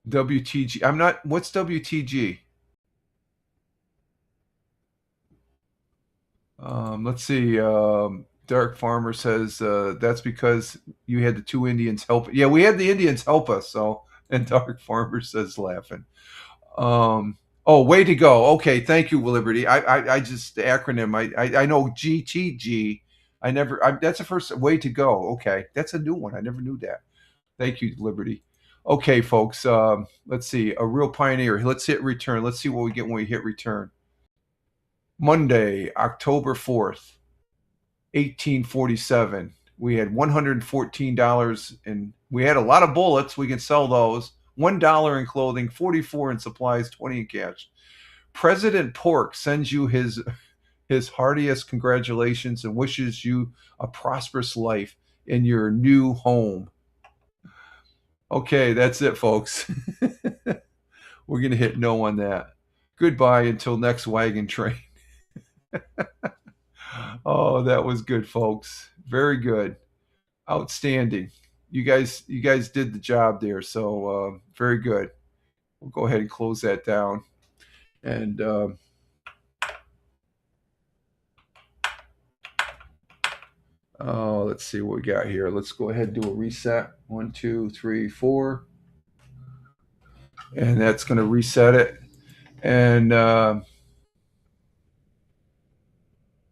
WTG. What's WTG? Let's see. Dark Farmer says, that's because you had the 2 Indians help. Yeah, we had the Indians help us. So, and Dark Farmer says, laughing. Oh, way to go. Okay, thank you, Liberty. I just, the acronym, I know GTG. That's the first, way to go. Okay, that's a new one. I never knew that. Thank you, Liberty. Okay, folks, let's see. A real pioneer. Let's hit return. Let's see what we get when we hit return. Monday, October 4th, 1847. We had $114 and we had a lot of bullets. We can sell those. $1 in clothing, $44 in supplies, $20 in cash. President Pork sends you his heartiest congratulations and wishes you a prosperous life in your new home. Okay, that's it, folks. We're going to hit no on that. Goodbye until next wagon train. Oh, that was good, folks. Very good. Outstanding. You guys did the job there, so very good. We'll go ahead and close that down. And let's see what we got here. Let's go ahead and do a reset. 1, 2, 3, 4. And that's going to reset it. And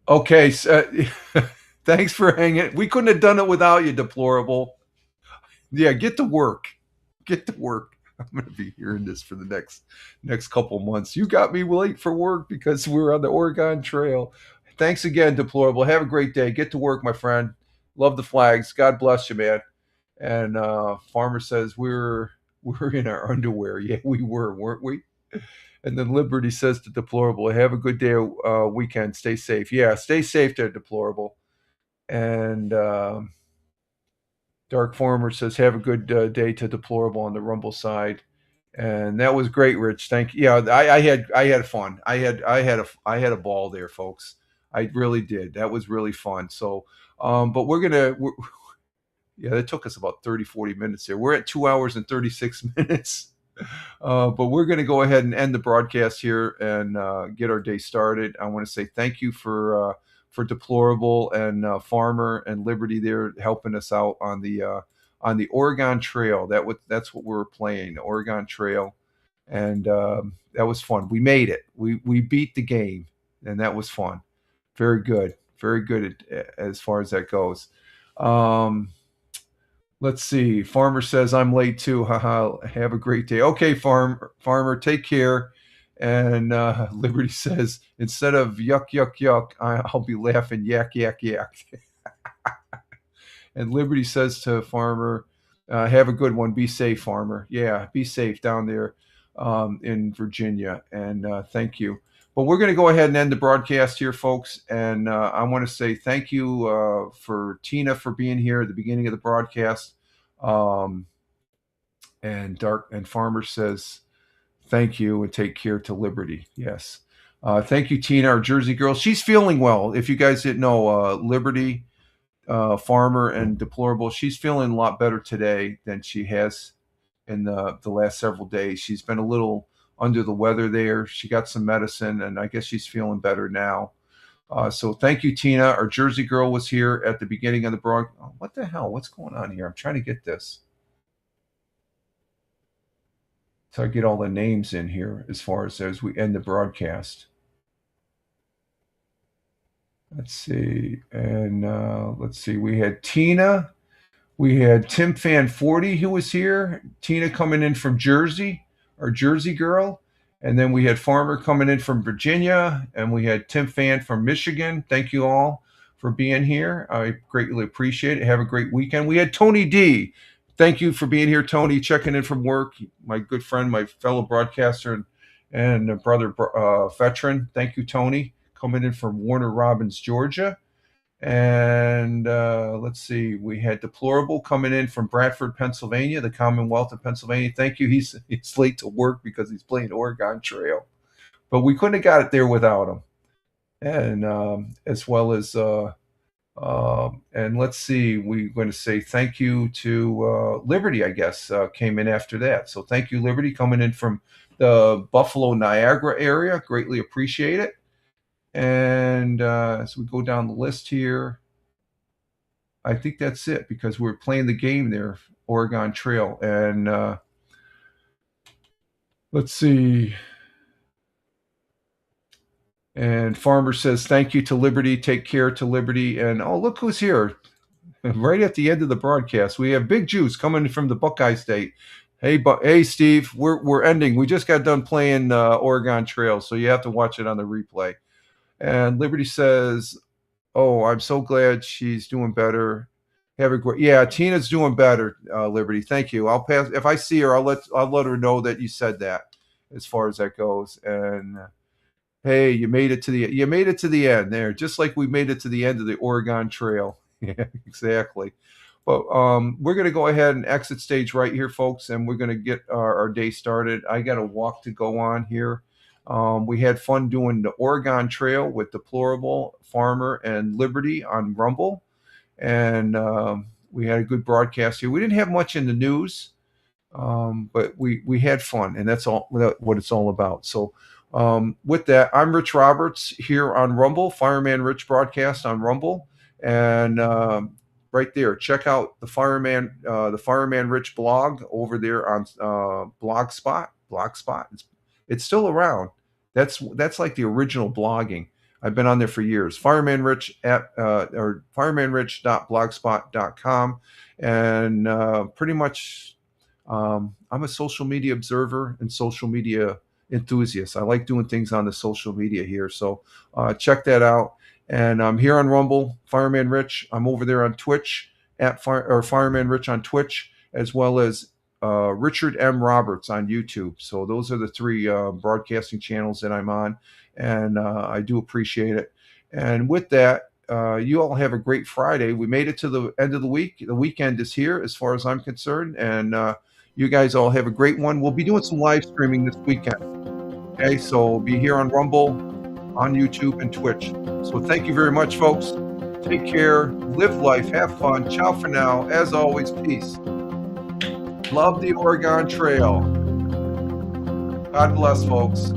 okay, so, thanks for hanging. We couldn't have done it without you, Deplorable. Yeah, get to work. Get to work. I'm going to be hearing this for the next couple months. You got me late for work because we're on the Oregon Trail. Thanks again, Deplorable. Have a great day. Get to work, my friend. Love the flags. God bless you, man. And Farmer says we're we're in our underwear. Yeah, we were, weren't we? And then Liberty says to Deplorable, have a good day, weekend. Stay safe. Yeah, stay safe there, Deplorable. And Dark Farmer says, have a good day to Deplorable on the Rumble side. And that was great, Rich. Thank you. Yeah, I had fun. I had a ball there, folks. I really did. That was really fun. So, but yeah, that took us about 30, 40 minutes there. We're at 2 hours and 36 minutes. But we're going to go ahead and end the broadcast here and get our day started. I want to say thank you for Deplorable and Farmer and Liberty there helping us out on the Oregon Trail. That's what we were playing, the Oregon Trail, and that was fun. We made it. We beat the game, and that was fun. Very good as far as that goes. Let's see. Farmer says I'm late too. Haha. Have a great day. Okay, Farmer, take care. And Liberty says instead of yuck yuck yuck, I'll be laughing yak yak yak. And Liberty says to Farmer, have a good one. Be safe, Farmer. Yeah, be safe down there in Virginia. And thank you. But we're going to go ahead and end the broadcast here, folks. And I want to say thank you for Tina for being here at the beginning of the broadcast. And Farmer says thank you and take care to Liberty. Yes. Thank you, Tina, our Jersey girl. She's feeling well. If you guys didn't know, Liberty, Farmer, and Deplorable, she's feeling a lot better today than she has in the last several days. She's been a little under the weather there. She got some medicine, and I guess she's feeling better now. So thank you, Tina. Our Jersey girl was here at the beginning of the broadcast. Oh, what the hell? What's going on here? I'm trying to get this. So I get all the names in here as we end the broadcast. Let's see. And let's see. We had Tina. We had Tim Fan 40 who was here. Tina coming in from Jersey, our Jersey girl. And then we had Farmer coming in from Virginia. And we had Tim Fan from Michigan. Thank you all for being here. I greatly appreciate it. Have a great weekend. We had Tony D. Thank you for being here, Tony, checking in from work. My good friend, my fellow broadcaster and brother veteran. Thank you, Tony, coming in from Warner Robins, Georgia. And let's see, we had Deplorable coming in from Bradford, Pennsylvania, the Commonwealth of Pennsylvania. Thank you. He's late to work because he's playing Oregon Trail, but we couldn't have got it there without him. And as well as and let's see, we're going to say thank you to Liberty, I guess, came in after that. So thank you, Liberty, coming in from the Buffalo, Niagara area. Greatly appreciate it. And as we go down the list here, I think that's it because we're playing the game there, Oregon Trail. And let's see. And Farmer says, thank you to Liberty. Take care to Liberty. And oh, look who's here. Right at the end of the broadcast, we have Big Juice coming from the Buckeye State. Hey, Steve, we're ending. We just got done playing Oregon Trail, so you have to watch it on the replay. And Liberty says, oh, I'm so glad she's doing better. Have a great, yeah, Tina's doing better, Liberty. Thank you. I'll pass. If I see her, I'll let her know that you said that as far as that goes. And hey, you made it to the end there, just like we made it to the end of the Oregon Trail. Yeah, exactly. But we're going to go ahead and exit stage right here, folks, and we're going to get our day started. I got a walk to go on here. We had fun doing the Oregon Trail with Deplorable, Farmer, and Liberty on Rumble. And we had a good broadcast here. We didn't have much in the news, but we had fun, and that's all what it's all about. So with that, I'm Rich Roberts here on Rumble, Fireman Rich broadcast on Rumble. And right there, check out the Fireman Rich blog over there on Blogspot. It's still around. That's like the original blogging. I've been on there for years. Fireman Rich or firemanrich.blogspot.com. And pretty much I'm a social media observer and social media enthusiast. I like doing things on the social media here. So check that out. And I'm here on Rumble, Fireman Rich. I'm over there on Twitch at Fireman Rich on Twitch, as well as Richard M. Roberts on YouTube. So those are the three broadcasting channels that I'm on, and I do appreciate it. And with that, you all have a great Friday. We made it to the end of the week. The weekend is here as far as I'm concerned, and you guys all have a great one. We'll be doing some live streaming this weekend. Okay, so we'll be here on Rumble, on YouTube, and Twitch. So thank you very much, folks. Take care, live life, have fun. Ciao for now. As always, peace. Love the Oregon Trail. God bless, folks.